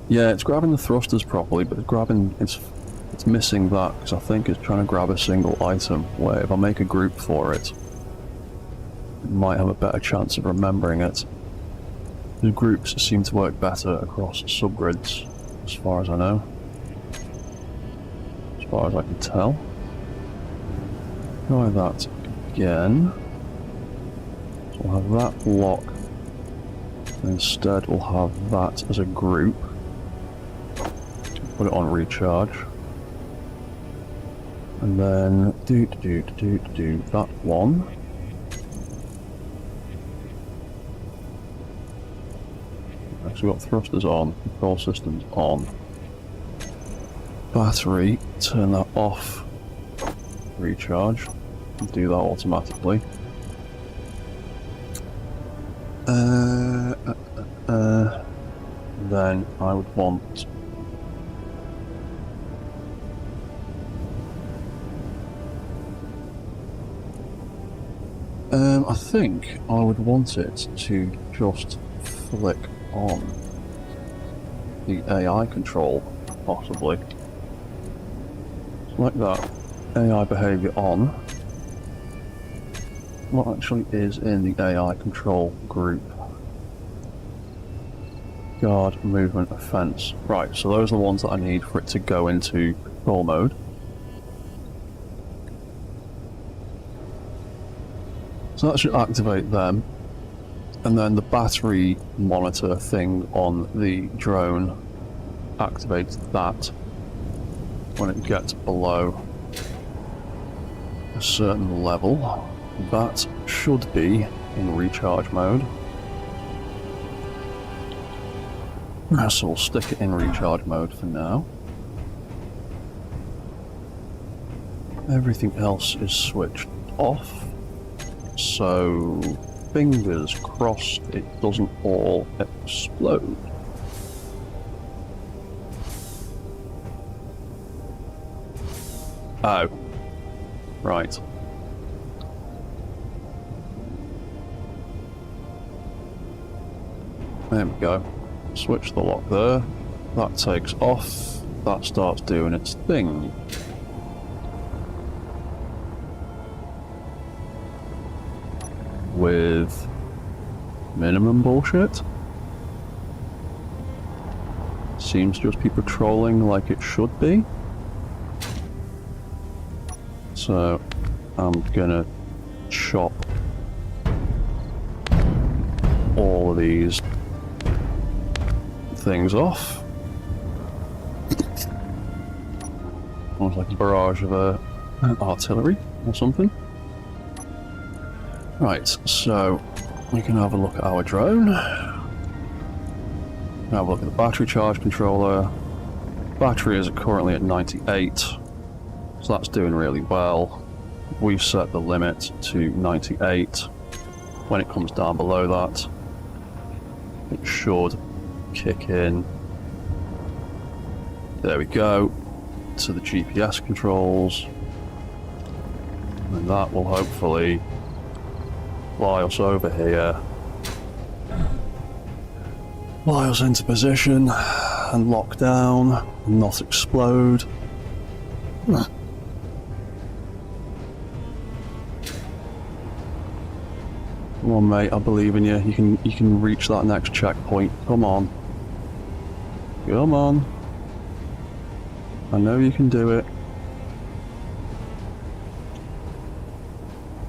Yeah, it's grabbing the thrusters properly, but it's missing that, because I think it's trying to grab a single item, where if I make a group for it, it might have a better chance of remembering it. The groups seem to work better across subgrids, as far as I know. As far as I can tell. Try that again. So we'll have that block. Instead we'll have that as a group. Put it on recharge. And then do that one. So we've got thrusters on, control systems on. Battery, turn that off. Recharge. Do that automatically. Then I would want I think I would want it to just flick on the AI control, possibly. Like that. AI behavior on. What actually is in the AI control group? Guard, movement, offense. Right, so those are the ones that I need for it to go into patrol mode. So that should activate them. And then the battery monitor thing on the drone activates that when it gets below a certain level. That should be in recharge mode. So we'll stick it in recharge mode for now. Everything else is switched off. So fingers crossed it doesn't all explode. Oh. Right. There we go. Switch the lock there. That takes off. That starts doing its thing. With minimum bullshit. Seems to just be patrolling like it should be. So I'm gonna chop all of these things off. Almost like a barrage of artillery or something. Right, so we can have a look at our drone. Have a look at the battery charge controller. Battery is currently at 98, so that's doing really well. We've set the limit to 98. When it comes down below that, it should kick in. There we go, to the GPS controls. And that will hopefully fly us over here. Fly us into position and lock down and not explode. Come on, mate, I believe in you. You can reach that next checkpoint. Come on. Come on. I know you can do it.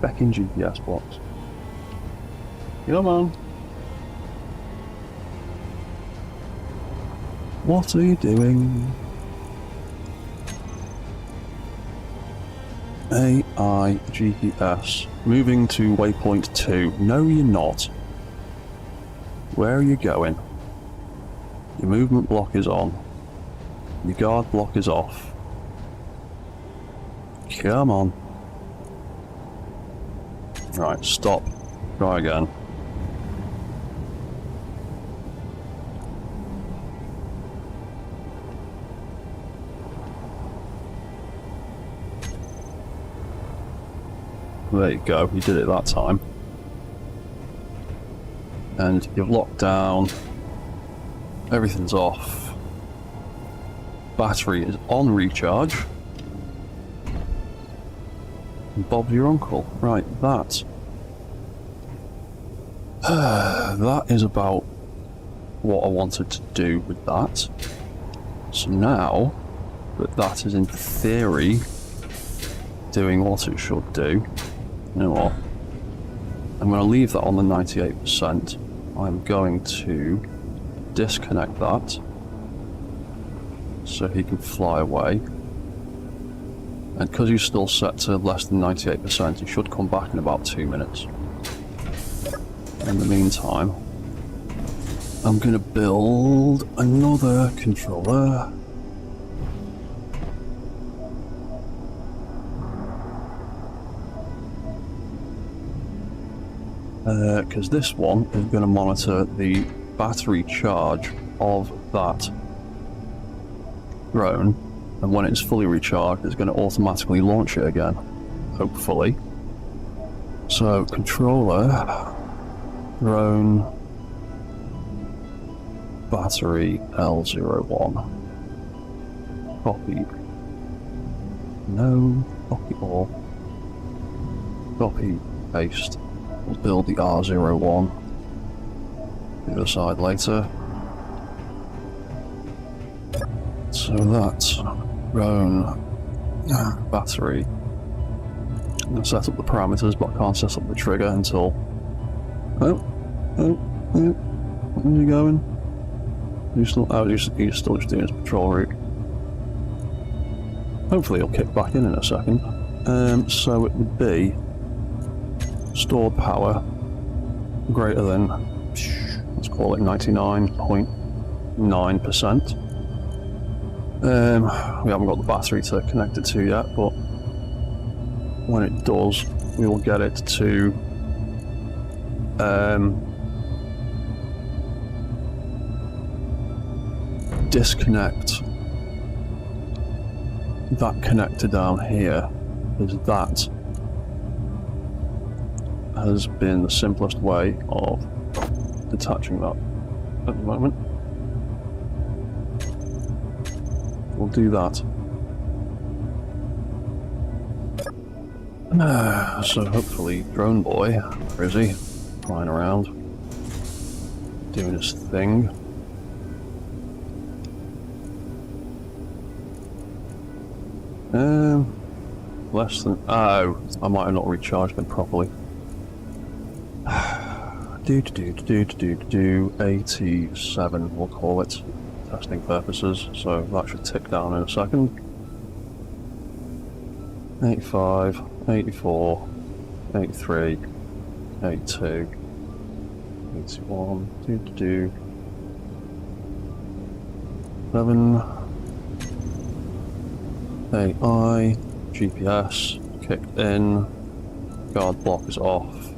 Back in GPS blocks. Come on. What are you doing? AI GPS. Moving to waypoint 2. No, you're not. Where are you going? Your movement block is on. Your guard block is off. Come on. Right, stop. Try again. There you go, you did it that time. And you've locked down. Everything's off. Battery is on recharge. And Bob's your uncle. Right, that. That is about what I wanted to do with that. So now that that is in theory doing what it should do, you know what? I'm going to leave that on the 98%. I'm going to disconnect that so he can fly away. And because he's still set to less than 98%, he should come back in about 2 minutes. In the meantime, I'm going to build another controller. Because this one is going to monitor the battery charge of that drone, and when it's fully recharged, it's going to automatically launch it again, hopefully. So, controller, drone, battery L01. Copy. No, copy all. Copy, paste. We'll build the R01. The other side later. So that's drone, battery. I'm going to set up the parameters, but I can't set up the trigger until... Oh, where's he going? He's still just doing his patrol route. Hopefully he'll kick back in a second. So it would be stored power greater than, let's call it 99.9%. We haven't got the battery to connect it to yet, but when it does, we will get it to disconnect that connector down here, because that has been the simplest way of detaching that at the moment. We'll do that. So hopefully Drone Boy, where is he? Flying around, doing his thing. Less than... Oh, I might have not recharged him properly. 87, we'll call it, testing purposes, so that should tick down in a second. 85, 84, 83, 82, 81, 7, AI, GPS, kicked in, guard block is off.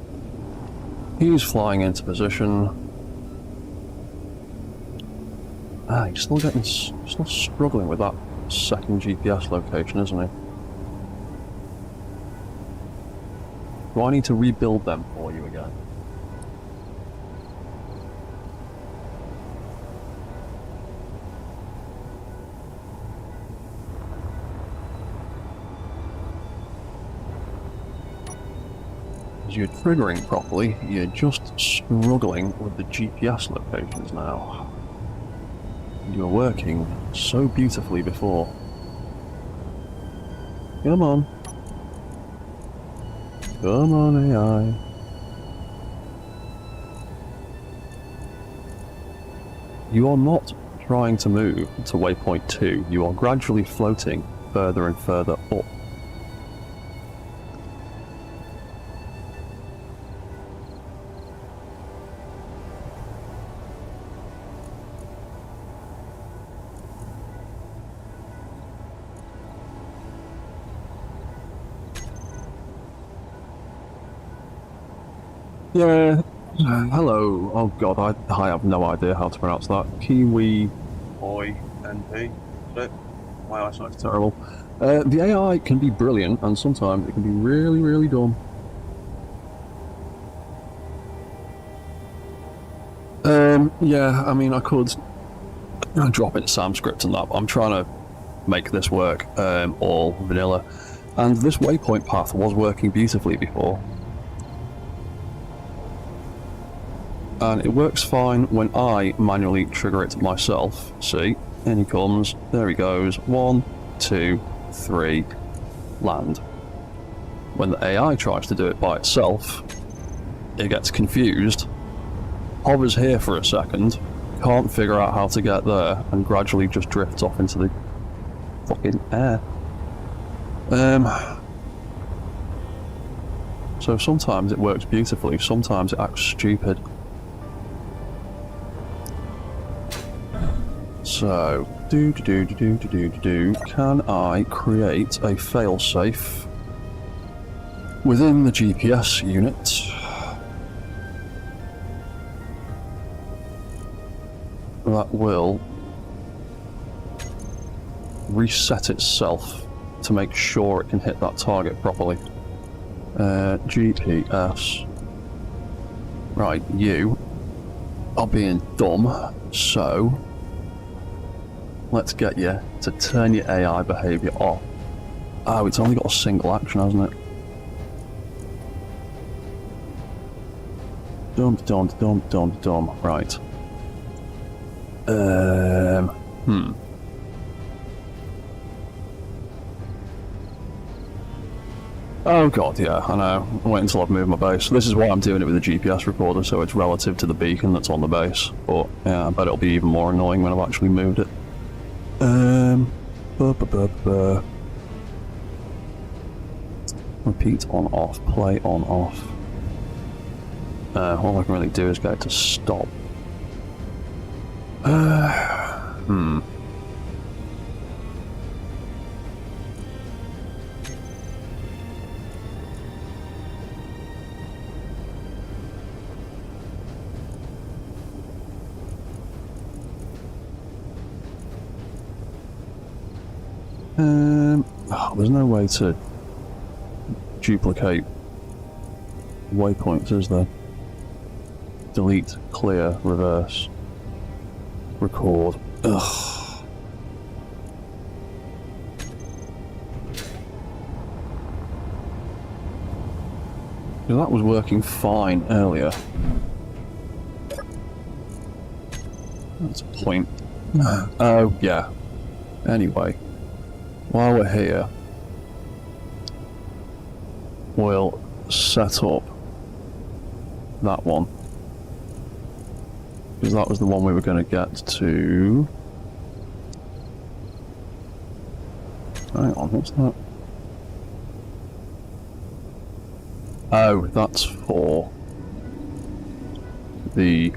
He's flying into position. He's still struggling with that second GPS location, isn't he? Do I need to rebuild them for you again? As you're triggering properly, you're just struggling with the GPS locations now. You were working so beautifully before. Come on. Come on, AI. You are not trying to move to waypoint 2, you are gradually floating further and further up. Yeah, hello. Oh god, I have no idea how to pronounce that. Kiwi Boy NP. My eyesight's terrible. The AI can be brilliant, and sometimes it can be really, really dumb. Yeah, I mean, I could drop in Sanskrit and that, but I'm trying to make this work all vanilla. And this waypoint path was working beautifully before. And it works fine when I manually trigger it myself. See, in he comes, there he goes, 1, 2, 3, land. When the AI tries to do it by itself, it gets confused, hovers here for a second, can't figure out how to get there, and gradually just drifts off into the fucking air. So sometimes it works beautifully, sometimes it acts stupid. So, can I create a failsafe within the GPS unit that will reset itself to make sure it can hit that target properly? GPS. Right, you are being dumb, so let's get you to turn your AI behaviour off. Oh, it's only got a single action, hasn't it? Dum. Right. Oh god, yeah, I know. I'm waiting until I've moved my base. This is why I'm doing it with a GPS recorder, so it's relative to the beacon that's on the base. But yeah, I bet it'll be even more annoying when I've actually moved it. Repeat on off, play on off. All I can really do is get it to stop. There's no way to duplicate waypoints, is there? Delete, clear, reverse, record. Ugh. That was working fine earlier. That's a point. Oh, yeah. Anyway, while we're here, we'll set up that one. Because that was the one we were going to get to. Hang on, what's that? Oh, that's for the...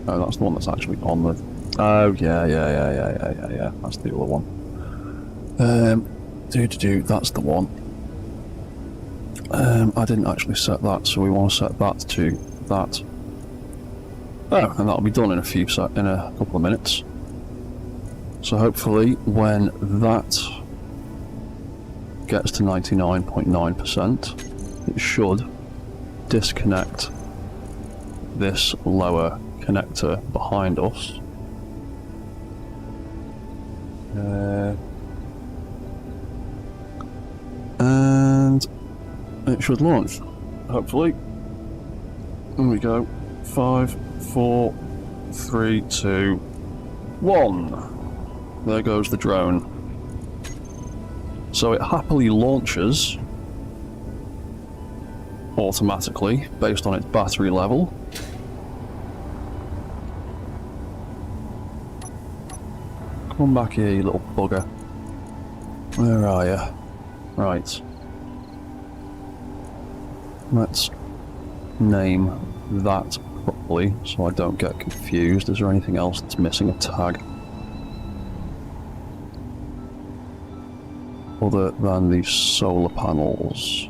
Oh, that's the one that's actually on the... Oh, yeah. That's the other one. That's the one. I didn't actually set that, so we want to set that to that. Oh, and that'll be done in a couple of minutes. So hopefully, when that gets to 99.9%, it should disconnect this lower connector behind us. And it should launch, hopefully. Here we go. 5, 4, 3, 2, 1. There goes the drone. So it happily launches automatically based on its battery level. Come back here, you little bugger. Where are you? Right. Let's name that properly so I don't get confused. Is there anything else that's missing a tag? Other than the solar panels.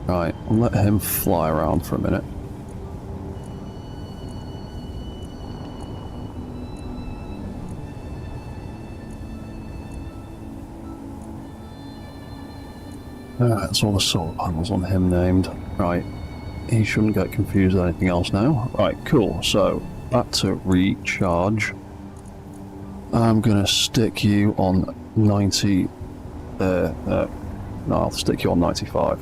Right, I'll let him fly around for a minute. That's all the solar panels on him named. Right, he shouldn't get confused with anything else now. Right, cool. So, back to recharge. I'm gonna stick you on 90... no, I'll stick you on 95.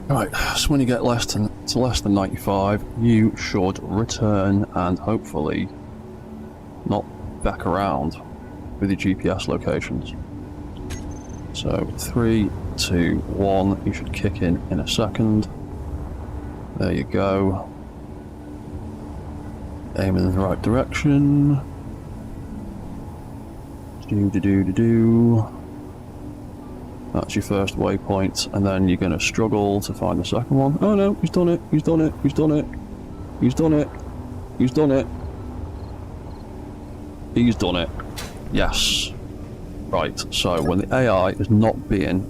Right, so when you get less than 95, you should return and hopefully not back around with your GPS locations. So 3, 2, 1, you should kick in a second. There you go. Aim in the right direction. That's your first waypoint, and then you're going to struggle to find the second one. Oh no, he's done it, he's done it, he's done it, he's done it, he's done it. He's done it. Yes. Right, so when the AI is not being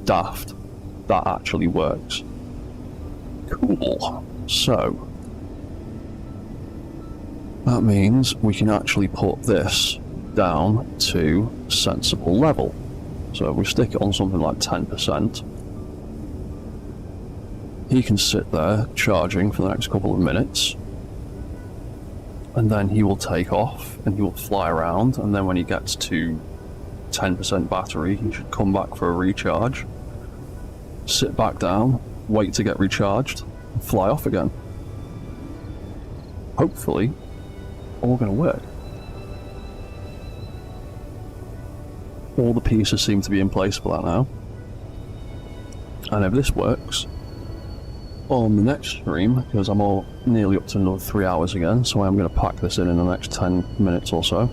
daft, that actually works. Cool. So, That means we can actually put this down to sensible level. So if we stick it on something like 10%, he can sit there charging for the next couple of minutes, and then he will take off and he will fly around, and then when he gets to 10% battery, he should come back for a recharge, sit back down, wait to get recharged, and fly off again. Hopefully, all going to work. All the pieces seem to be in place for that now. And if this works, on the next stream, because I'm all nearly up to another 3 hours again, so I'm going to pack this in the next 10 minutes or so.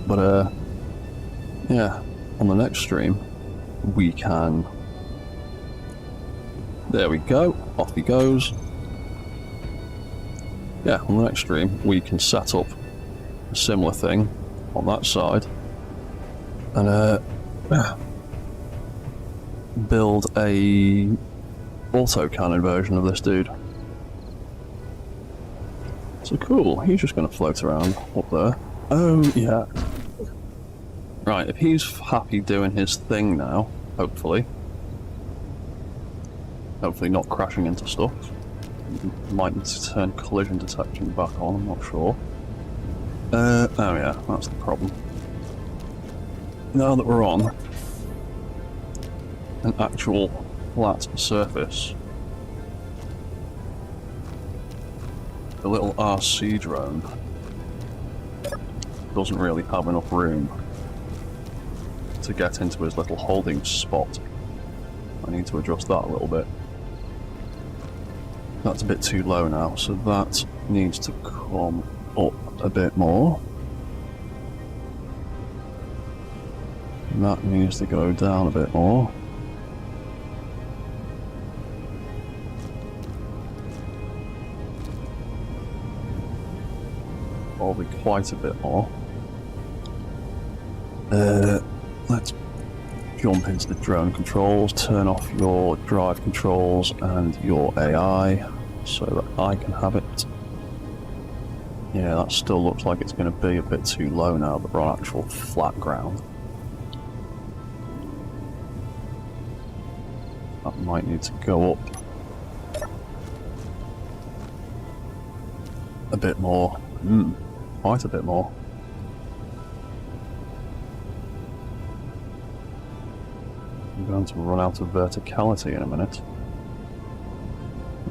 But yeah, on the next stream, we can... There we go, off he goes. Yeah, on the next stream, we can set up a similar thing on that side, and build a autocannon version of this dude. So cool, he's just going to float around up there. Oh, yeah. Right, if he's happy doing his thing now, hopefully not crashing into stuff. Might need to turn collision detection back on, I'm not sure. Oh yeah, that's the problem. Now that we're on an actual flat surface, the little RC drone doesn't really have enough room to get into his little holding spot. I need to adjust that a little bit. That's a bit too low now, so that needs to come up a bit more. And that needs to go down a bit more. Probably quite a bit more. Let's jump into the drone controls, turn off your drive controls and your AI so that I can have it. Yeah, that still looks like it's going to be a bit too low now that we're on actual flat ground. That might need to go up a bit more. Quite a bit more. I'm going to run out of verticality in a minute.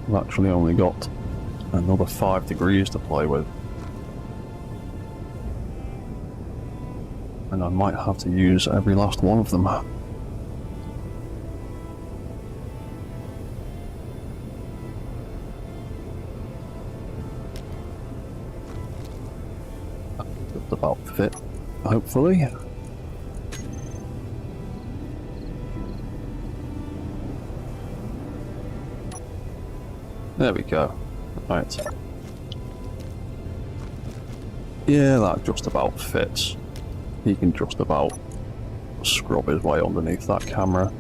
I've actually only got another 5 degrees to play with. And I might have to use every last one of them. Just about fit, hopefully. There we go. Right. Yeah, that just about fits. He can just about scrub his way underneath that camera.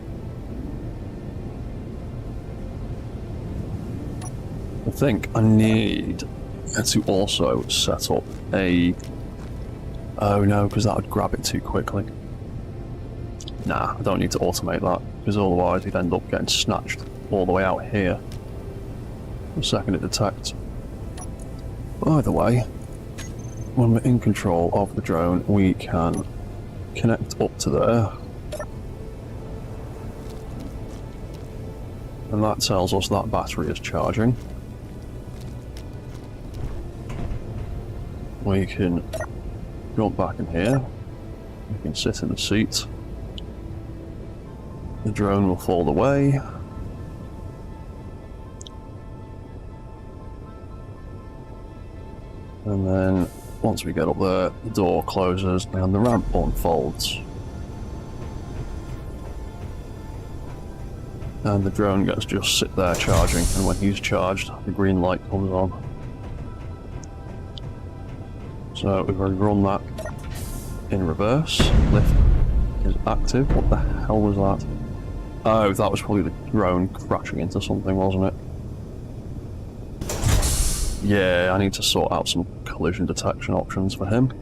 I think I need to also set up a... Oh no, because that would grab it too quickly. Nah, I don't need to automate that, because otherwise he'd end up getting snatched all the way out here the second it detects. By the way, when we're in control of the drone, we can connect up to there. And that tells us that battery is charging. We can jump back in here. We can sit in the seat. The drone will fall away. And then, once we get up there, the door closes and the ramp unfolds. And the drone gets to just sit there charging, and when he's charged, the green light comes on. So if I run that in reverse, lift is active. What the hell was that? Oh, that was probably the drone crashing into something, wasn't it? Yeah, I need to sort out some collision detection options for him.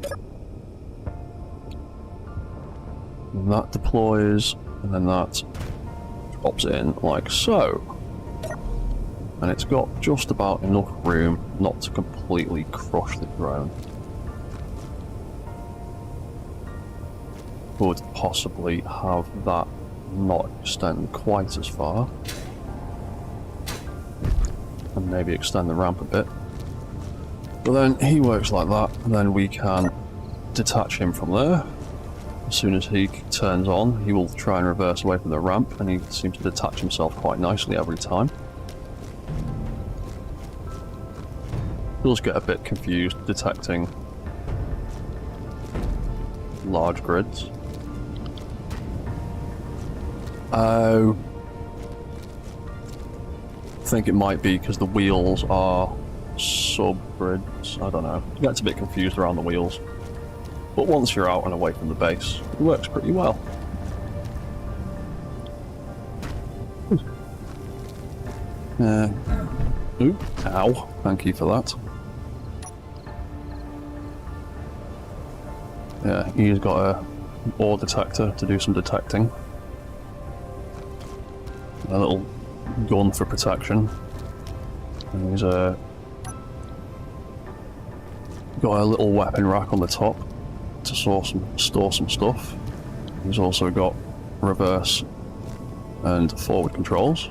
That deploys, and then that drops in like so. And it's got just about enough room not to completely crush the drone. Could possibly have that not extend quite as far. And maybe extend the ramp a bit. But then he works like that, and then we can detach him from there. As soon as he turns on, he will try and reverse away from the ramp, and he seems to detach himself quite nicely every time. Does get a bit confused detecting large grids. Oh, I think it might be because the wheels are sub-grids. I don't know. It gets a bit confused around the wheels. But once you're out and away from the base, it works pretty well. Ooh, ow. Thank you for that. Yeah, he's got a ore detector to do some detecting. A little gun for protection. And he's got a little weapon rack on the top to store some stuff. He's also got reverse and forward controls.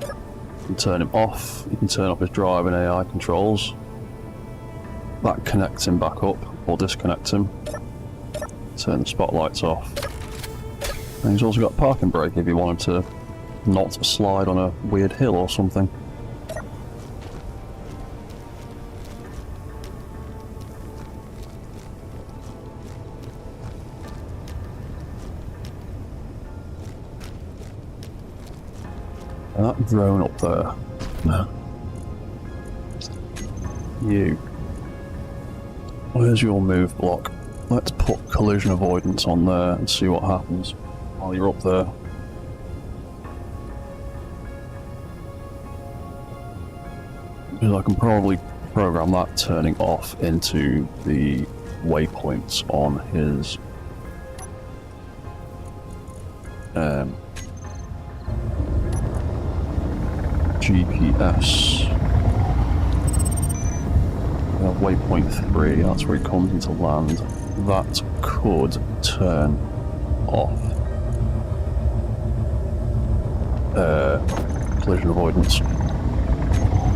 You can turn him off, you can turn off his drive and AI controls. That connects him back up, or disconnects him. Turn the spotlights off. And he's also got parking brake if you wanted to not slide on a weird hill or something. And that drone up there. You. Where's your move block? Let's put collision avoidance on there and see what happens while you're up there. Because I can probably program that turning off into the waypoints on his GPS. Waypoint 3, that's where he comes into land. That could turn off collision avoidance.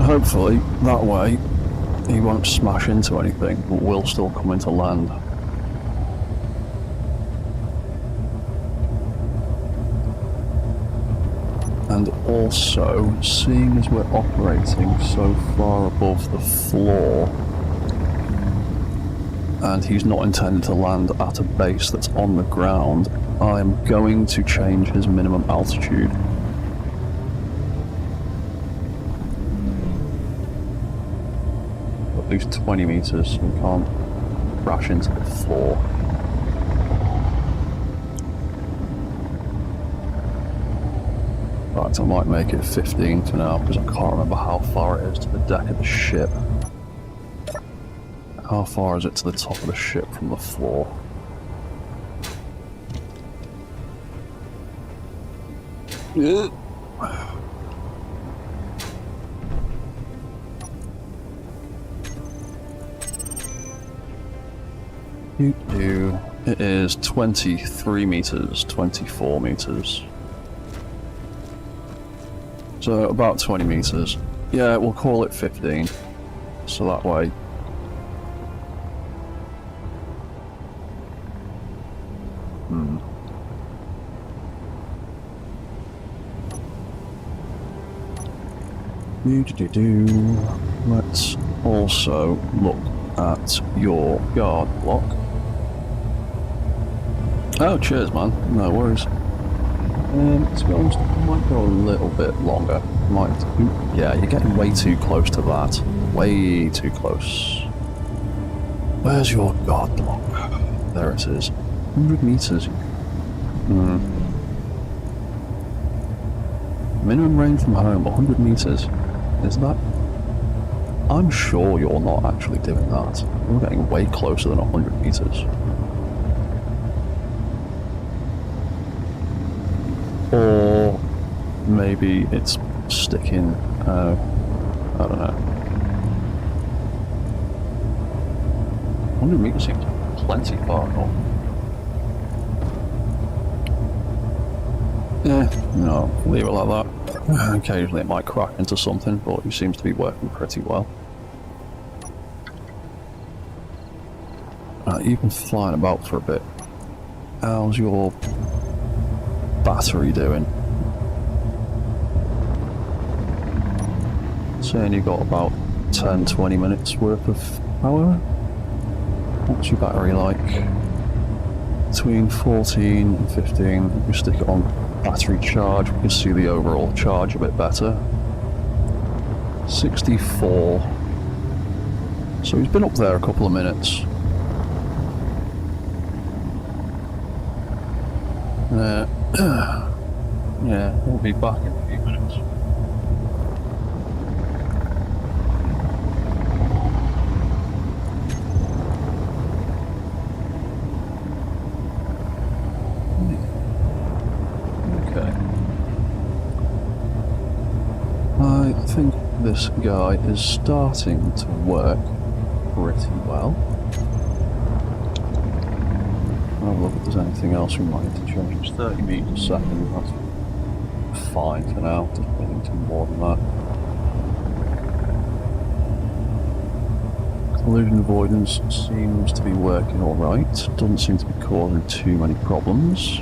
Hopefully, that way, he won't smash into anything, but will still come into land. And also, seeing as we're operating so far above the floor, and he's not intended to land at a base that's on the ground, I'm going to change his minimum altitude. At least 20 meters, so we can't crash into the floor. In fact, I might make it 15 for now, because I can't remember how far it is to the deck of the ship. How far is it to the top of the ship from the floor? It is 23 meters, 24 meters. So about 20 meters. Yeah, we'll call it 15. So that way. Let's also look at your guard block. Oh, cheers, man. No worries. To be honest, I might go a little bit longer. Yeah, you're getting way too close to that. Way too close. Where's your guard block? There it is. 100 meters. Minimum range from home, 100 meters. Is that? I'm sure you're not actually doing that. You're getting way closer than 100 meters. Or maybe it's sticking, I don't know. 100 meters seems plenty far off. No, leave it like that. Occasionally it might crack into something, but he seems to be working pretty well. You've been flying about for a bit. How's your battery doing? Saying you got about 10-20 minutes worth of power? What's your battery like? Between 14 and 15, if we stick it on battery charge, we can see the overall charge a bit better. 64. So he's been up there a couple of minutes. Yeah, he'll be back in a few minutes. I think this guy is starting to work pretty well. I'll have a look if there's anything else we might need to change. 30 meters a second, that's fine for now. Doesn't really need to more than that. Collision avoidance seems to be working alright. Doesn't seem to be causing too many problems.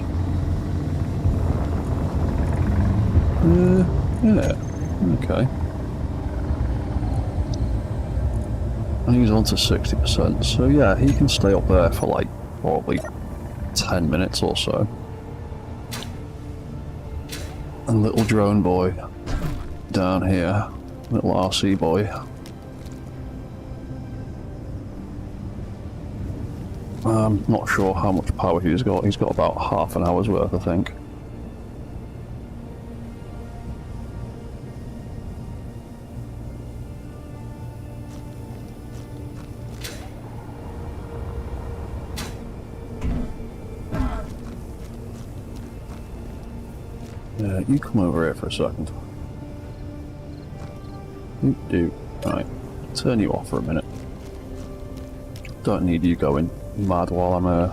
Yeah. Okay. And he's on to 60%, so yeah, he can stay up there for like probably 10 minutes or so. And little drone boy down here, little RC boy. I'm not sure how much power he's got. He's got about half an hour's worth, I think. You come over here for a second. Right, turn you off for a minute. Don't need you going mad while I'm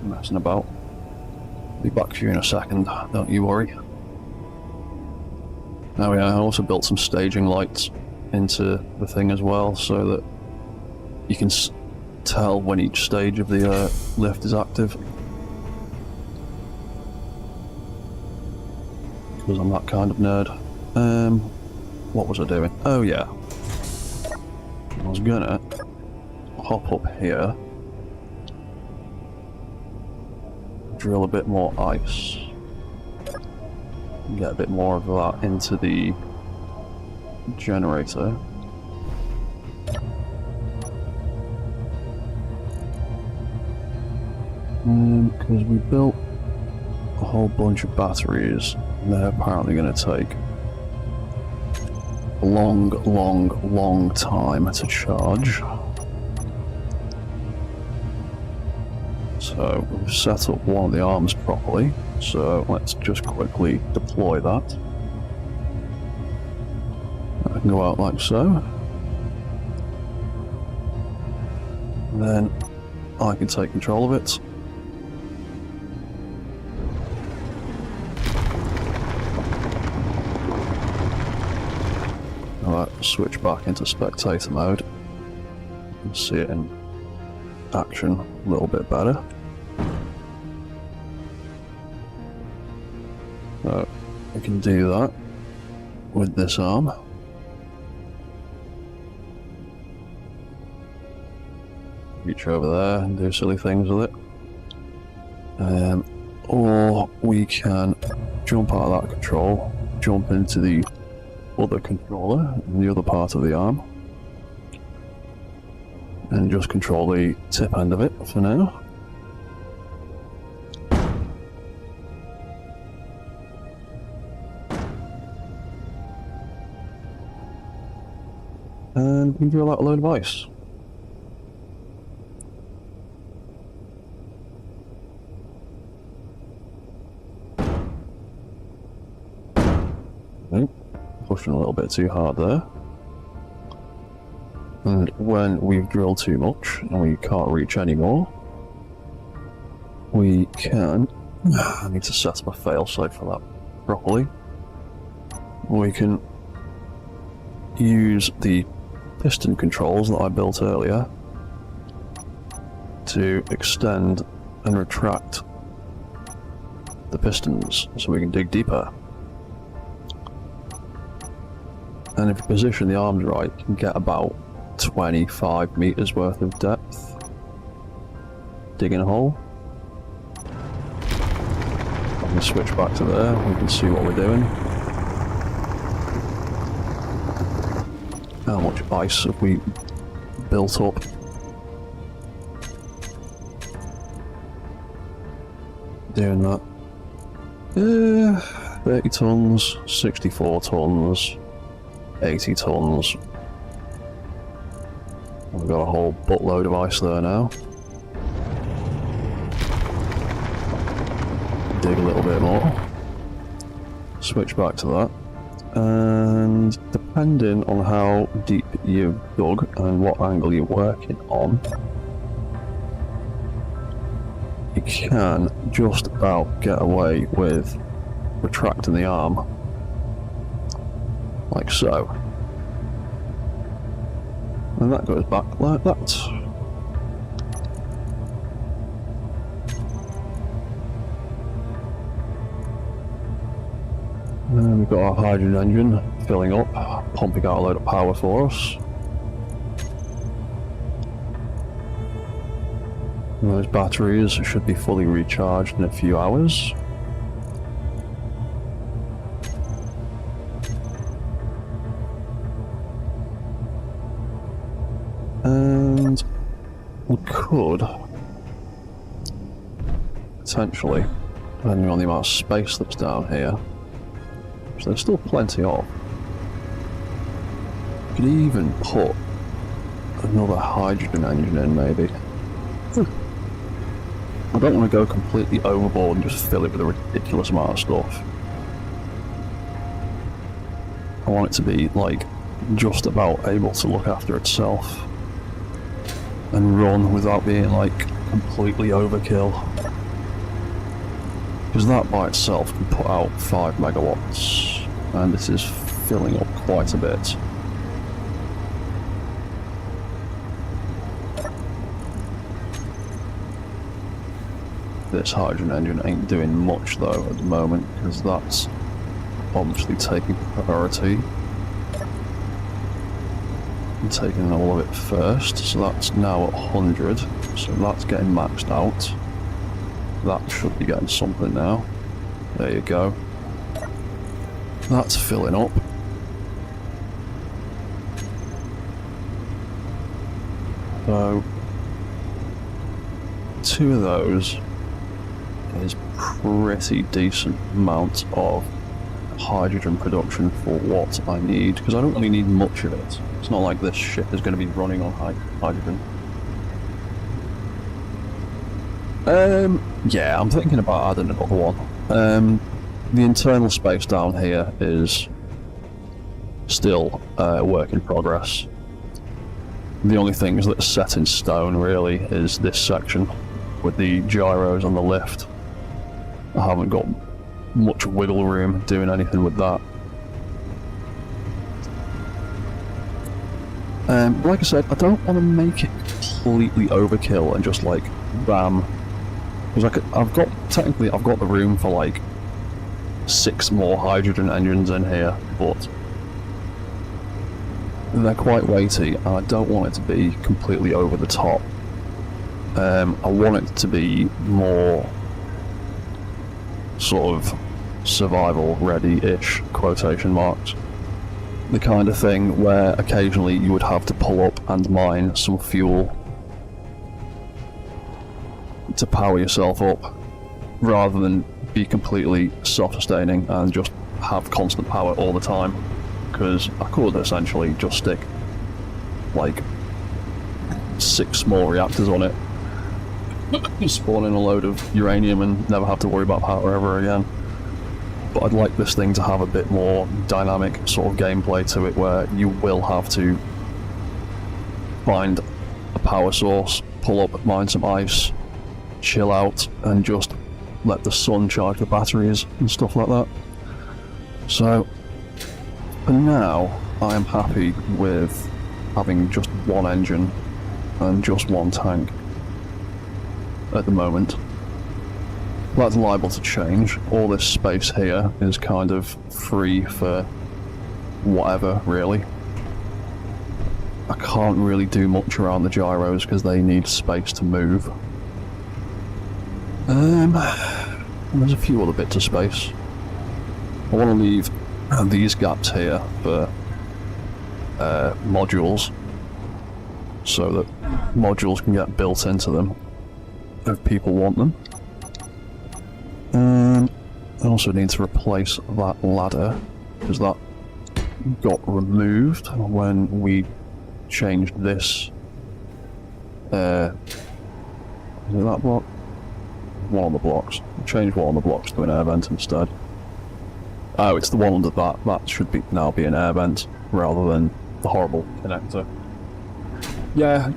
messing about. Be back to you in a second, don't you worry. Now yeah, I also built some staging lights into the thing as well, so that you can tell when each stage of the lift is active. Because I'm that kind of nerd. What was I doing? Oh yeah. I was gonna hop up here, drill a bit more ice, get a bit more of that into the generator. Because we built a whole bunch of batteries, and they're apparently going to take a long time to charge. So we've set up one of the arms properly, so let's just quickly deploy that. I can go out like so. And then I can take control of it. Alright, switch back into spectator mode and see it in action a little bit better. So we can do that with this arm. Reach over there and do silly things with it. Or we can jump out of that control, jump into the other controller in the other part of the arm, and just control the tip end of it for now. And we can drill out a load of ice. Oh, pushing a little bit too hard there. And when we've drilled too much and we can't reach anymore, we can... I need to set up a failsafe for that properly. We can use the piston controls that I built earlier to extend and retract the pistons so we can dig deeper. And if you position the arms right, you can get about 25 meters worth of depth digging a hole. I can switch back to there, we can see what we're doing. How much ice have we built up? Doing that. 30 tons, 64 tons, 80 tons. We've got a whole buttload of ice there now. Dig a little bit more. Switch back to that. And depending on how deep you've dug and what angle you're working on, you can just about get away with retracting the arm, like so. And that goes back like that. And we've got our hydrogen engine filling up, pumping out a load of power for us. And those batteries should be fully recharged in a few hours. And we could potentially, depending on the amount of space that's down here, so there's still plenty of, could even put another hydrogen engine in maybe. I don't want to go completely overboard and just fill it with a ridiculous amount of stuff. I want it to be like just about able to look after itself and run without being like completely overkill. Because that by itself can put out 5 megawatts, and this is filling up quite a bit. This hydrogen engine ain't doing much though at the moment, because that's obviously taking priority. I'm taking all of it first, so that's now at 100, so that's getting maxed out. That should be getting something now. There you go. That's filling up. So 2 of those is pretty decent amount of hydrogen production for what I need, because I don't really need much of it. It's not like this ship is going to be running on hydrogen. Yeah, I'm thinking about adding another one. The internal space down here is still a work in progress. The only things that are set in stone really is this section with the gyros on the lift. I haven't got much wiggle room doing anything with that. Like I said, I don't want to make it completely overkill and just like bam. Because I've got the room for like 6 more hydrogen engines in here, but they're quite weighty and I don't want it to be completely over the top. I want it to be more sort of survival ready-ish, quotation marks. The kind of thing where occasionally you would have to pull up and mine some fuel to power yourself up, rather than be completely self-sustaining and just have constant power all the time, because I could essentially just stick like 6 small reactors on it, spawning a load of uranium and never have to worry about power ever again. But I'd like this thing to have a bit more dynamic sort of gameplay to it, where you will have to find a power source, pull up, mine some ice, chill out, and just let the sun charge the batteries and stuff like that. So, for now, I am happy with having just one engine and just one tank at the moment. That's liable to change. All this space here is kind of free for whatever, really. I can't really do much around the gyros because they need space to move. There's a few other bits of space. I want to leave these gaps here for modules, so that modules can get built into them if people want them. I also need to replace that ladder, because that got removed when we changed this. Is it that block? One of the blocks. Change one of the blocks to an air vent instead. Oh, it's the one under that. That should be now be an air vent rather than the horrible connector. Yeah.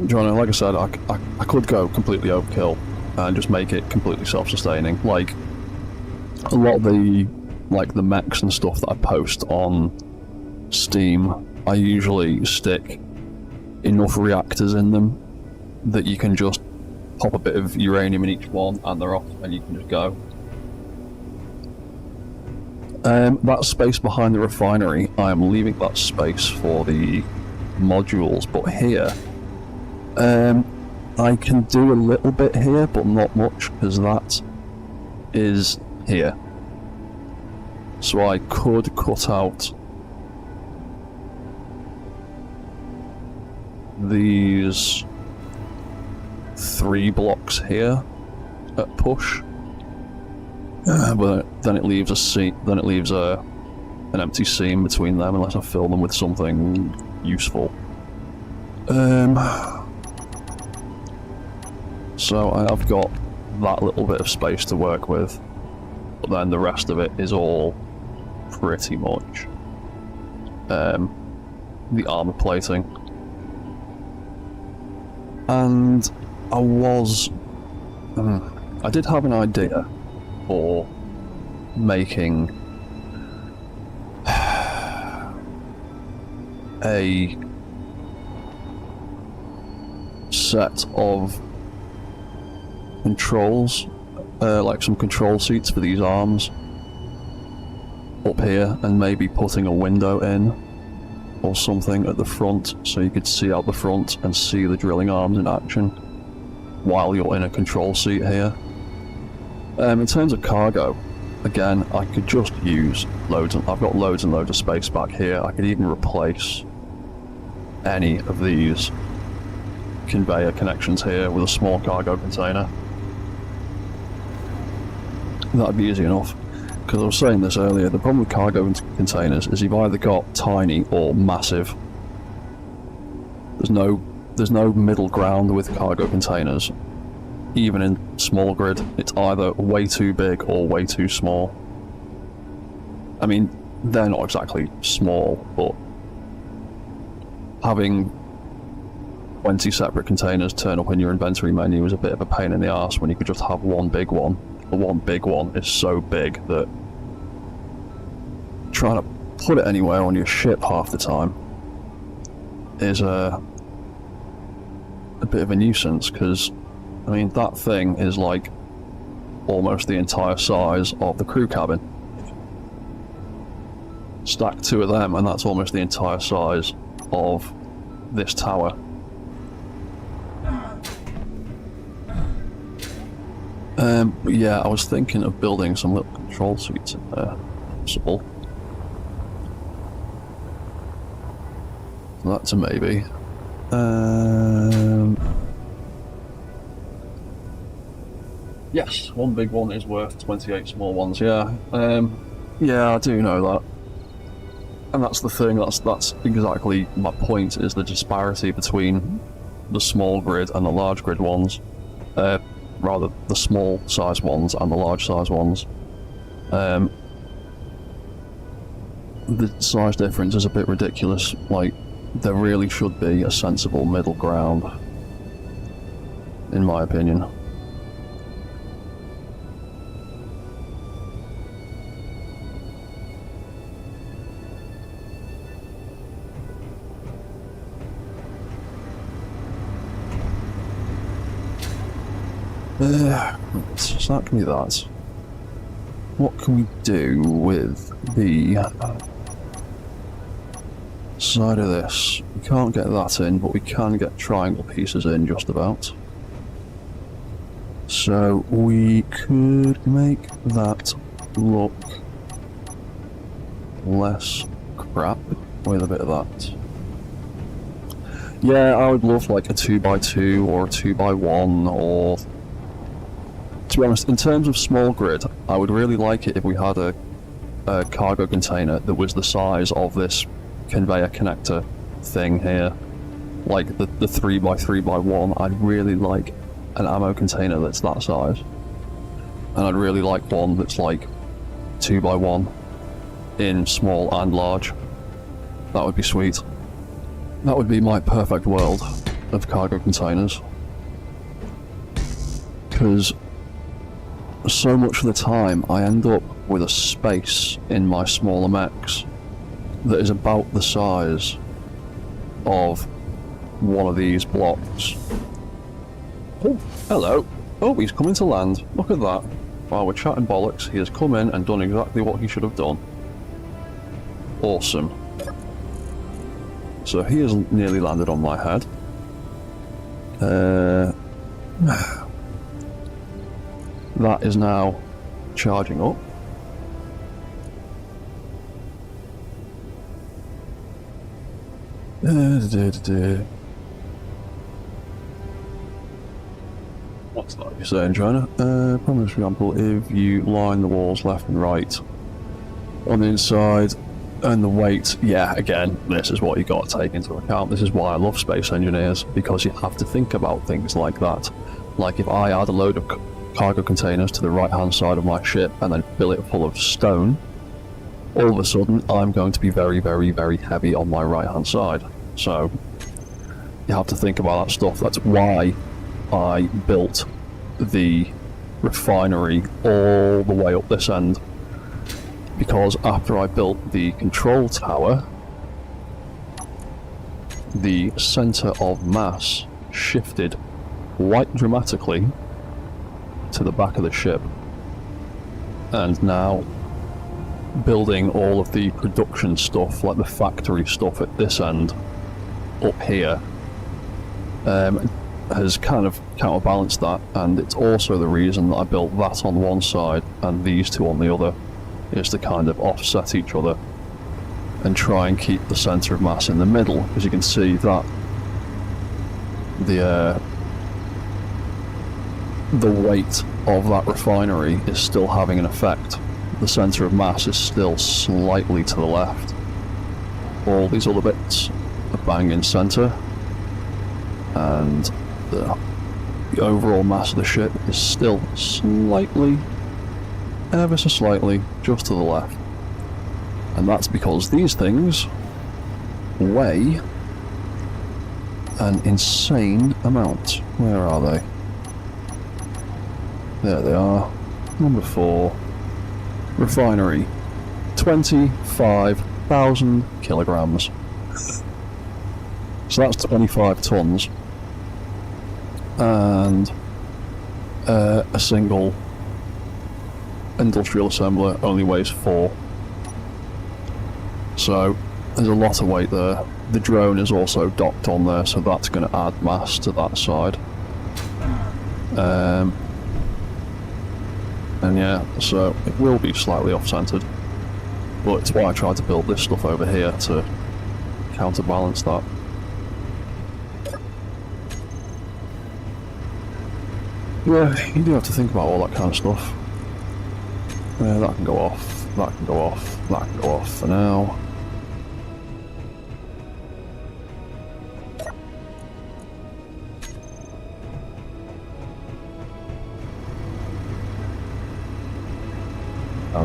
John, like I said, I could go completely overkill and just make it completely self-sustaining. Like, a lot of the mechs and stuff that I post on Steam, I usually stick enough reactors in them that you can just pop a bit of uranium in each one and they're off and you can just go. That space behind the refinery, I am leaving that space for the modules, but here, I can do a little bit here, but not much, because that is here. So I could cut out these 3 blocks here at push, but then it leaves a seam. Then it leaves an empty seam between them unless I fill them with something useful. So I've got that little bit of space to work with, but then the rest of it is all pretty much the armor plating. And I did have an idea for making a set of controls, like some control seats for these arms up here, and maybe putting a window in or something at the front so you could see out the front and see the drilling arms in action while you're in a control seat here. In terms of cargo, again, I could just use I've got loads and loads of space back here. I could even replace any of these conveyor connections here with a small cargo container. That'd be easy enough. Because I was saying this earlier, the problem with cargo containers is you've either got tiny or massive. There's no middle ground with cargo containers. Even in small grid, it's either way too big or way too small. I mean, they're not exactly small, but having 20 separate containers turn up in your inventory menu is a bit of a pain in the arse when you could just have one big one. The one big one is so big that trying to put it anywhere on your ship half the time is a bit of a nuisance, because I mean, that thing is like almost the entire size of the crew cabin. Stack 2 of them and that's almost the entire size of this tower. But yeah, I was thinking of building some little control seats in there, possible. So that's a maybe. Yes, one big one is worth 28 small ones, yeah. Yeah, I do know And that's the thing, that's exactly my point, is the disparity between the small grid and the large grid ones. Rather, the small size ones and the large size ones. The size difference is a bit ridiculous. Like, there really should be a sensible middle ground, in my opinion. So that can be that. What can we do with the side of this? We can't get that in, but we can get triangle pieces in just about. So we could make that look less crap with a bit of that. Yeah, I would love like a 2x2 or a 2x1, or to be honest, in terms of small grid, I would really like it if we had a cargo container that was the size of this conveyor connector thing here. Like the 3x3x1, I'd really like an ammo container that's that size. And I'd really like one that's like 2x1 in small and large. That would be sweet. That would be my perfect world of cargo containers. Because so much of the time I end up with a space in my smaller mechs that is about the size of one of these blocks. Oh, hello. Oh, he's coming to land. Look at that. While we're chatting bollocks, he has come in and done exactly what he should have done. Awesome. So he has nearly landed on my head. That is now charging up. What's that you're saying, China? For example, if you line the walls left and right on the inside, and the weight, yeah, again, this is what you got to take into account. This is why I love Space Engineers, because you have to think about things like that. Like if I add a load of cargo containers to the right hand side of my ship and then fill it full of stone, all of a sudden I'm going to be very, very, very heavy on my right hand side. So you have to think about that stuff. That's why I built the refinery all the way up this end, because after I built the control tower, the centre of mass shifted quite dramatically to the back of the ship, and now building all of the production stuff, like the factory stuff at this end up here, has kind of counterbalanced that. And it's also the reason that I built that on one side and these two on the other, is to kind of offset each other and try and keep the centre of mass in the middle, because you can see that the weight of that refinery is still having an effect. The centre of mass is still slightly to the left. All these other bits are bang in centre, and the overall mass of the ship is still slightly, ever so slightly, just to the left. And that's because these things weigh an insane amount. Where are they? There they are. Number 4. Refinery. 25,000 kilograms. So that's 25 tons. And a single industrial assembler only weighs 4. So there's a lot of weight there. The drone is also docked on there, so that's going to add mass to that side. And yeah, so it will be slightly off-centered, but it's why I tried to build this stuff over here to counterbalance that. Yeah, you do have to think about all that kind of stuff. That can go off, that can go off, that can go off for now.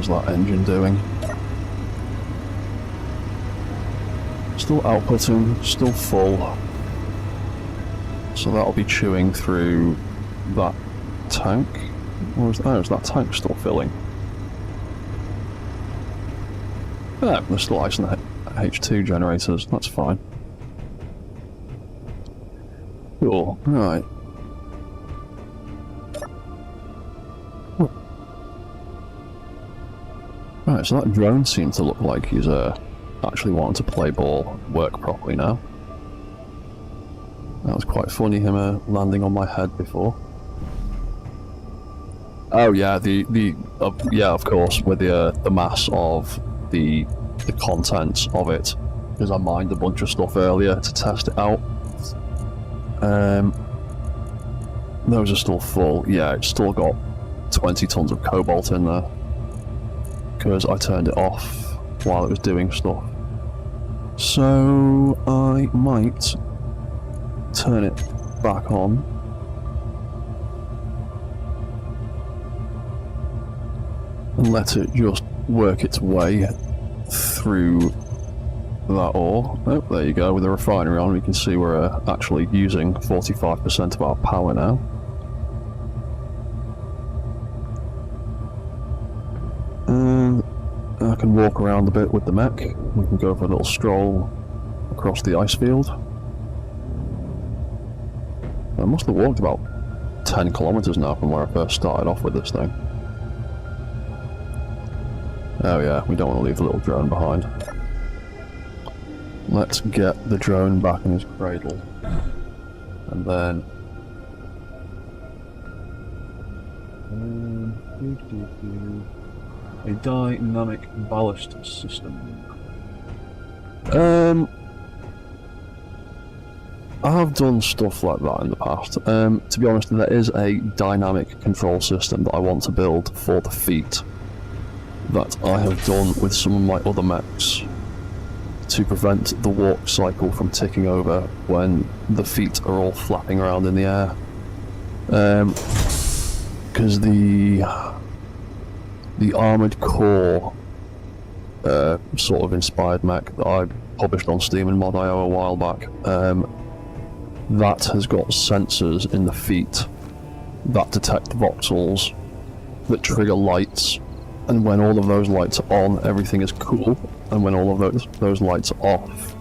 How's that engine doing? Still outputting, still full. So that'll be chewing through that tank. Or is that tank still filling? Yeah, they're still icing the H2 generators, that's fine. Cool, right. Right, so that drone seems to look like he's actually wanting to play ball, work properly now. That was quite funny, him landing on my head before. Oh yeah, yeah, of course, with the mass of the contents of it, because I mined a bunch of stuff earlier to test it out. Those are still full. Yeah, it's still got 20 tons of cobalt in there, because I turned it off while it was doing stuff. So I might turn it back on. And let it just work its way through that ore. Oh, there you go, with the refinery on, we can see we're actually using 45% of our power now. And I can walk around a bit with the mech. We can go for a little stroll across the ice field. I must have walked about 10 kilometers now from where I first started off with this thing. Oh yeah, we don't want to leave the little drone behind. Let's get the drone back in his cradle. And then... a dynamic ballast system. I have done stuff like that in the past. To be honest, there is a dynamic control system that I want to build for the feet that I have done with some of my other mechs to prevent the walk cycle from ticking over when the feet are all flapping around in the air. Because the Armored Core sort of inspired mech that I published on Steam and Mod.io a while back, that has got sensors in the feet that detect voxels that trigger lights, and when all of those lights are on, everything is cool, and when all of those lights are off,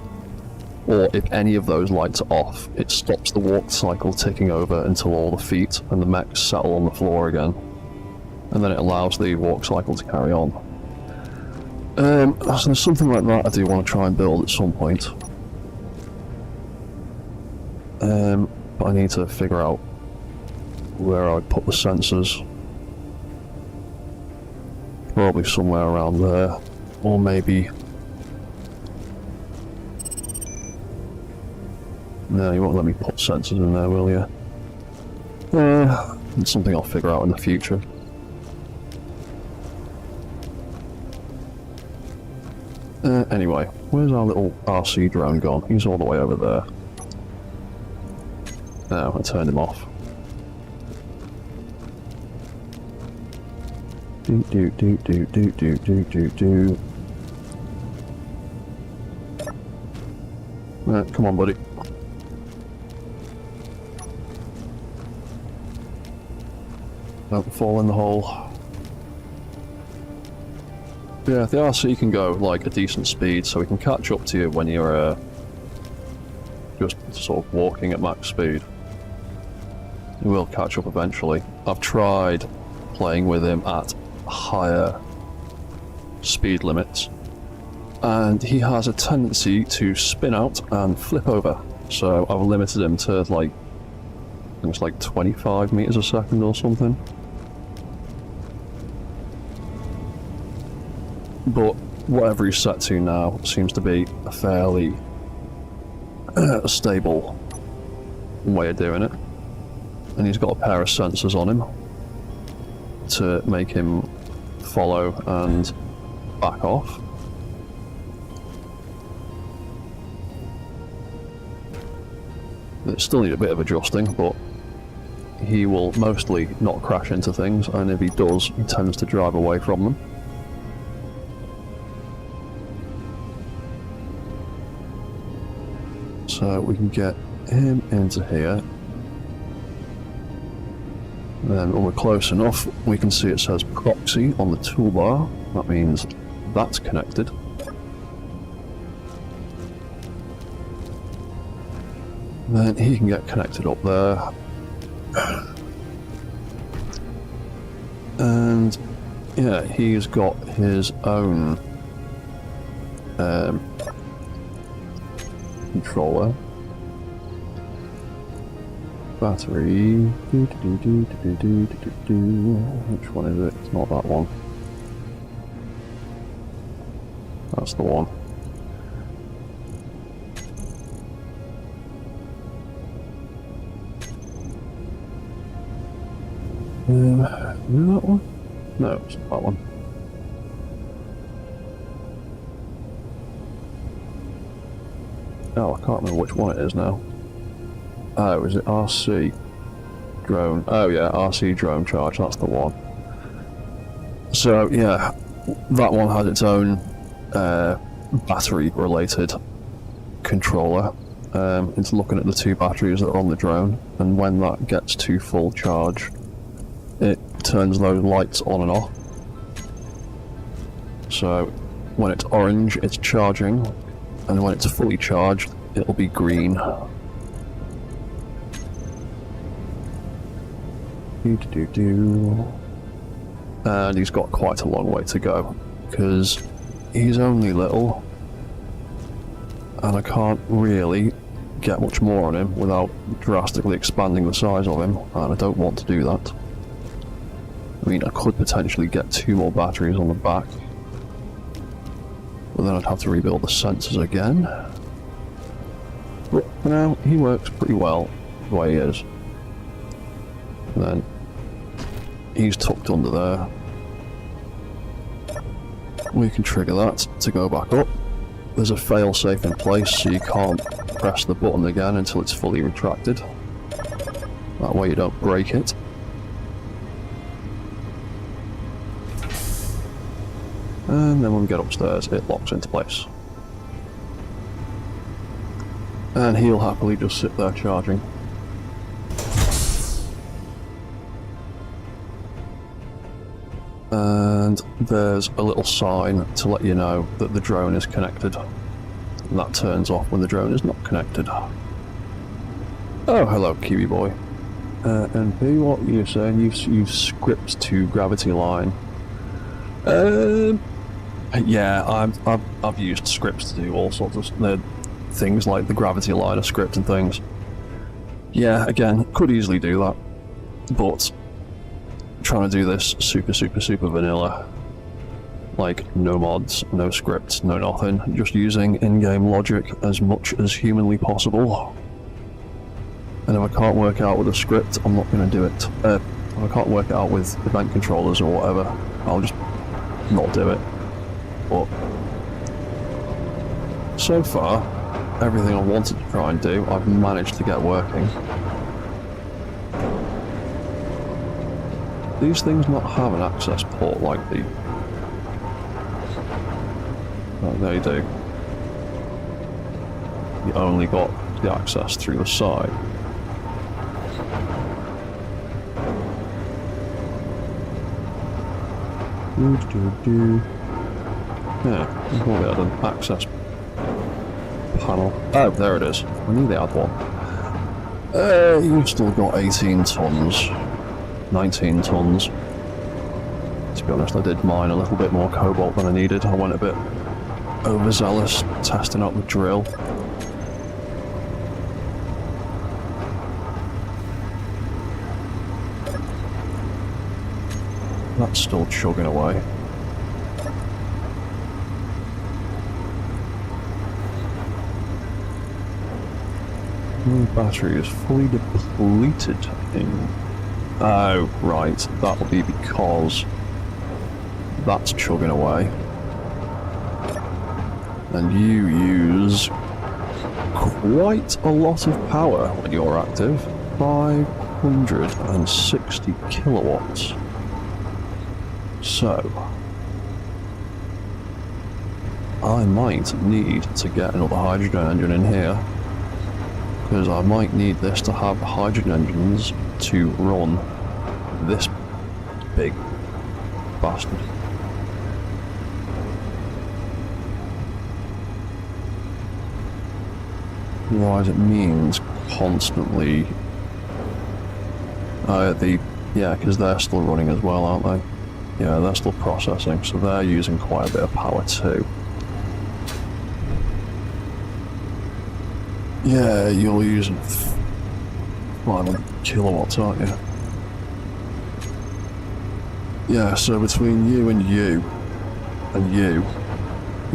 or if any of those lights are off, it stops the walk cycle ticking over until all the feet and the mechs settle on the floor again, and then it allows the walk cycle to carry on. So there's something like that I do want to try and build at some point. But I need to figure out where I put the sensors. Probably somewhere around there, or maybe... No, you won't let me put sensors in there, will you? It's something I'll figure out in the future. Anyway, where's our little RC drone gone? He's all the way over there. No, I turned him off. Do. Come on, buddy. Don't fall in the hole. Yeah, the RC can go like a decent speed, so we can catch up to you when you're just sort of walking at max speed. We will catch up eventually. I've tried playing with him at higher speed limits, and he has a tendency to spin out and flip over, so I've limited him to like, I think it's like 25 meters a second or something. But whatever he's set to now seems to be a fairly stable way of doing it, and he's got a pair of sensors on him to make him follow and back off. It still need a bit of adjusting, but he will mostly not crash into things, and if he does, he tends to drive away from them. So we can get him into here. Then when we're close enough, we can see it says proxy on the toolbar. That means that's connected. Then he can get connected up there. And yeah, he's got his own controller. Battery. Which one is it? It's not that one. That's the one. Is that one? No, it's not that one. Oh, I can't remember which one it is now. Oh, is it RC drone? Oh yeah, RC drone charge, that's the one. So yeah, that one has its own battery related controller. It's looking at the two batteries that are on the drone, and when that gets to full charge, it turns those lights on and off. So when it's orange, it's charging, and when it's fully charged, it'll be green. And he's got quite a long way to go, because he's only little, and I can't really get much more on him without drastically expanding the size of him, and I don't want to do that. I mean, I could potentially get 2 more batteries on the back, but then I'd have to rebuild the sensors again. But for now, he works pretty well the way he is. And then he's tucked under there. We can trigger that to go back up. There's a fail-safe in place, so you can't press the button again until it's fully retracted. That way you don't break it. And then when we get upstairs, it locks into place. And he'll happily just sit there charging. And there's a little sign to let you know that the drone is connected. And that turns off when the drone is not connected. Oh, hello, Kiwi boy. And P, what are you saying? You've script to Gravity Line. Yeah, I've used scripts to do all sorts of things like the Gravity Liner script and things. Yeah, again, could easily do that, but trying to do this super vanilla, like no mods, no scripts, no nothing, just using in-game logic as much as humanly possible. And if I can't work out with a script, I'm not going to do it. If I can't work it out with event controllers or whatever, I'll just not do it. But so far, everything I wanted to try and do, I've managed to get working. These things not have an access port like the... Oh, they do. You only got the access through the side. Yeah, I thought they had an access panel. Oh, there it is. I knew they had one. You've still got 18 tons. 19 tons. To be honest, I did mine a little bit more cobalt than I needed. I went a bit overzealous testing out the drill. That's still chugging away. The battery is fully depleted in... Oh, right, that'll be because that's chugging away. And you use quite a lot of power when you're active. 560 kilowatts. So, I might need to get another hydrogen engine in here because I might need this to have hydrogen engines to run this big bastard. Otherwise it means constantly... yeah, because they're still running as well, aren't they? Yeah, they're still processing, so they're using quite a bit of power too. Yeah, you're using 500 kilowatts, aren't you? Yeah, so between you and you,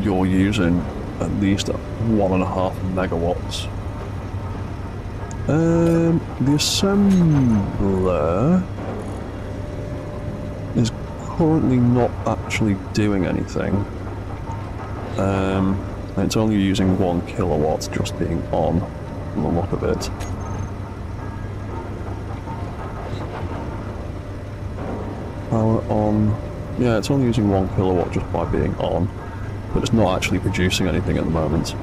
you're using at least 1.5 megawatts. The assembler is currently not actually doing anything. It's only using 1 kilowatt just being on, from the look of it. Power on. Yeah, it's only using 1 kilowatt just by being on, but it's not actually producing anything at the moment.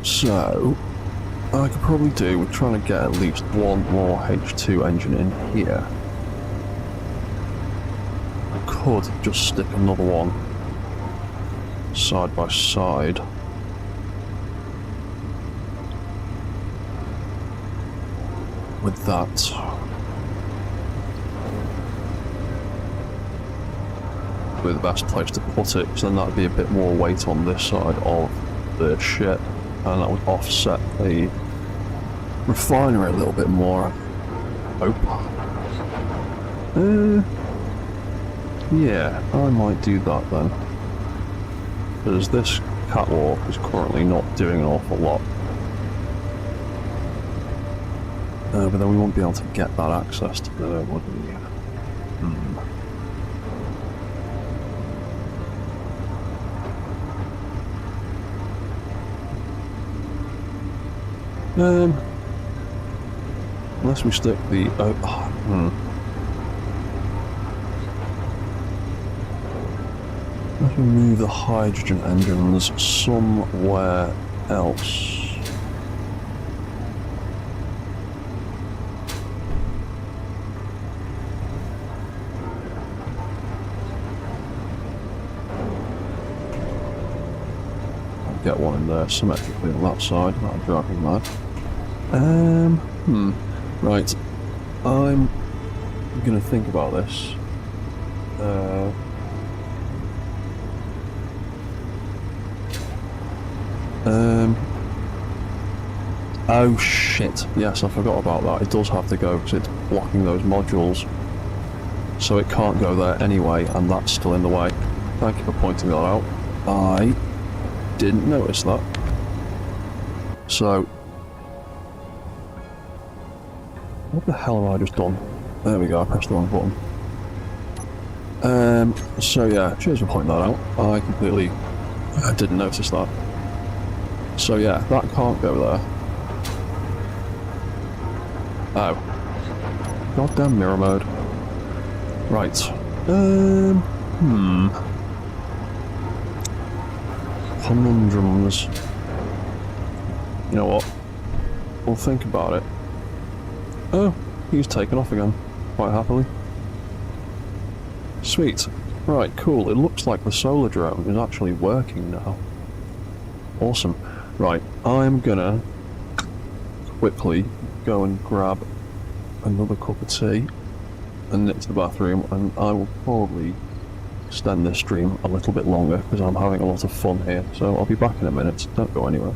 So, I could probably do with trying to get at least one more H2 engine in here. I could just stick another one side by side. With that. Be the best place to put it, because then that would be a bit more weight on this side of the ship, and that would offset the refinery a little bit more. Hope. Yeah, I might do that then. Because this catwalk is currently not doing an awful lot. But then we won't be able to get that access to the, would we? Unless we stick the... Let's move the hydrogen engines somewhere else. Get one in there symmetrically on that side, that'll drive me mad. Right. I'm gonna think about this. Oh shit, yes, I forgot about that. It does have to go because it's blocking those modules. So it can't go there anyway, and that's still in the way. Thank you for pointing that out. I didn't notice that. So, what the hell have I just done? There we go, I pressed the wrong button. So yeah, cheers for pointing that out. I didn't notice that. So yeah, that can't go there. Oh. Goddamn mirror mode. Right. Conundrums. You know what? We'll think about it. Oh, he's taken off again, quite happily. Sweet. Right, cool. It looks like the solar drone is actually working now. Awesome. Right, I'm gonna quickly go and grab another cup of tea and nip to the bathroom, and I will probably extend this stream a little bit longer because I'm having a lot of fun here. So I'll be back in a minute. Don't go anywhere.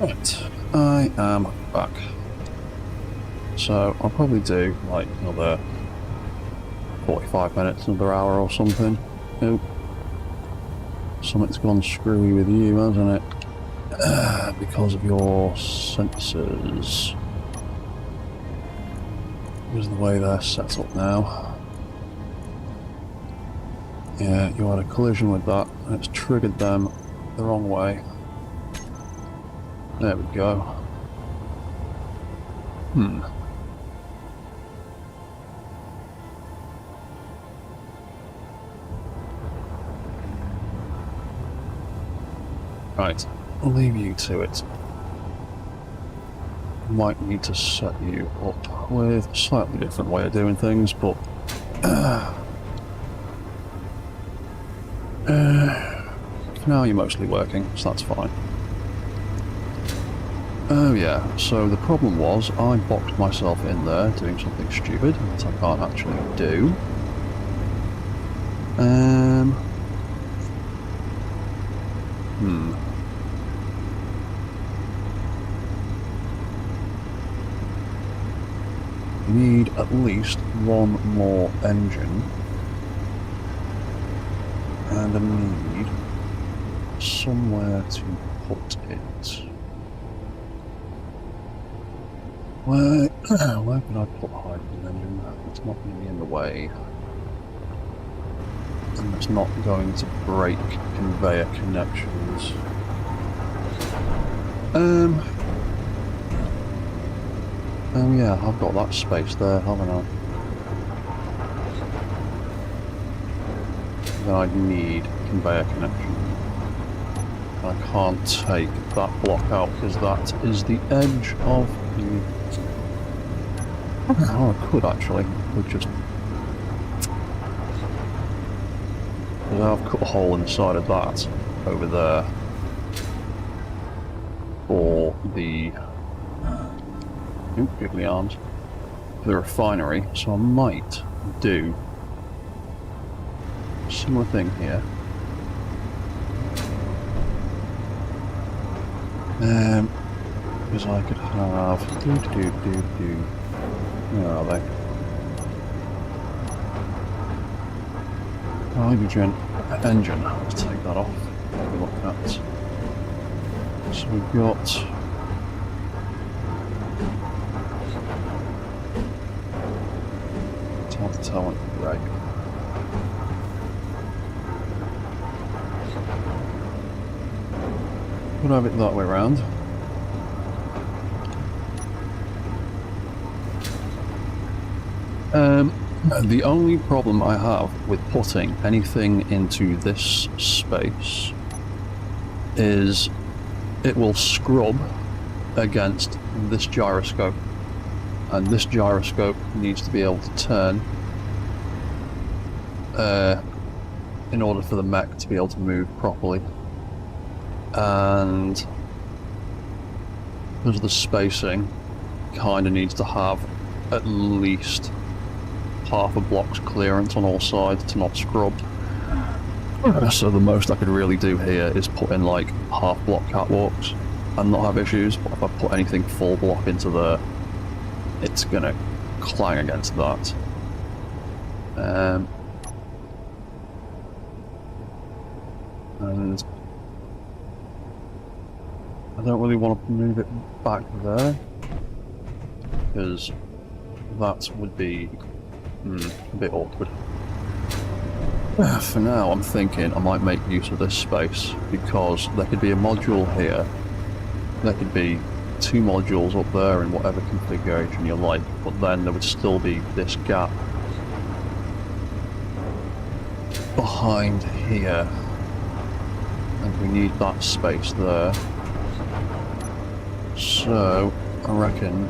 Right, I am back. So I'll probably do like another 45 minutes, another hour or something. Nope. Something's gone screwy with you, hasn't it? Because of your sensors. Here's the way they're set up now. Yeah, you had a collision with that, and it's triggered them the wrong way. There we go. Right, I'll leave you to it. Might need to set you up with a slightly different way of doing things, but for now you're mostly working, so that's fine. Oh yeah, so the problem was I boxed myself in there doing something stupid that I can't actually do. We need at least one more engine. And I need somewhere to put it. Where can I put a hydrogen engine? It's not going to be in the way. And it's not going to break conveyor connections. Oh yeah, I've got that space there, haven't I? Then I need conveyor connection. I can't take that block out because that is the edge of the... Oh, I could actually. Could just... I've cut a hole inside of that over there for the... Oop, giggly arms. For the refinery, so I might do a similar thing here. Because I could have... Where are they? Hydrogen engine. Let's take that off. Have a look at. So we've got... It's hard to tell when it's right. Could have it that way around. The only problem I have with putting anything into this space is it will scrub against this gyroscope, and this gyroscope needs to be able to turn in order for the mech to be able to move properly. And because of the spacing, kind of needs to have at least half a block's clearance on all sides to not scrub. So the most I could really do here is put in like half block catwalks and not have issues, but if I put anything full block into there, it's gonna clang against that. And I don't really want to move it back there, because that would be a bit awkward. For now, I'm thinking I might make use of this space, because there could be a module here, there could be two modules up there in whatever configuration you like, but then there would still be this gap behind here, and we need that space there. So, I reckon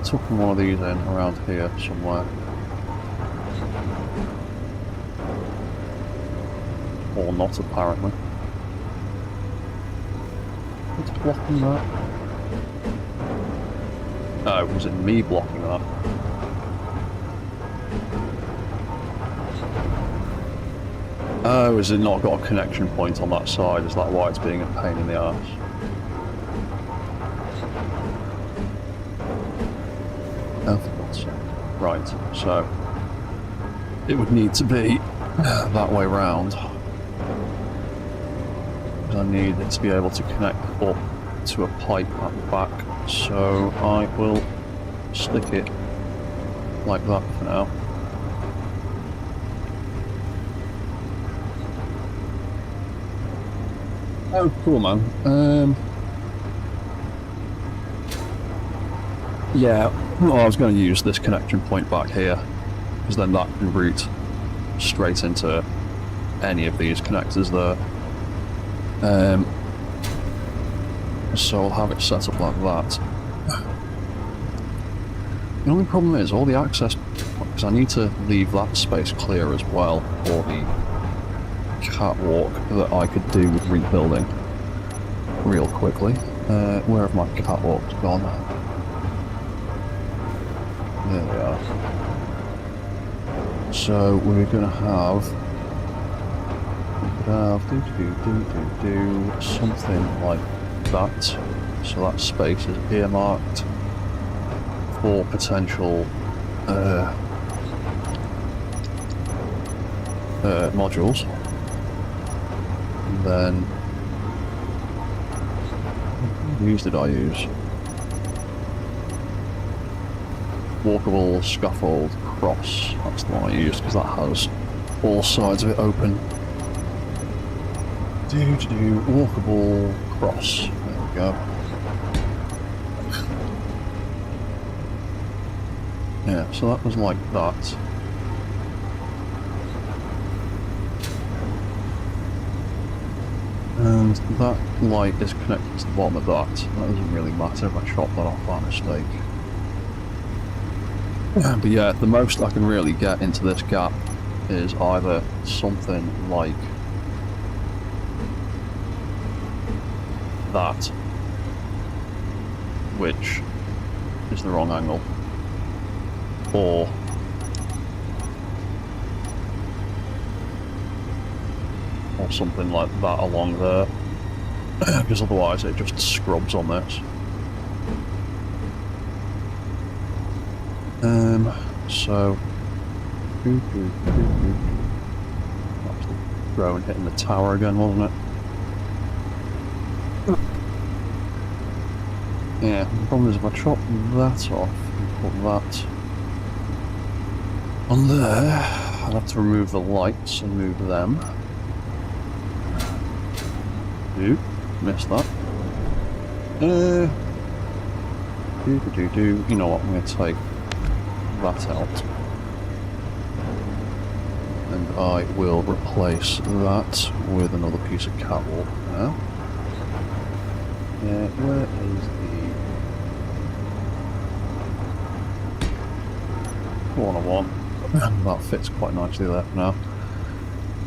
tucking one of these in around here somewhere. Or not, apparently. What's blocking that? Oh, was it me blocking that? Oh, has it not got a connection point on that side? Is that why it's being a pain in the arse? Right, so it would need to be that way round. I need it to be able to connect up to a pipe at the back, so I will stick it like that for now. Oh, cool, man. Yeah, well, I was going to use this connection point back here, because then that can route straight into any of these connectors there. So I'll have it set up like that. The only problem is all the access, because I need to leave that space clear as well for the catwalk that I could do with rebuilding real quickly. Where have my catwalks gone? There they are. So we're going to have something like that. So that space is earmarked for potential modules. And then whose did I use? Walkable scaffold cross. That's the one I used because that has all sides of it open. Walkable cross. There we go. Yeah, so that was like that. And that light is connected to the bottom of that. That doesn't really matter if I chop that off by mistake. But yeah, the most I can really get into this gap is either something like that, which is the wrong angle, or something like that along there, because otherwise it just scrubs on this. So that's the drone hitting the tower again, wasn't it? Yeah, the problem is if I chop that off and put that on there, I'll have to remove the lights and move them. Oop, missed that. You know what, I'm going to take that out. And I will replace that with another piece of catwalk now. Where is the one I want? That fits quite nicely there for now.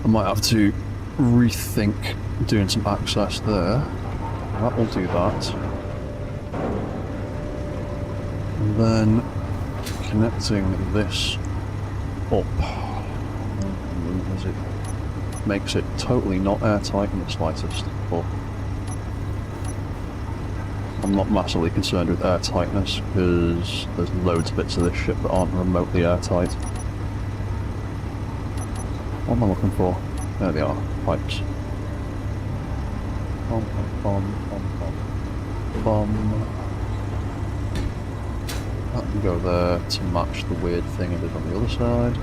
I might have to rethink doing some access there. That will do that. And then connecting this up as it makes it totally not airtight in the slightest, but I'm not massively concerned with airtightness because there's loads of bits of this ship that aren't remotely airtight. What am I looking for? There they are, pipes. Bum, bum, bum, bum, bum. That can go there to match the weird thing it did on the other side.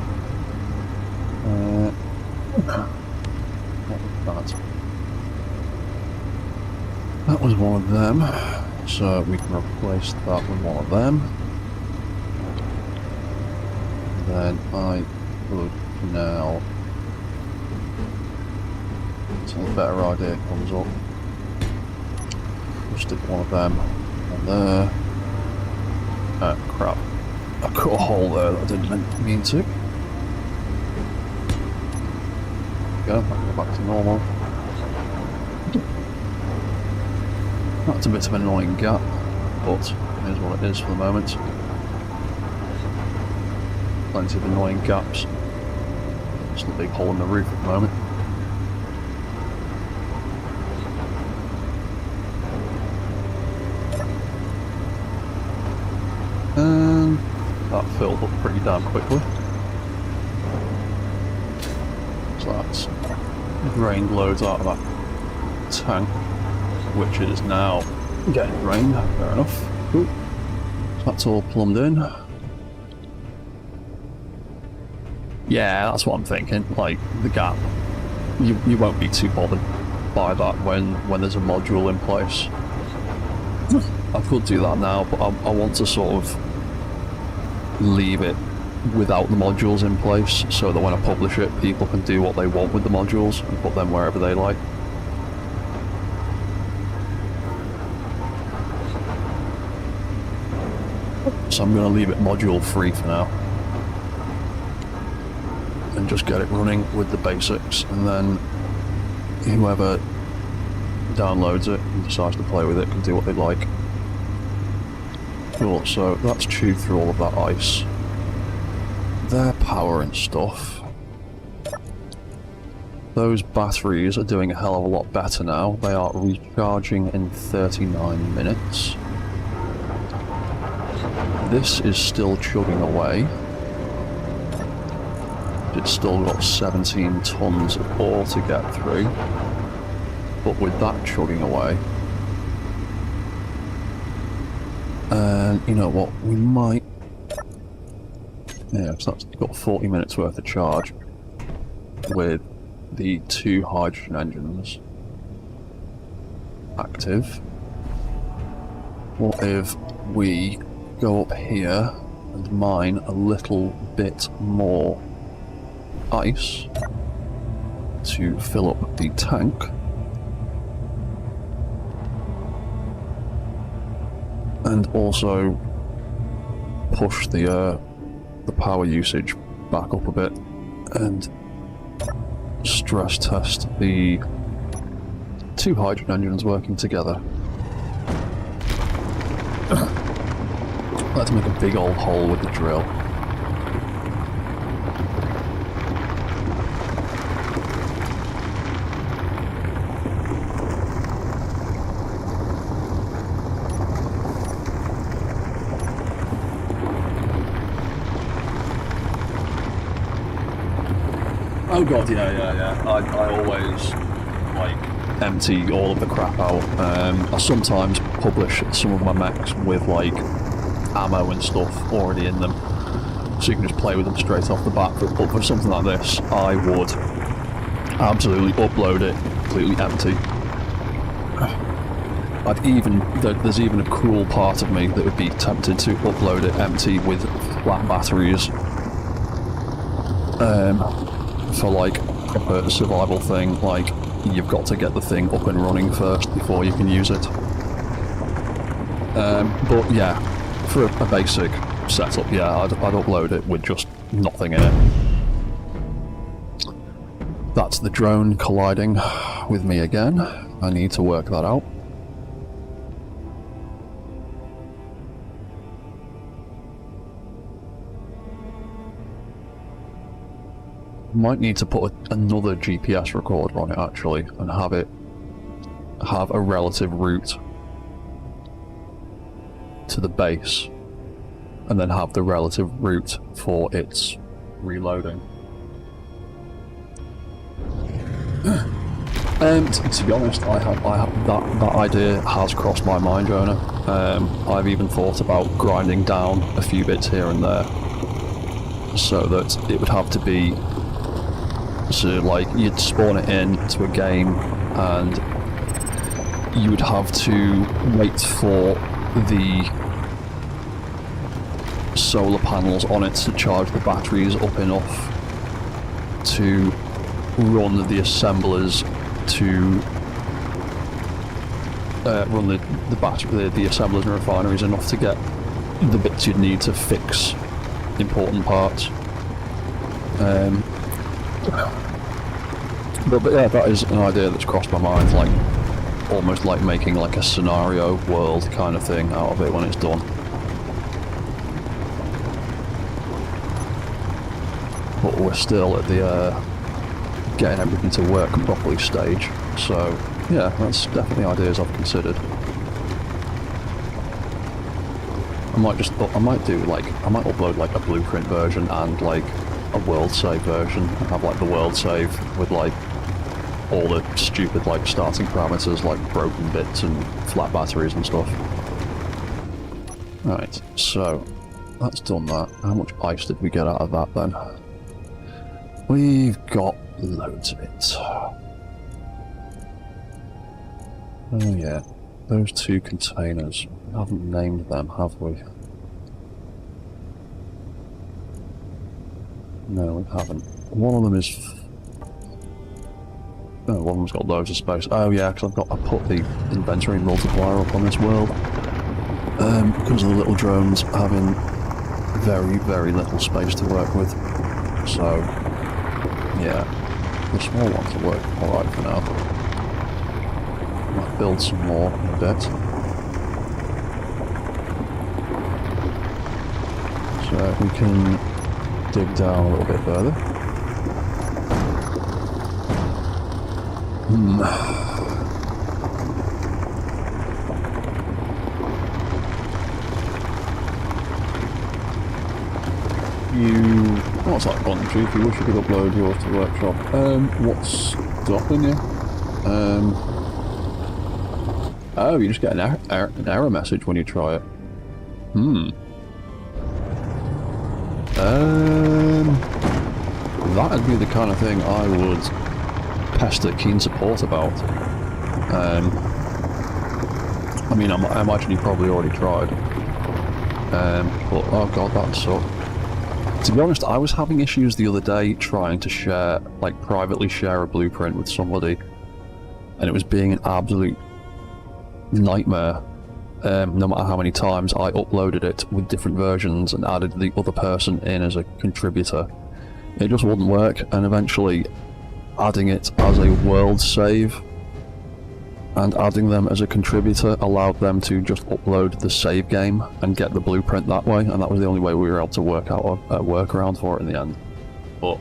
What was that? That was one of them, so we can replace that with one of them. And then I would now, until a better idea comes up, we'll stick one of them on there. Oh crap, I cut a hole there that I didn't mean to. There we go, I'll go back to normal. That's a bit of an annoying gap, but it is what it is for the moment. Plenty of annoying gaps. Just a big hole in the roof at the moment. And that filled up pretty damn quickly. So that's drained loads out of that tank, which is now getting drained. Fair enough. Ooh. So that's all plumbed in. Yeah, that's what I'm thinking. Like the gap, you won't be too bothered by that when there's a module in place. I could do that now, but I want to sort of leave it without the modules in place, so that when I publish it, people can do what they want with the modules and put them wherever they like. So I'm going to leave it module free for now, and just get it running with the basics, and then whoever downloads it and decides to play with it can do what they like. Cool, so that's chewed through all of that ice. Their power and stuff. Those batteries are doing a hell of a lot better now. They are recharging in 39 minutes. This is still chugging away. It's still got 17 tons of ore to get through. But with that chugging away, and you know what, we might, yeah, so that's got 40 minutes worth of charge with the 2 hydrogen engines active. What if we go up here and mine a little bit more ice to fill up the tank? And also push the power usage back up a bit, and stress test the 2 hydrogen engines working together. Let's make a big old hole with the drill. Oh god, yeah. I always, like, empty all of the crap out. I sometimes publish some of my mechs with, like, ammo and stuff already in them, so you can just play with them straight off the bat. But for something like this, I would absolutely upload it completely empty. There's even a cruel part of me that would be tempted to upload it empty with flat batteries. For like a survival thing, like you've got to get the thing up and running first before you can use it. But yeah, for a basic setup, yeah, I'd upload it with just nothing in it. That's the drone colliding with me again. I need to work that out. Might need to put another GPS recorder on it actually, and have a relative route to the base, and then have the relative route for its reloading. And to be honest, I have that idea has crossed my mind, Jonah. I've even thought about grinding down a few bits here and there, so that it would have to be. So, like, you'd spawn it into a game, and you would have to wait for the solar panels on it to charge the batteries up enough to run the assemblers to run the assemblers and refineries enough to get the bits you'd need to fix important parts. But yeah, that is an idea that's crossed my mind, like almost like making like a scenario world kind of thing out of it when it's done. But we're still at the getting everything to work properly stage, so yeah, that's definitely ideas I've considered. I might upload like a blueprint version and like a world save version, and have like the world save with like all the stupid like starting parameters like broken bits and flat batteries and stuff. Right, so that's done that. How much ice did we get out of that then? We've got loads of it. Oh yeah, those two containers. We haven't named them, have we? No, we haven't. One of them is... Oh, one of them's got loads of space. Oh yeah, because I put the inventory multiplier up on this world. Because of the little drones having very, very little space to work with. So, yeah, the small ones will work alright for now. Might build some more in a bit. So we can dig down a little bit further. What's that button, Chief? You wish you could upload yours to the workshop. What's stopping you? Oh, you just get an error message when you try it. That'd be the kind of thing I would pester Keen Support about. I mean, I imagine you probably already tried. But, oh god, that'd suck. To be honest, I was having issues the other day trying to share, like, privately share a blueprint with somebody, and it was being an absolute nightmare. No matter how many times I uploaded it with different versions and added the other person in as a contributor, it just wouldn't work, and eventually adding it as a world save and adding them as a contributor allowed them to just upload the save game and get the blueprint that way, and that was the only way we were able to work out a workaround for it in the end. But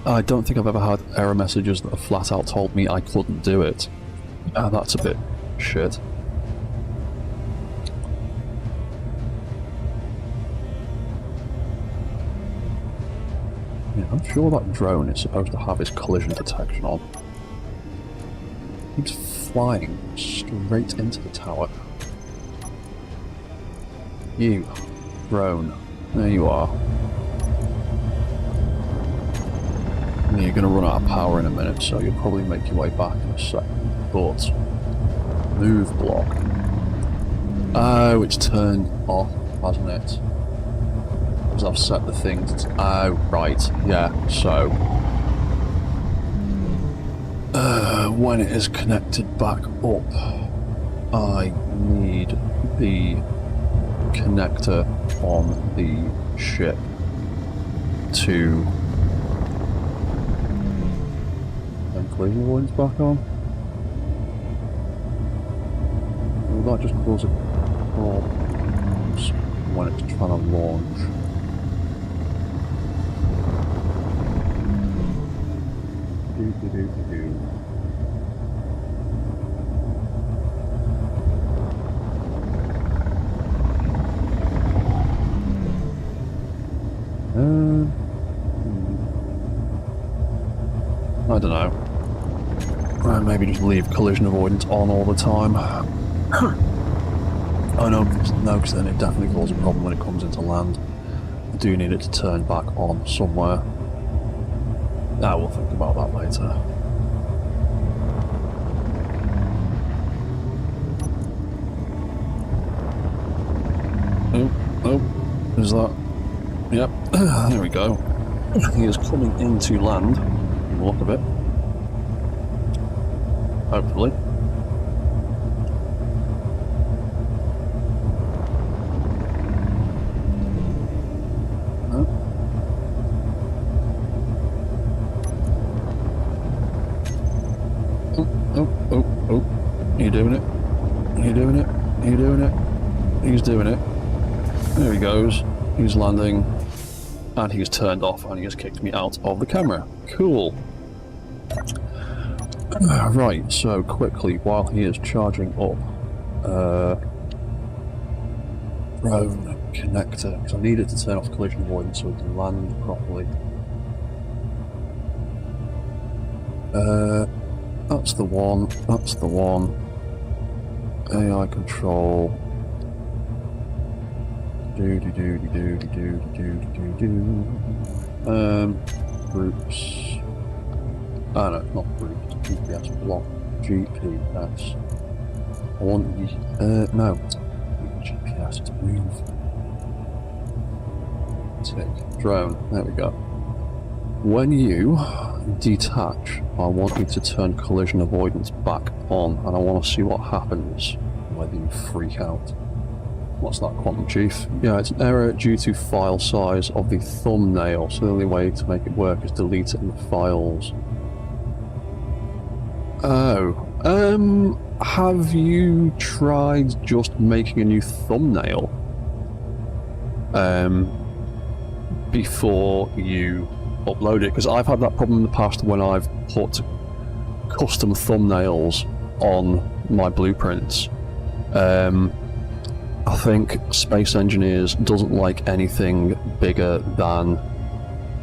I don't think I've ever had error messages that have flat out told me I couldn't do it. That's a bit shit. Yeah, I'm sure that drone is supposed to have its collision detection on. It's flying straight into the tower. You, drone, there you are. You're going to run out of power in a minute, so you'll probably make your way back in a second. But move block. Oh, it's turned off, hasn't it? Because I've set the thing to... Oh, right, yeah, so... when it is connected back up, I need the connector on the ship to... Then collision avoidance back on? Will that just cause problems when it's trying to launch? I don't know. Maybe just leave collision avoidance on all the time. Oh no, because then it definitely causes a problem when it comes into land. I do need it to turn back on somewhere. We'll think about that later. Oh, is that... Yep, there we go. He is coming into land, from the look of it. Hopefully. Oh. Are you doing it? Are you doing it? Are you doing it? He's doing it. There he goes. He's landing. And he's turned off and he has kicked me out of the camera. Cool. Right, so quickly, while he is charging up, drone connector, because I need it to turn off collision avoidance so we can land properly. That's the one, that's the one. AI control. Groups. Oh no, not groups, GPS block. GPS. I want no. GPS to move. Tick. Drone. There we go. When you detach, I want you to turn collision avoidance back on, and I want to see what happens whether you freak out. What's that, Quantum Chief? Yeah, it's an error due to file size of the thumbnail, so the only way to make it work is delete it in the files. Oh, have you tried just making a new thumbnail before you upload it? Because I've had that problem in the past when I've put custom thumbnails on my blueprints. I think Space Engineers doesn't like anything bigger than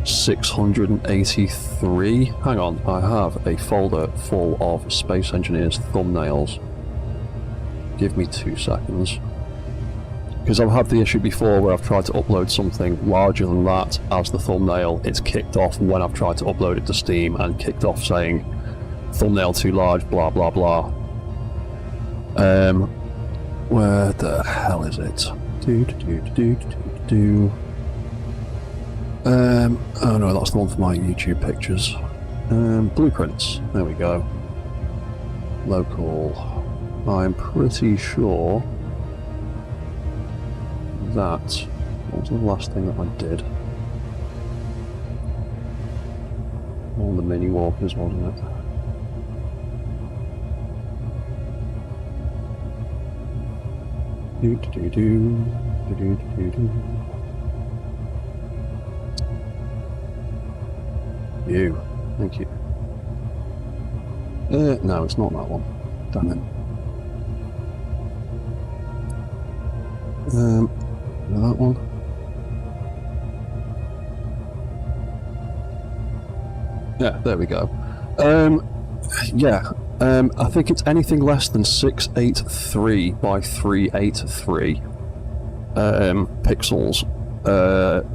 683. Hang on, I have a folder full of Space Engineers thumbnails. Give me 2 seconds. Because I've had the issue before where I've tried to upload something larger than that as the thumbnail. It's kicked off when I've tried to upload it to Steam and kicked off saying thumbnail too large, blah blah blah. Where the hell is it? Oh no, that's the one for my YouTube pictures. Blueprints. There we go. Local. I'm pretty sure that. What was the last thing that I did? All the mini walkers, wasn't it? You. Thank you. No, it's not that one. Damn it. That one. Yeah, there we go. Yeah. I think it's anything less than 683 by 383 pixels.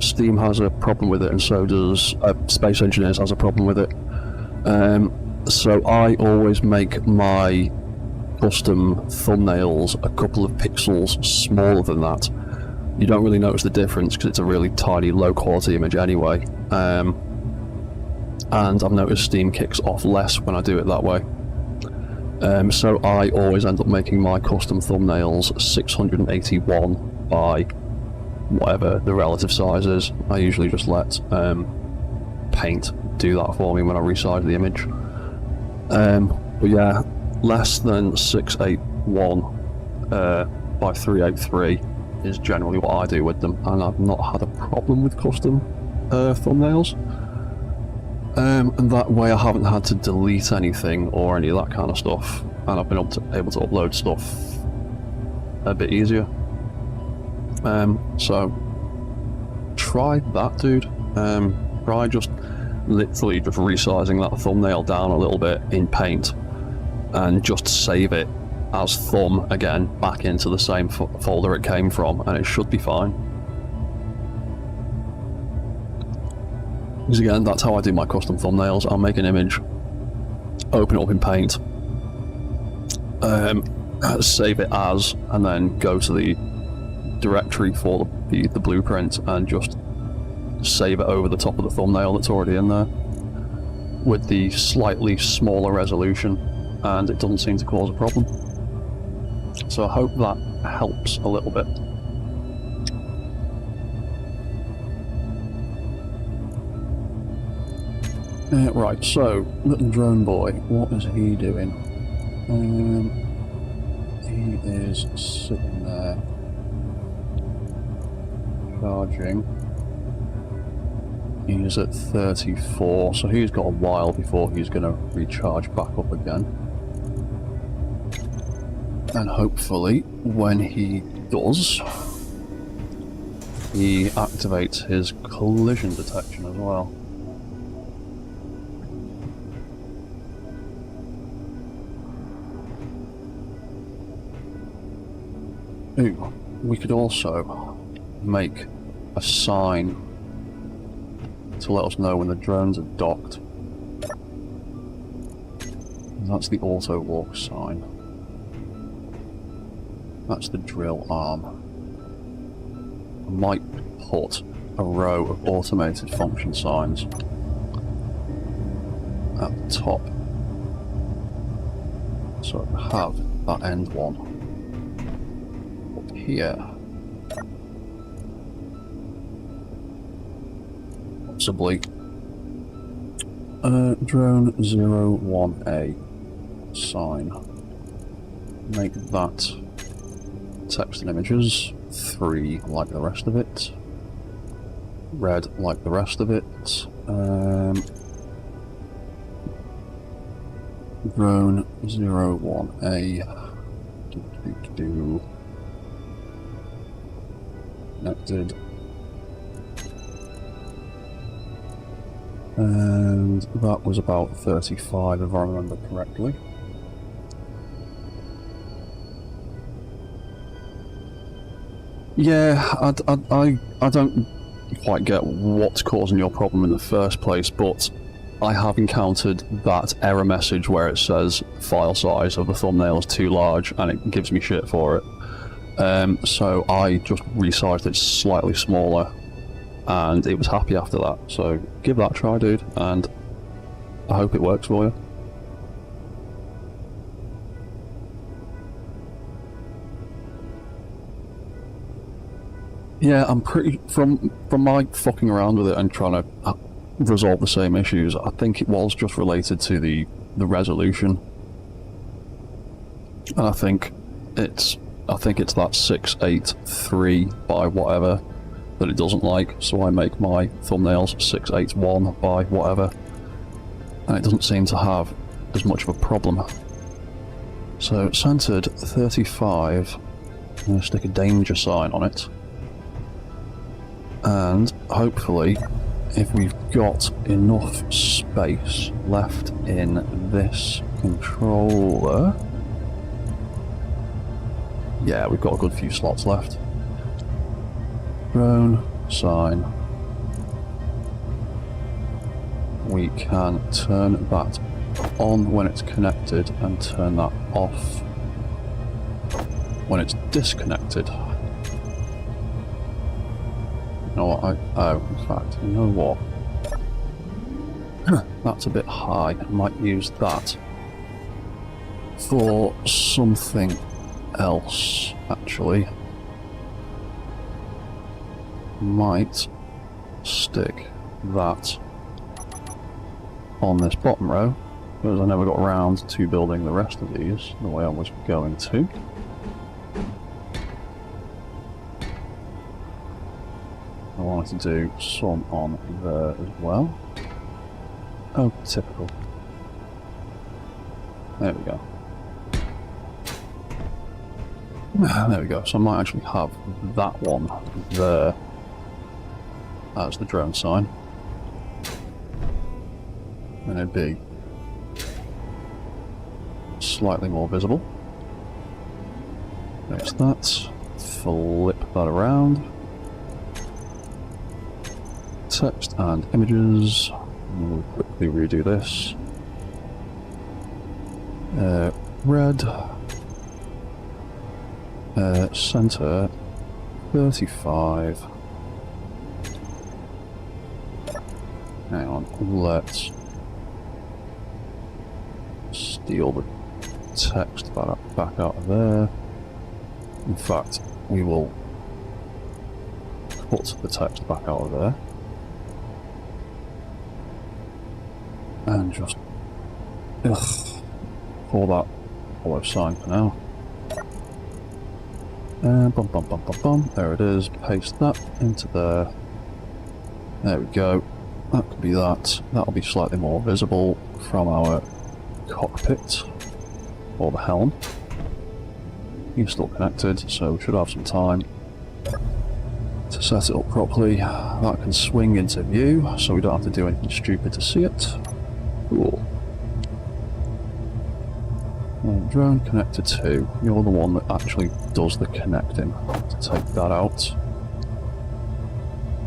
Steam has a problem with it, and so does Space Engineers has a problem with it. So I always make my custom thumbnails a couple of pixels smaller than that. You don't really notice the difference because it's a really tiny, low-quality image anyway. And I've noticed Steam kicks off less when I do it that way. So I always end up making my custom thumbnails 681 by whatever the relative size is. I usually just let Paint do that for me when I resize the image. But yeah, less than 681 by 383 is generally what I do with them, and I've not had a problem with custom thumbnails. And that way I haven't had to delete anything or any of that kind of stuff, and I've been able to upload stuff a bit easier. So try that, dude. Try just literally just resizing that thumbnail down a little bit in Paint and just save it as thumb again back into the same folder it came from, and it should be fine. Because again, that's how I do my custom thumbnails. I'll make an image, open it up in Paint, save it as, and then go to the directory for the blueprint and just save it over the top of the thumbnail that's already in there with the slightly smaller resolution, and it doesn't seem to cause a problem. So I hope that helps a little bit. Right, so, little drone boy, what is he doing? He is sitting there, charging. He's at 34, so he's got a while before he's going to recharge back up again. And hopefully, when he does, he activates his collision detection as well. Ooh, we could also make a sign to let us know when the drones are docked. That's the auto walk sign. That's the drill arm. I might put a row of automated function signs at the top. So I have that end one up here. Possibly drone 01A sign. Make that text and images 3 like the rest of it, red like the rest of it, drone 01A connected, and that was about 35 if I remember correctly. Yeah, I don't quite get what's causing your problem in the first place, but I have encountered that error message where it says file size of the thumbnail is too large and it gives me shit for it. So I just resized it slightly smaller and it was happy after that. So give that a try, dude, and I hope it works for you. Yeah, I'm pretty from my fucking around with it and trying to resolve the same issues. I think it was just related to the resolution, and I think it's that 683 by whatever that it doesn't like. So I make my thumbnails 681 by whatever, and it doesn't seem to have as much of a problem. So centered 35. I'm gonna stick a danger sign on it. And hopefully, if we've got enough space left in this controller... Yeah, we've got a good few slots left. Drone, sign. We can turn that on when it's connected and turn that off when it's disconnected. You know what, in fact, you know what? That's a bit high. I might use that for something else, actually. Might stick that on this bottom row, because I never got around to building the rest of these the way I was going to. I wanted to do some on there as well. Oh, typical. There we go. There we go. So I might actually have that one there as the drone sign. And it'd be slightly more visible. There's that. Flip that around. Text and images. We'll quickly redo this. Red. Center 35. Hang on, let's steal the text back out of there. In fact, we will put the text back out of there. And just call that follow sign for now. And there it is. Paste that into there. There we go. That could be that. That'll be slightly more visible from our cockpit or the helm. you're still connected, so we should have some time to set it up properly. That can swing into view, so we don't have to do anything stupid to see it. Cool. Drone connected to. You're the one that actually does the connecting. To take that out.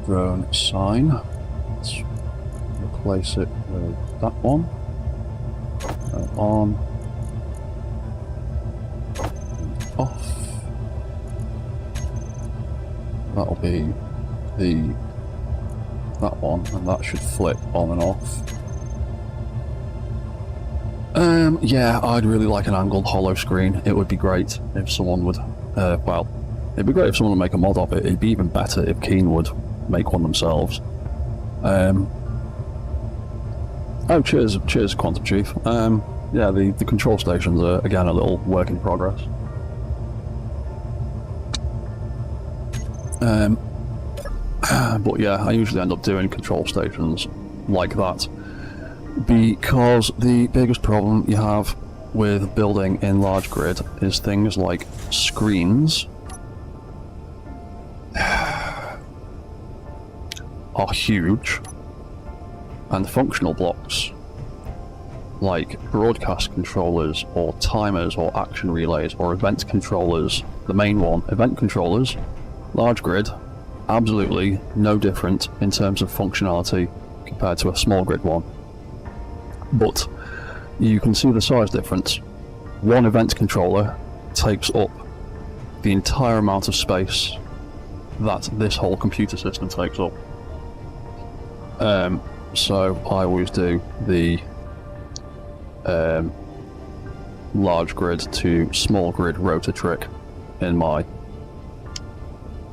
Drone sign. Let's replace it with that one. On. Off. That'll be that one, and that should flip on and off. Yeah, I'd really like an angled hollow screen. It would be great if someone would, well, it'd be great if someone would make a mod of it. It'd be even better if Keen would make one themselves. Oh, cheers, Quantum Chief. Yeah, the control stations are, again, a little work in progress. But yeah, I usually end up doing control stations like that, because the biggest problem you have with building in large grid is things like screens are huge, and functional blocks like broadcast controllers or timers or action relays or event controllers. The main one, event controllers, large grid, absolutely no different in terms of functionality compared to a small grid one. But you can see the size difference. One event controller takes up the entire amount of space that this whole computer system takes up. So I always do the large grid to small grid rotor trick in my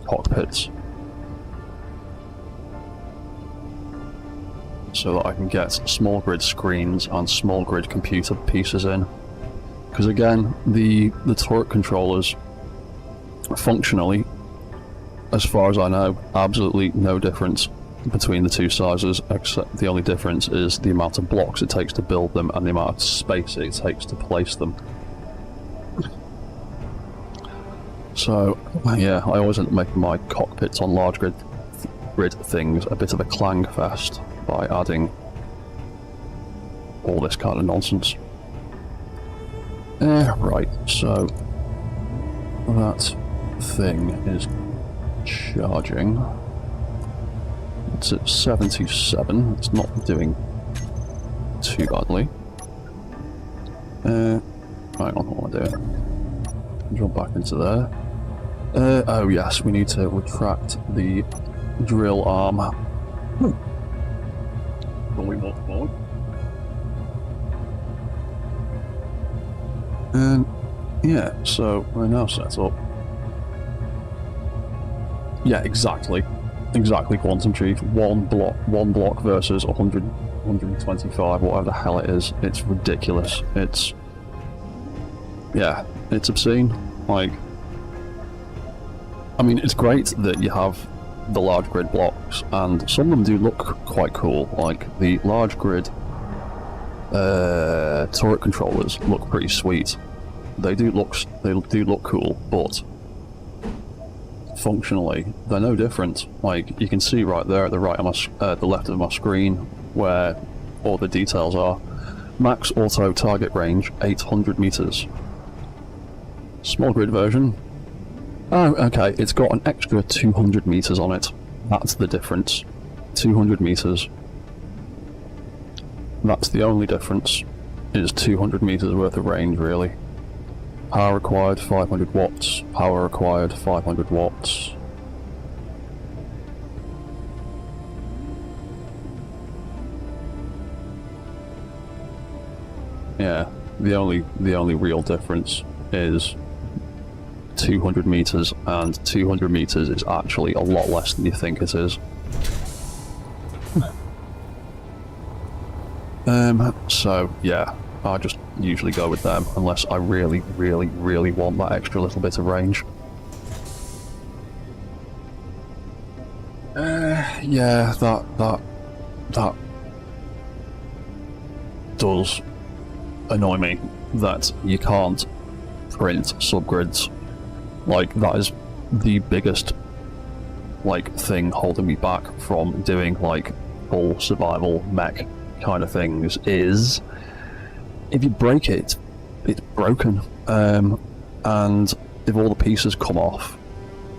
cockpits, so that I can get small grid screens and small grid computer pieces in. Because again, the turret controllers, functionally, as far as I know, absolutely no difference between the two sizes, except the only difference is the amount of blocks it takes to build them and the amount of space it takes to place them. So yeah, I always end up making my cockpits on large grid things a bit of a clang fest by adding all this kind of nonsense. Right, so that thing is charging. It's at 77, it's not doing too badly. Hang on, what am I doing? Jump back into there. Oh yes, we need to retract the drill arm. Fully not forward. And yeah, so we're now set up. Yeah, exactly, Quantum Chief. One block versus 100, 125, whatever the hell it is. It's ridiculous. It's, yeah, it's obscene. Like, I mean, it's great that you have the large grid blocks, and some of them do look quite cool. Like the large grid turret controllers look pretty sweet. They do look cool, but functionally they're no different. Like, you can see right there at the right of my, the left of my screen where all the details are. Max auto target range 800 meters. Small grid version. Oh, okay, it's got an extra 200 meters on it. That's the difference. 200 meters. That's the only difference, is 200 meters worth of range, really. Power required 500 watts. Power required 500 watts. Yeah, the only real difference is 200 meters, and 200 meters is actually a lot less than you think it is. So yeah, I just usually go with them unless I really want that extra little bit of range. Yeah, that does annoy me, that you can't print subgrids Like, that is the biggest, like, thing holding me back from doing, like, full survival mech kind of things, is if you break it, it's broken. And if all the pieces come off,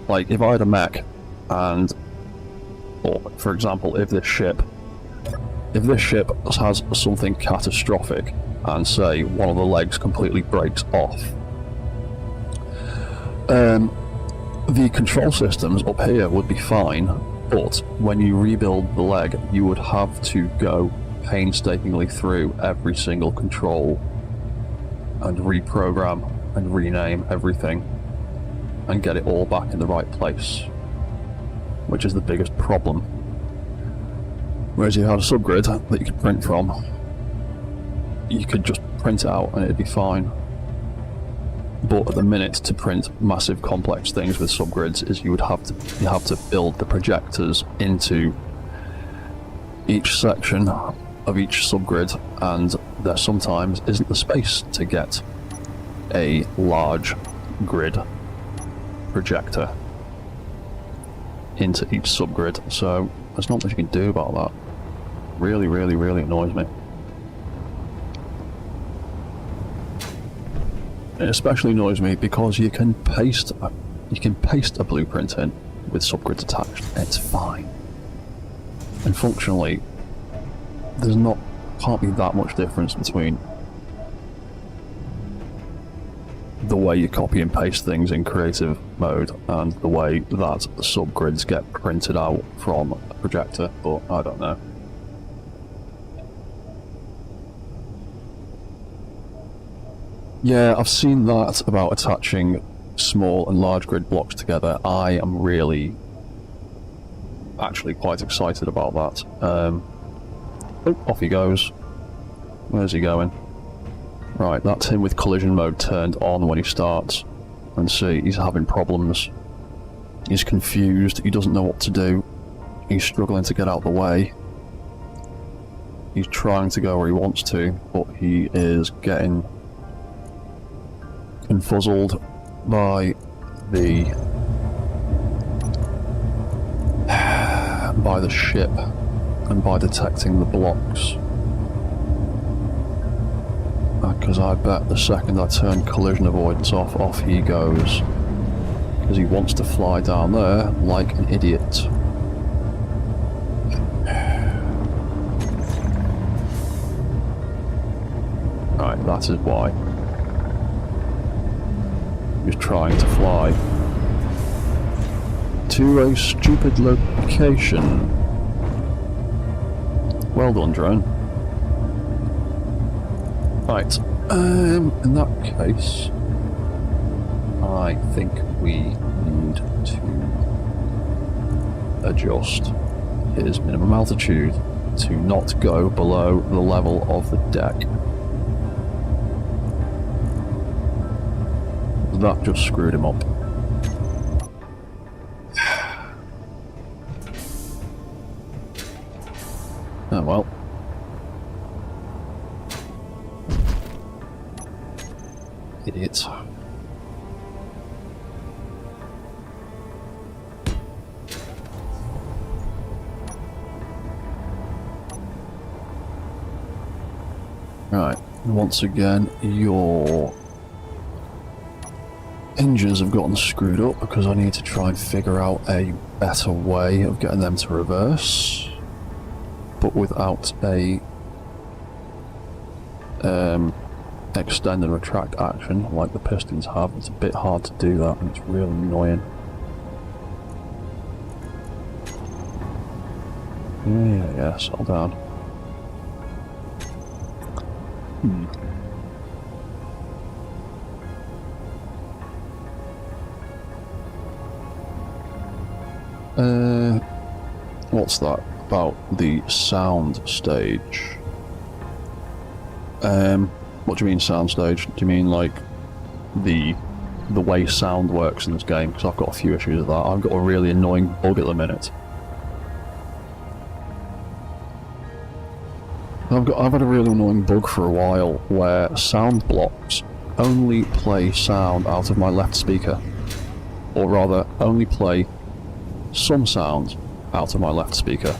like, if I had a mech and, or for example, if this ship has something catastrophic and say one of the legs completely breaks off, the control systems up here would be fine, but when you rebuild the leg, you would have to go painstakingly through every single control and reprogram and rename everything and get it all back in the right place, which is the biggest problem. Whereas you had a subgrid that you could print from, you could just print it out and it'd be fine. But at the minute, to print massive complex things with subgrids is you have to build the projectors into each section of each subgrid, and there sometimes isn't the space to get a large grid projector into each subgrid, so there's not much you can do about that. Really, really, really annoys me. It especially annoys me because you can paste a blueprint in with subgrids attached. It's fine, and functionally, can't be that much difference between the way you copy and paste things in creative mode and the way that subgrids get printed out from a projector, but I don't know. Yeah, I've seen that about attaching small and large grid blocks together. I am really actually quite excited about that. Oh, off he goes. Where's he going? Right, that's him with collision mode turned on when he starts. And see, he's having problems. He's confused, he doesn't know what to do. He's struggling to get out of the way. He's trying to go where he wants to, but he is getting confuzzled by the ship and by detecting the blocks. Because I bet the second I turn collision avoidance off he goes. Because he wants to fly down there like an idiot. Right, that is why. He's trying to fly to a stupid location. Well done, drone. Right, in that case, I think we need to adjust his minimum altitude to not go below the level of the deck. That just screwed him up. Oh well. Idiots. Right, once again, your engines have gotten screwed up because I need to try and figure out a better way of getting them to reverse, but without a extend and retract action like the pistons have. It's a bit hard to do that and it's really annoying. Yeah, settle down. What's that about the sound stage? What do you mean sound stage? Do you mean like the way sound works in this game? Because I've got a few issues with that. I've got a really annoying bug at the minute. I've had a really annoying bug for a while where sound blocks only play sound out of my left speaker. or rather only play some sounds out of my left speaker.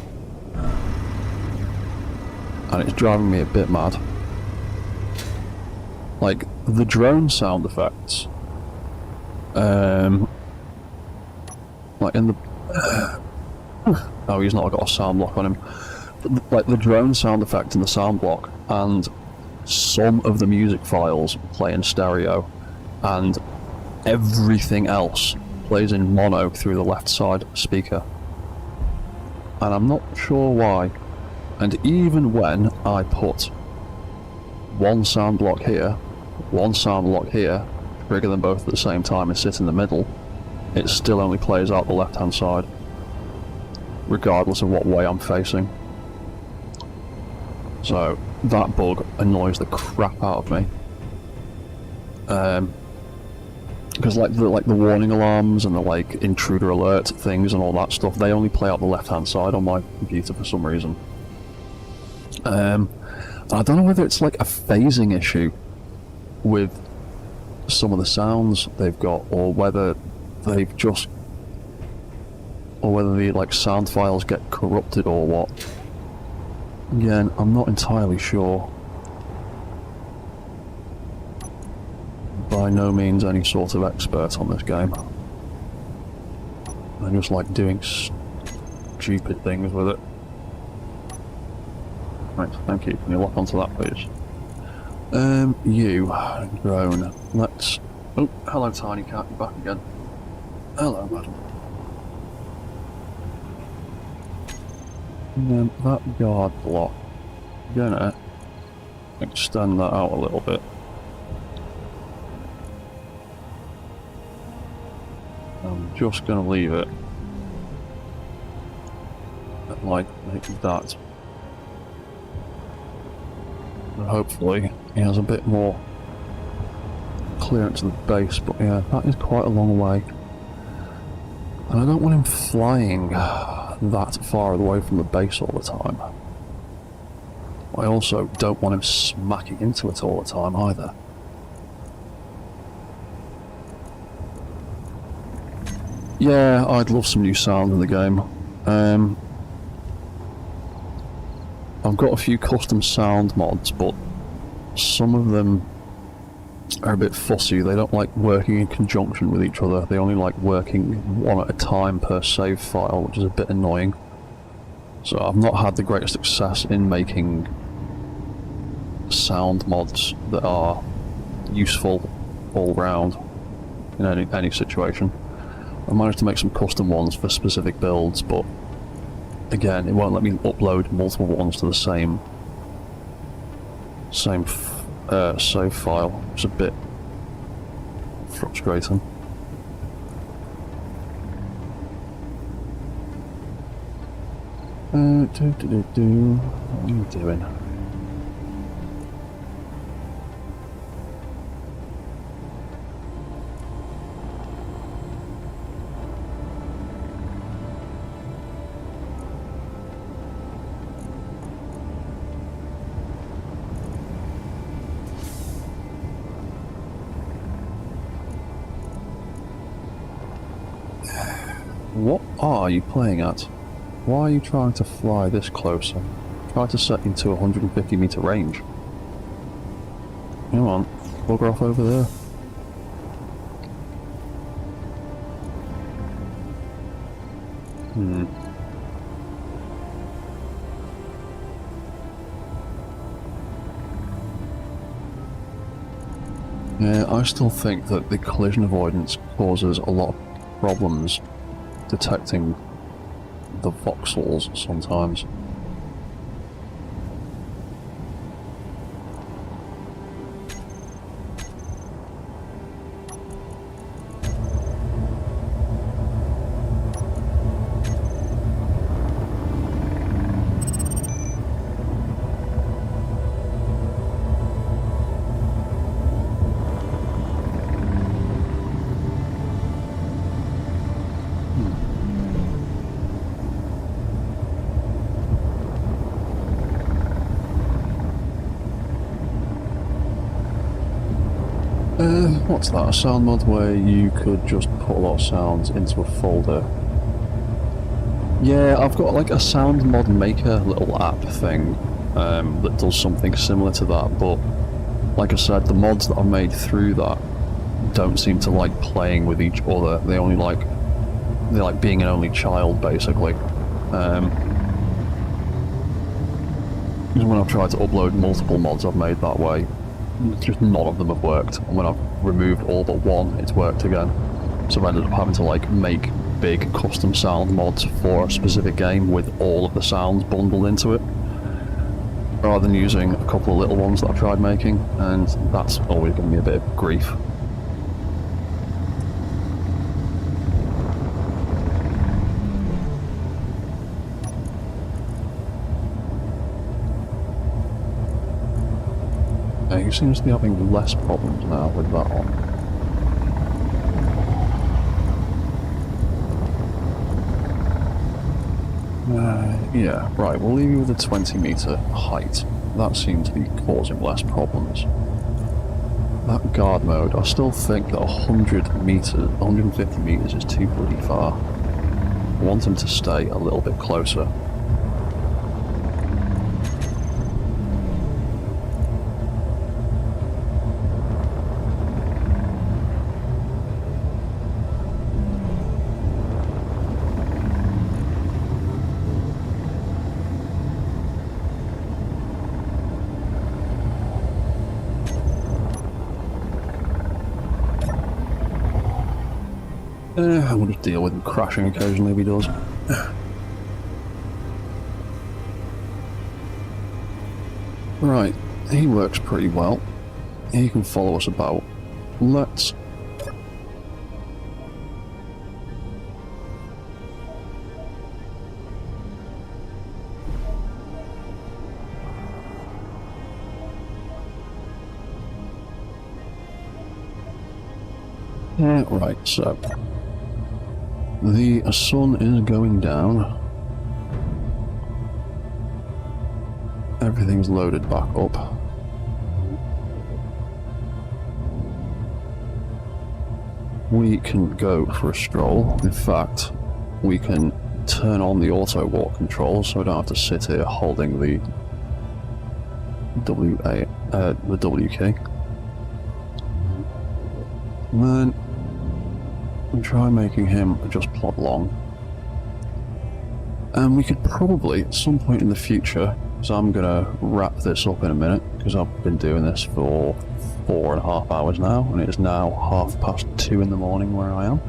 And it's driving me a bit mad. Like, the drone sound effects, like in the... oh, he's not got a sound block on him. But, like, the drone sound effect in the sound block, and some of the music files play in stereo, and everything else plays in mono through the left side speaker. And I'm not sure why. And even when I put one sound block here, one sound block here, trigger them both at the same time and sit in the middle, it still only plays out the left hand side, regardless of what way I'm facing. So that bug annoys the crap out of me. Because like the warning alarms and the like intruder alert things and all that stuff, they only play out the left hand side on my computer for some reason. I don't know whether it's like a phasing issue with some of the sounds they've got, or whether the like sound files get corrupted or what. Again, I'm not entirely sure. By no means any sort of expert on this game. I just like doing stupid things with it. Right, thank you. Can you lock onto that, please? You, drone. Let's... Oh, hello, Tiny Cat. You're back again. Hello, madam. That guard block. I'm gonna extend that out a little bit. I'm just gonna leave it at like that. And hopefully he has a bit more clearance of the base, but yeah, that is quite a long way. And I don't want him flying that far away from the base all the time. I also don't want him smacking into it all the time either. Yeah, I'd love some new sound in the game. I've got a few custom sound mods, but some of them are a bit fussy. They don't like working in conjunction with each other. They only like working one at a time per save file, which is a bit annoying. So I've not had the greatest success in making sound mods that are useful all round in any situation. I managed to make some custom ones for specific builds, but again, it won't let me upload multiple ones to the same save file. It's a bit frustrating. What are you doing? What are you playing at? Why are you trying to fly this closer? Try to set into a 150 meter range. Come on, bugger off over there. Yeah, I still think that the collision avoidance causes a lot of problems detecting the voxels sometimes. What's that? A sound mod where you could just put a lot of sounds into a folder. Yeah, I've got like a sound mod maker little app thing that does something similar to that, but like I said, the mods that I've made through that don't seem to like playing with each other. They like being an only child, basically. Because when I've tried to upload multiple mods I've made that way, just none of them have worked. And when I've removed all but one, it's worked again. So I've ended up having to like make big custom sound mods for a specific game with all of the sounds bundled into it, rather than using a couple of little ones that I've tried making, and that's always given me a bit of grief. He seems to be having less problems now with that on. Yeah, right, we'll leave you with a 20-metre height. That seems to be causing less problems. That guard mode, I still think that 150 metres is too bloody far. I want him to stay a little bit closer. We'll just deal with him crashing occasionally if he does. Right, he works pretty well. He can follow us about. Let's... right, so... the sun is going down. Everything's loaded back up. We can go for a stroll. In fact, we can turn on the auto walk controls so I don't have to sit here holding the W key. And then we'll try making him just plod along. And we could probably, at some point in the future, so I'm going to wrap this up in a minute, because I've been doing this for 4.5 hours now, and it is now 2:30 in the morning where I am.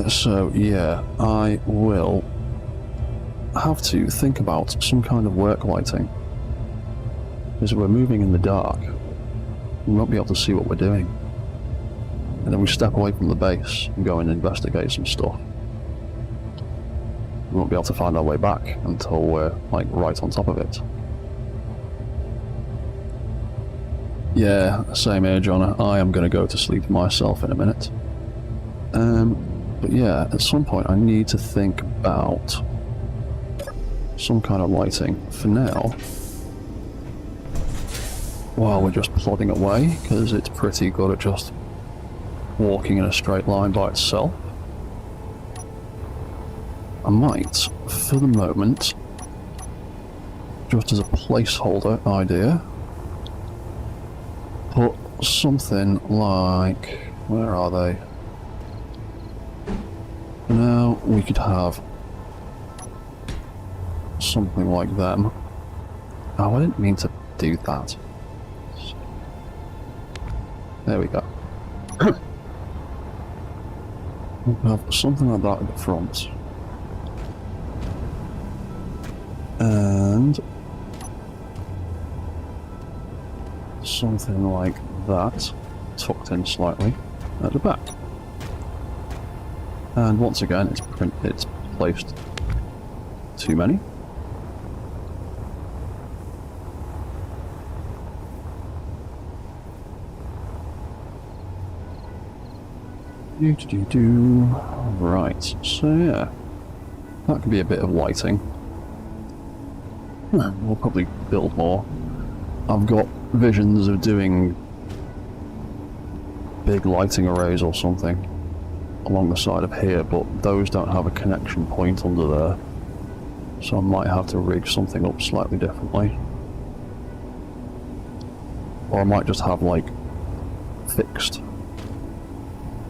So yeah, I will have to think about some kind of work lighting. Because we're moving in the dark, we won't be able to see what we're doing. And then we step away from the base and go and investigate some stuff. We won't be able to find our way back until we're, like, right on top of it. Yeah, same here, John. I am going to go to sleep myself in a minute. But yeah, at some point I need to think about some kind of lighting. For now, while we're just plodding away, because it's pretty good at just walking in a straight line by itself, I might, for the moment, just as a placeholder idea, put something like... where are they? Now we could have something like them. Oh, I didn't mean to do that. There we go. We'll have something like that at the front. And something like that, tucked in slightly at the back. And once again, it's placed too many. Right, so yeah, that could be a bit of lighting. We'll probably build more. I've got visions of doing big lighting arrays or something along the side of here, but those don't have a connection point under there, so I might have to rig something up slightly differently. Or I might just have like fixed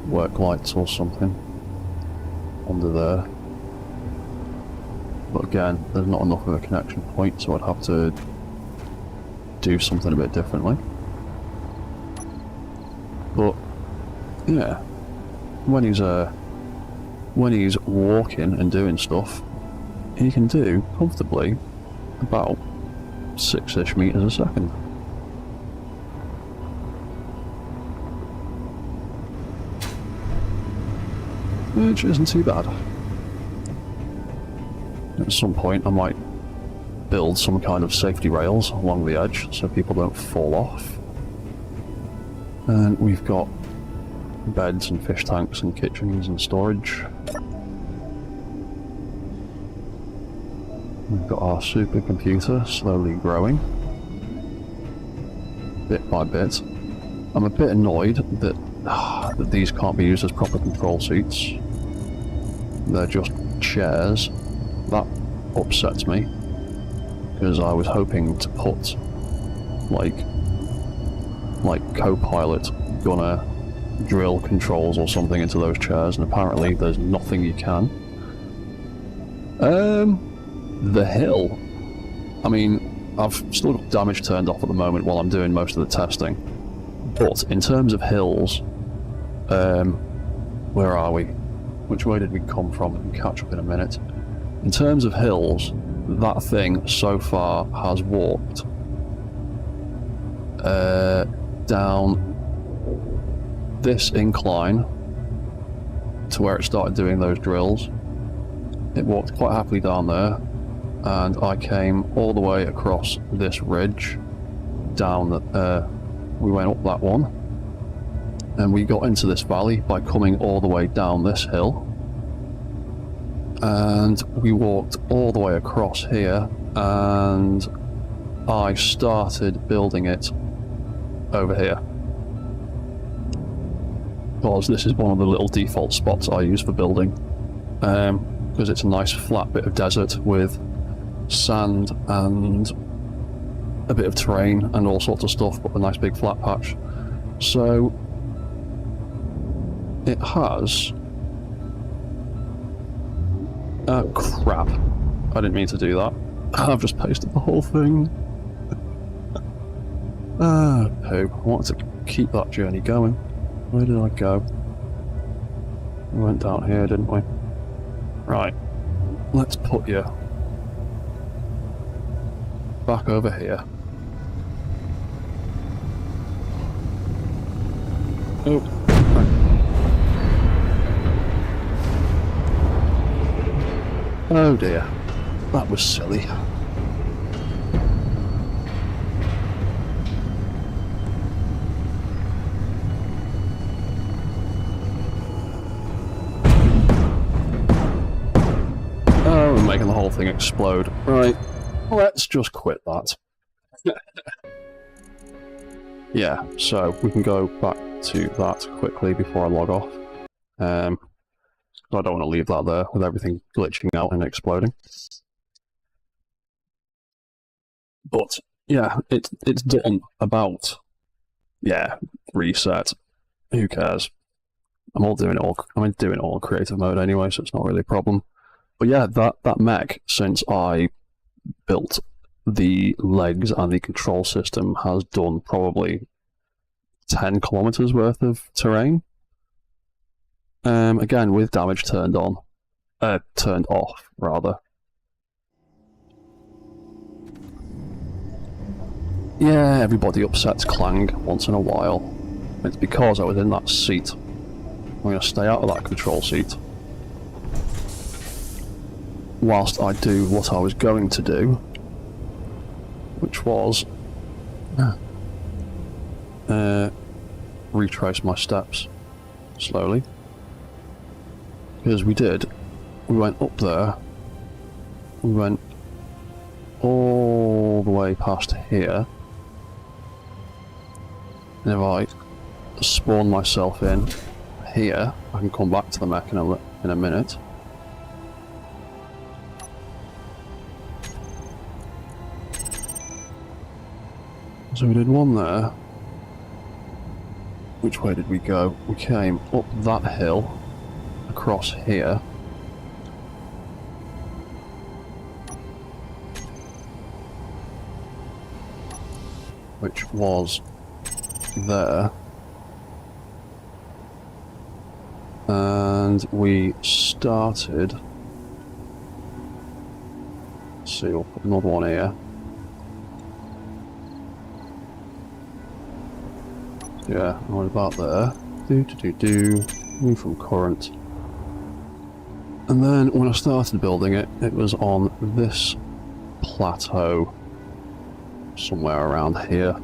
work lights or something under there. But again, there's not enough of a connection point, so I'd have to do something a bit differently. But yeah, when he's walking and doing stuff, he can do comfortably about 6-ish meters a second. Which isn't too bad. At some point I might build some kind of safety rails along the edge so people don't fall off. And we've got beds and fish tanks and kitchens and storage. We've got our supercomputer slowly growing, bit by bit. I'm a bit annoyed that these can't be used as proper control seats. They're just chairs. That upsets me, because I was hoping to put like co-pilot, gunner, drill controls or something into those chairs, and apparently there's nothing you can. The hill. I mean, I've still got damage turned off at the moment while I'm doing most of the testing. But in terms of hills, where are we? Which way did we come from? We can catch up in a minute. In terms of hills, that thing so far has walked down this incline to where it started doing those drills. It walked quite happily down there, and I came all the way across this ridge down that we went up that one, and we got into this valley by coming all the way down this hill, and we walked all the way across here, and I started building it over here, because this is one of the little default spots I use for building, because it's a nice flat bit of desert with sand and a bit of terrain and all sorts of stuff, but a nice big flat patch. So it has... crap. I didn't mean to do that. I've just pasted the whole thing. Poo. I wanted to keep that journey going. Where did I go? We went down here, didn't we? Right. Let's put you back over here. Oh. Oh dear. That was silly. Oh, we're making the whole thing explode. Right. Let's just quit that. Yeah, so we can go back to that quickly before I log off. I don't want to leave that there with everything glitching out and exploding. But yeah, it's done about, yeah, reset. Who cares? I'm doing it all in creative mode anyway, so it's not really a problem. But yeah, that mech, since I built the legs and the control system, has done probably 10 kilometers worth of terrain. Again, with damage turned off, rather. Yeah, everybody upsets Clang once in a while. It's because I was in that seat. I'm going to stay out of that control seat whilst I do what I was going to do, which was retrace my steps slowly. Because we went up there, we went all the way past here. And if I spawn myself in here, I can come back to the mech in a minute. So we did one there. Which way did we go? We came up that hill, across here. Which was there. And we started... Let's see, we'll put another one here. Yeah, right about there. Move from current. And then when I started building it, it was on this plateau. Somewhere around here.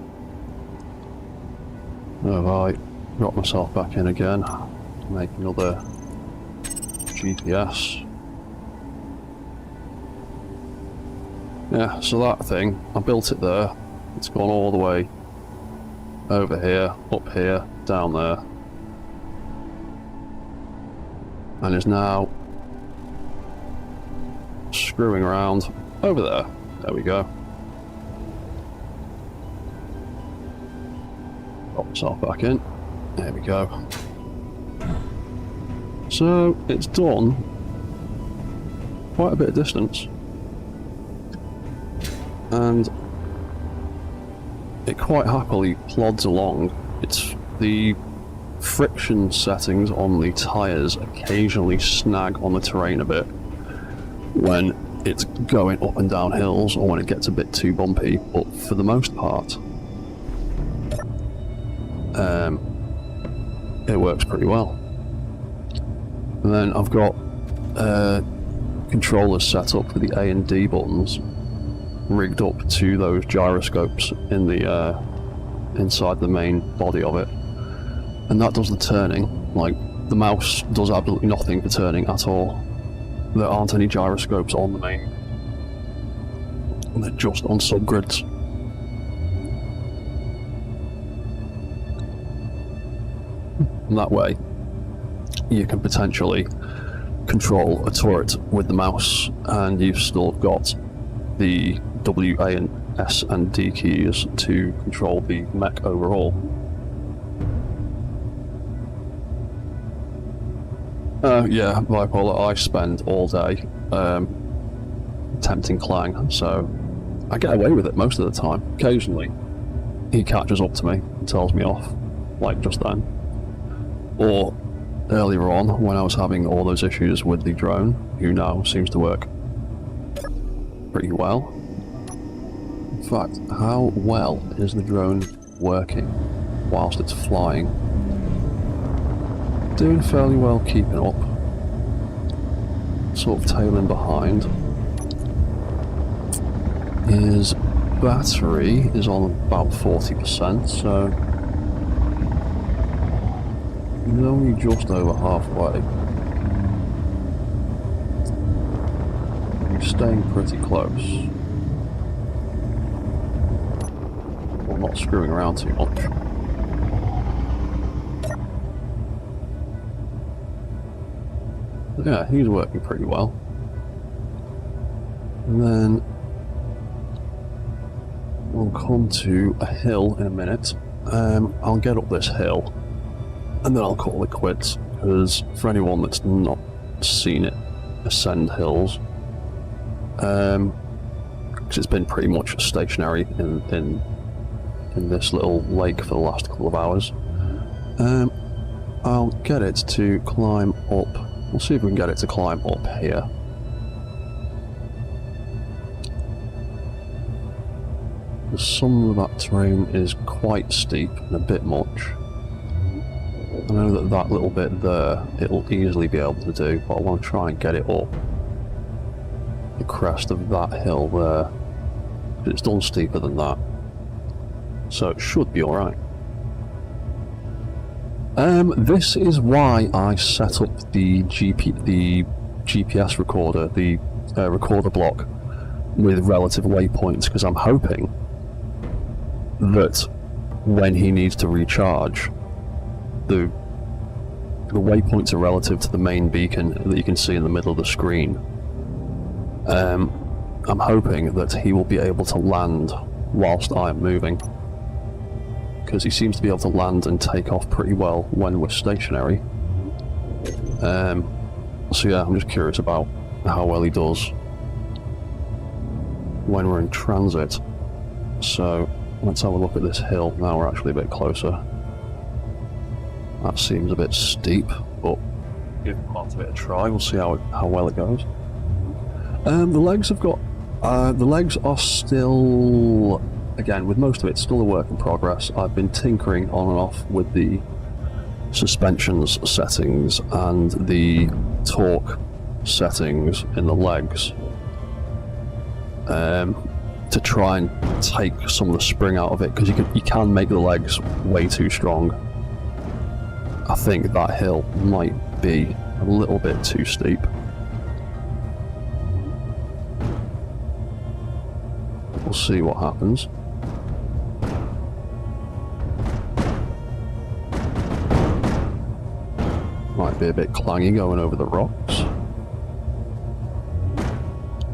Have I got myself back in again? Make another GPS. Yeah, so that thing, I built it there. It's gone all the way over here, up here, down there. And is now screwing around over there. There we go. Pop myself back in. There we go. So it's done quite a bit of distance. And it quite happily plods along. It's the friction settings on the tyres occasionally snag on the terrain a bit when it's going up and down hills or when it gets a bit too bumpy, but for the most part it works pretty well. And then I've got controllers set up with the A and D buttons rigged up to those gyroscopes in the inside the main body of it, and that does the turning. Like, the mouse does absolutely nothing for turning at all. There aren't any gyroscopes on the main, they're just on subgrids. And that way you can potentially control a turret with the mouse and you've still got the W, A and S and D keys to control the mech overall. Yeah, Bipolar, I spend all day attempting Clang, so I get away with it most of the time. Occasionally he catches up to me and tells me off, like just then. Or earlier on, when I was having all those issues with the drone, who now seems to work pretty well. In fact, how well is the drone working whilst it's flying? Doing fairly well keeping up. Sort of tailing behind. His battery is on about 40%, so he's only just over halfway. He's staying pretty close. Well, not screwing around too much. But yeah, he's working pretty well. And then we'll come to a hill in a minute. I'll get up this hill and then I'll call it quits, because for anyone that's not seen it ascend hills, because it's been pretty much stationary in this little lake for the last couple of hours, I'll get it to climb up. We'll see if we can get it to climb up here. Some of that terrain is quite steep and a bit much. I know that that little bit there, it'll easily be able to do, but I want to try and get it up the crest of that hill there. It's done steeper than that, so it should be alright. This is why I set up the GPS recorder, the recorder block, with relative waypoints, because I'm hoping that when he needs to recharge, the waypoints are relative to the main beacon that you can see in the middle of the screen. I'm hoping that he will be able to land whilst I am moving, because he seems to be able to land and take off pretty well when we're stationary. So yeah, I'm just curious about how well he does when we're in transit. So let's have a look at this hill now we're actually a bit closer. That seems a bit steep, but give part of it a try. We'll see how well it goes. The legs have got the legs are still, again, with most of it still a work in progress. I've been tinkering on and off with the suspensions settings and the torque settings in the legs to try and take some of the spring out of it, because you can make the legs way too strong. I think that hill might be a little bit too steep. We'll see what happens. Might be a bit clangy going over the rocks.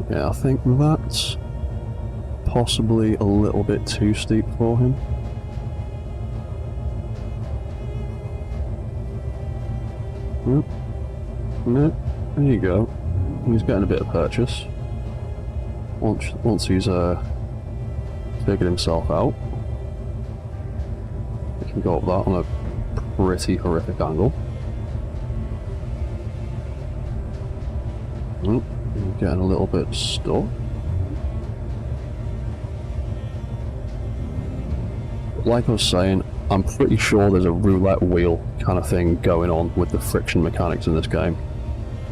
Yeah, I think that's possibly a little bit too steep for him. No, there you go. He's getting a bit of purchase. Once he's figured himself out, he can go up that on a pretty horrific angle. He's getting a little bit stuck. Like I was saying, I'm pretty sure there's a roulette wheel kind of thing going on with the friction mechanics in this game.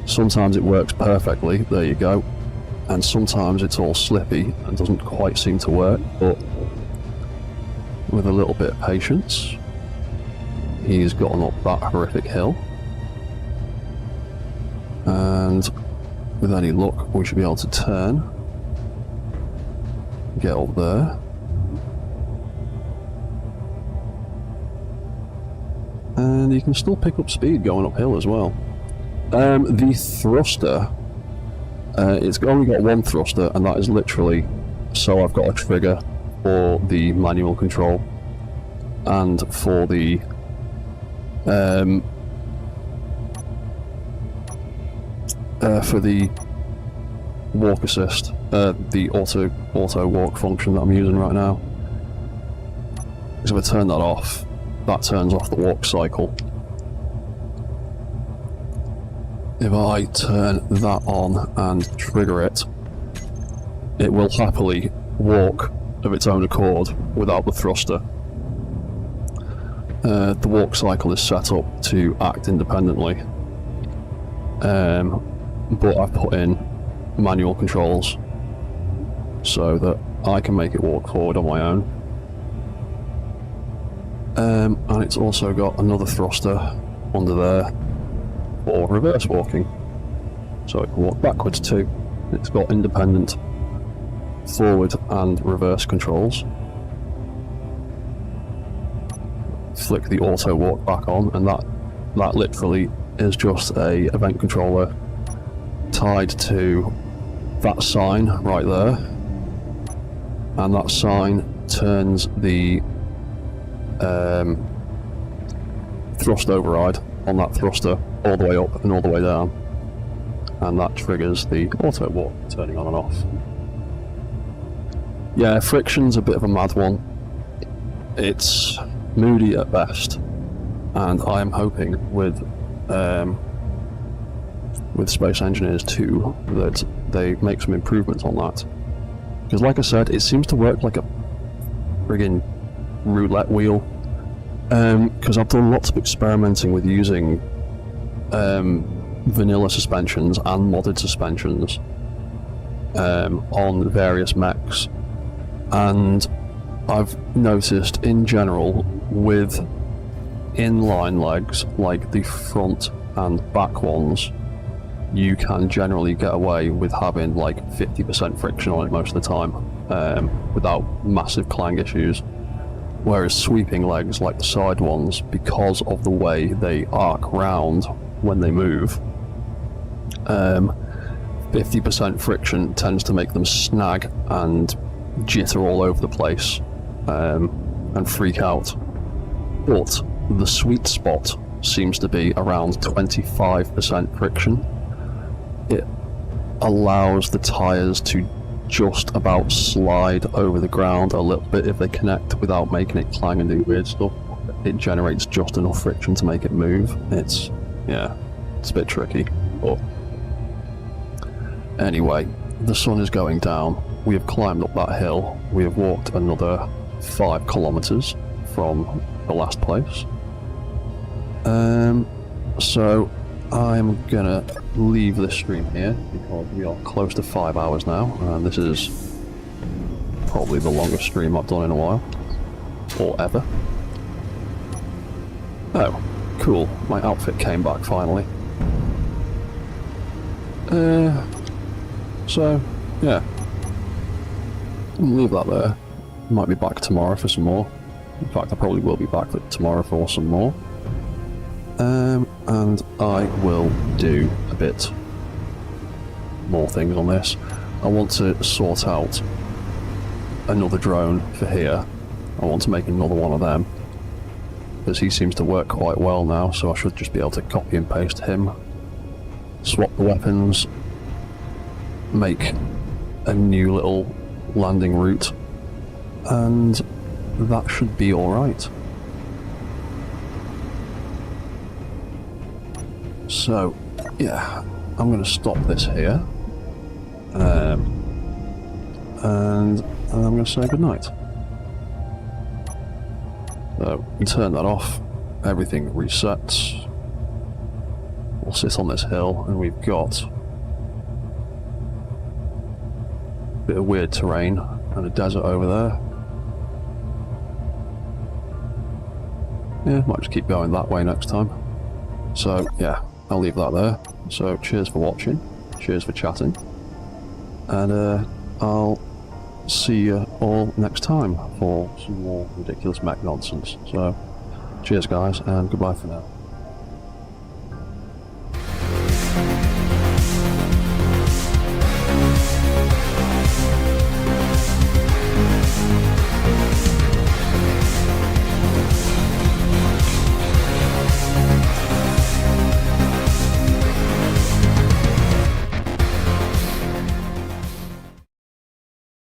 Sometimes it works perfectly, there you go, and sometimes it's all slippy and doesn't quite seem to work, but with a little bit of patience, he's gotten up that horrific hill, and with any luck we should be able to turn, get up there, and you can still pick up speed going uphill as well. The thruster, it's only got one thruster, and that is literally so I've got a trigger for the manual control and for the walk assist, the auto walk function that I'm using right now. So if I turn that off, that turns off the walk cycle. If I turn that on and trigger it, it will happily walk of its own accord without the thruster. The walk cycle is set up to act independently, but I've put in manual controls so that I can make it walk forward on my own. And it's also got another thruster under there for reverse walking, so it can walk backwards too. It's got independent forward and reverse controls. Flick the auto walk back on, and that literally is just a event controller tied to that sign right there, and that sign turns the thrust override on that thruster all the way up and all the way down, and that triggers the auto walk turning on and off. Yeah, friction's a bit of a mad one. It's moody at best, and I am hoping with Space Engineers 2 that they make some improvements on that, because like I said, it seems to work like a friggin' roulette wheel, because I've done lots of experimenting with using vanilla suspensions and modded suspensions on various mechs, and I've noticed in general with inline legs, like the front and back ones, you can generally get away with having like 50% friction on it most of the time, without massive clang issues. Whereas sweeping legs, like the side ones, because of the way they arc round when they move, 50% friction tends to make them snag and jitter all over the place, and freak out. But the sweet spot seems to be around 25% friction. It allows the tyres to just about slide over the ground a little bit if they connect without making it clang and do weird stuff. It generates just enough friction to make it move. It's a bit tricky, but anyway, the sun is going down. We have climbed up that hill. We have walked another 5 kilometers from the last place. So I'm gonna leave this stream here because we are close to 5 hours now, and this is probably the longest stream I've done in a while, or ever. Oh, cool, my outfit came back finally. So, yeah, leave that there. Might be back tomorrow for some more. In fact, I probably will be back tomorrow for some more. And I will do a bit more things on this. I want to sort out another drone for here. I want to make another one of them, because he seems to work quite well now, so I should just be able to copy and paste him, swap the weapons, make a new little landing route, and that should be alright. So, yeah, I'm going to stop this here, and I'm going to say goodnight. So, we turn that off, everything resets, we'll sit on this hill, and we've got a bit of weird terrain and a desert over there. Yeah, might just keep going that way next time. So, yeah, I'll leave that there. So, cheers for watching, cheers for chatting, and I'll see you all next time for some more ridiculous mech nonsense. So, cheers guys, and goodbye for now.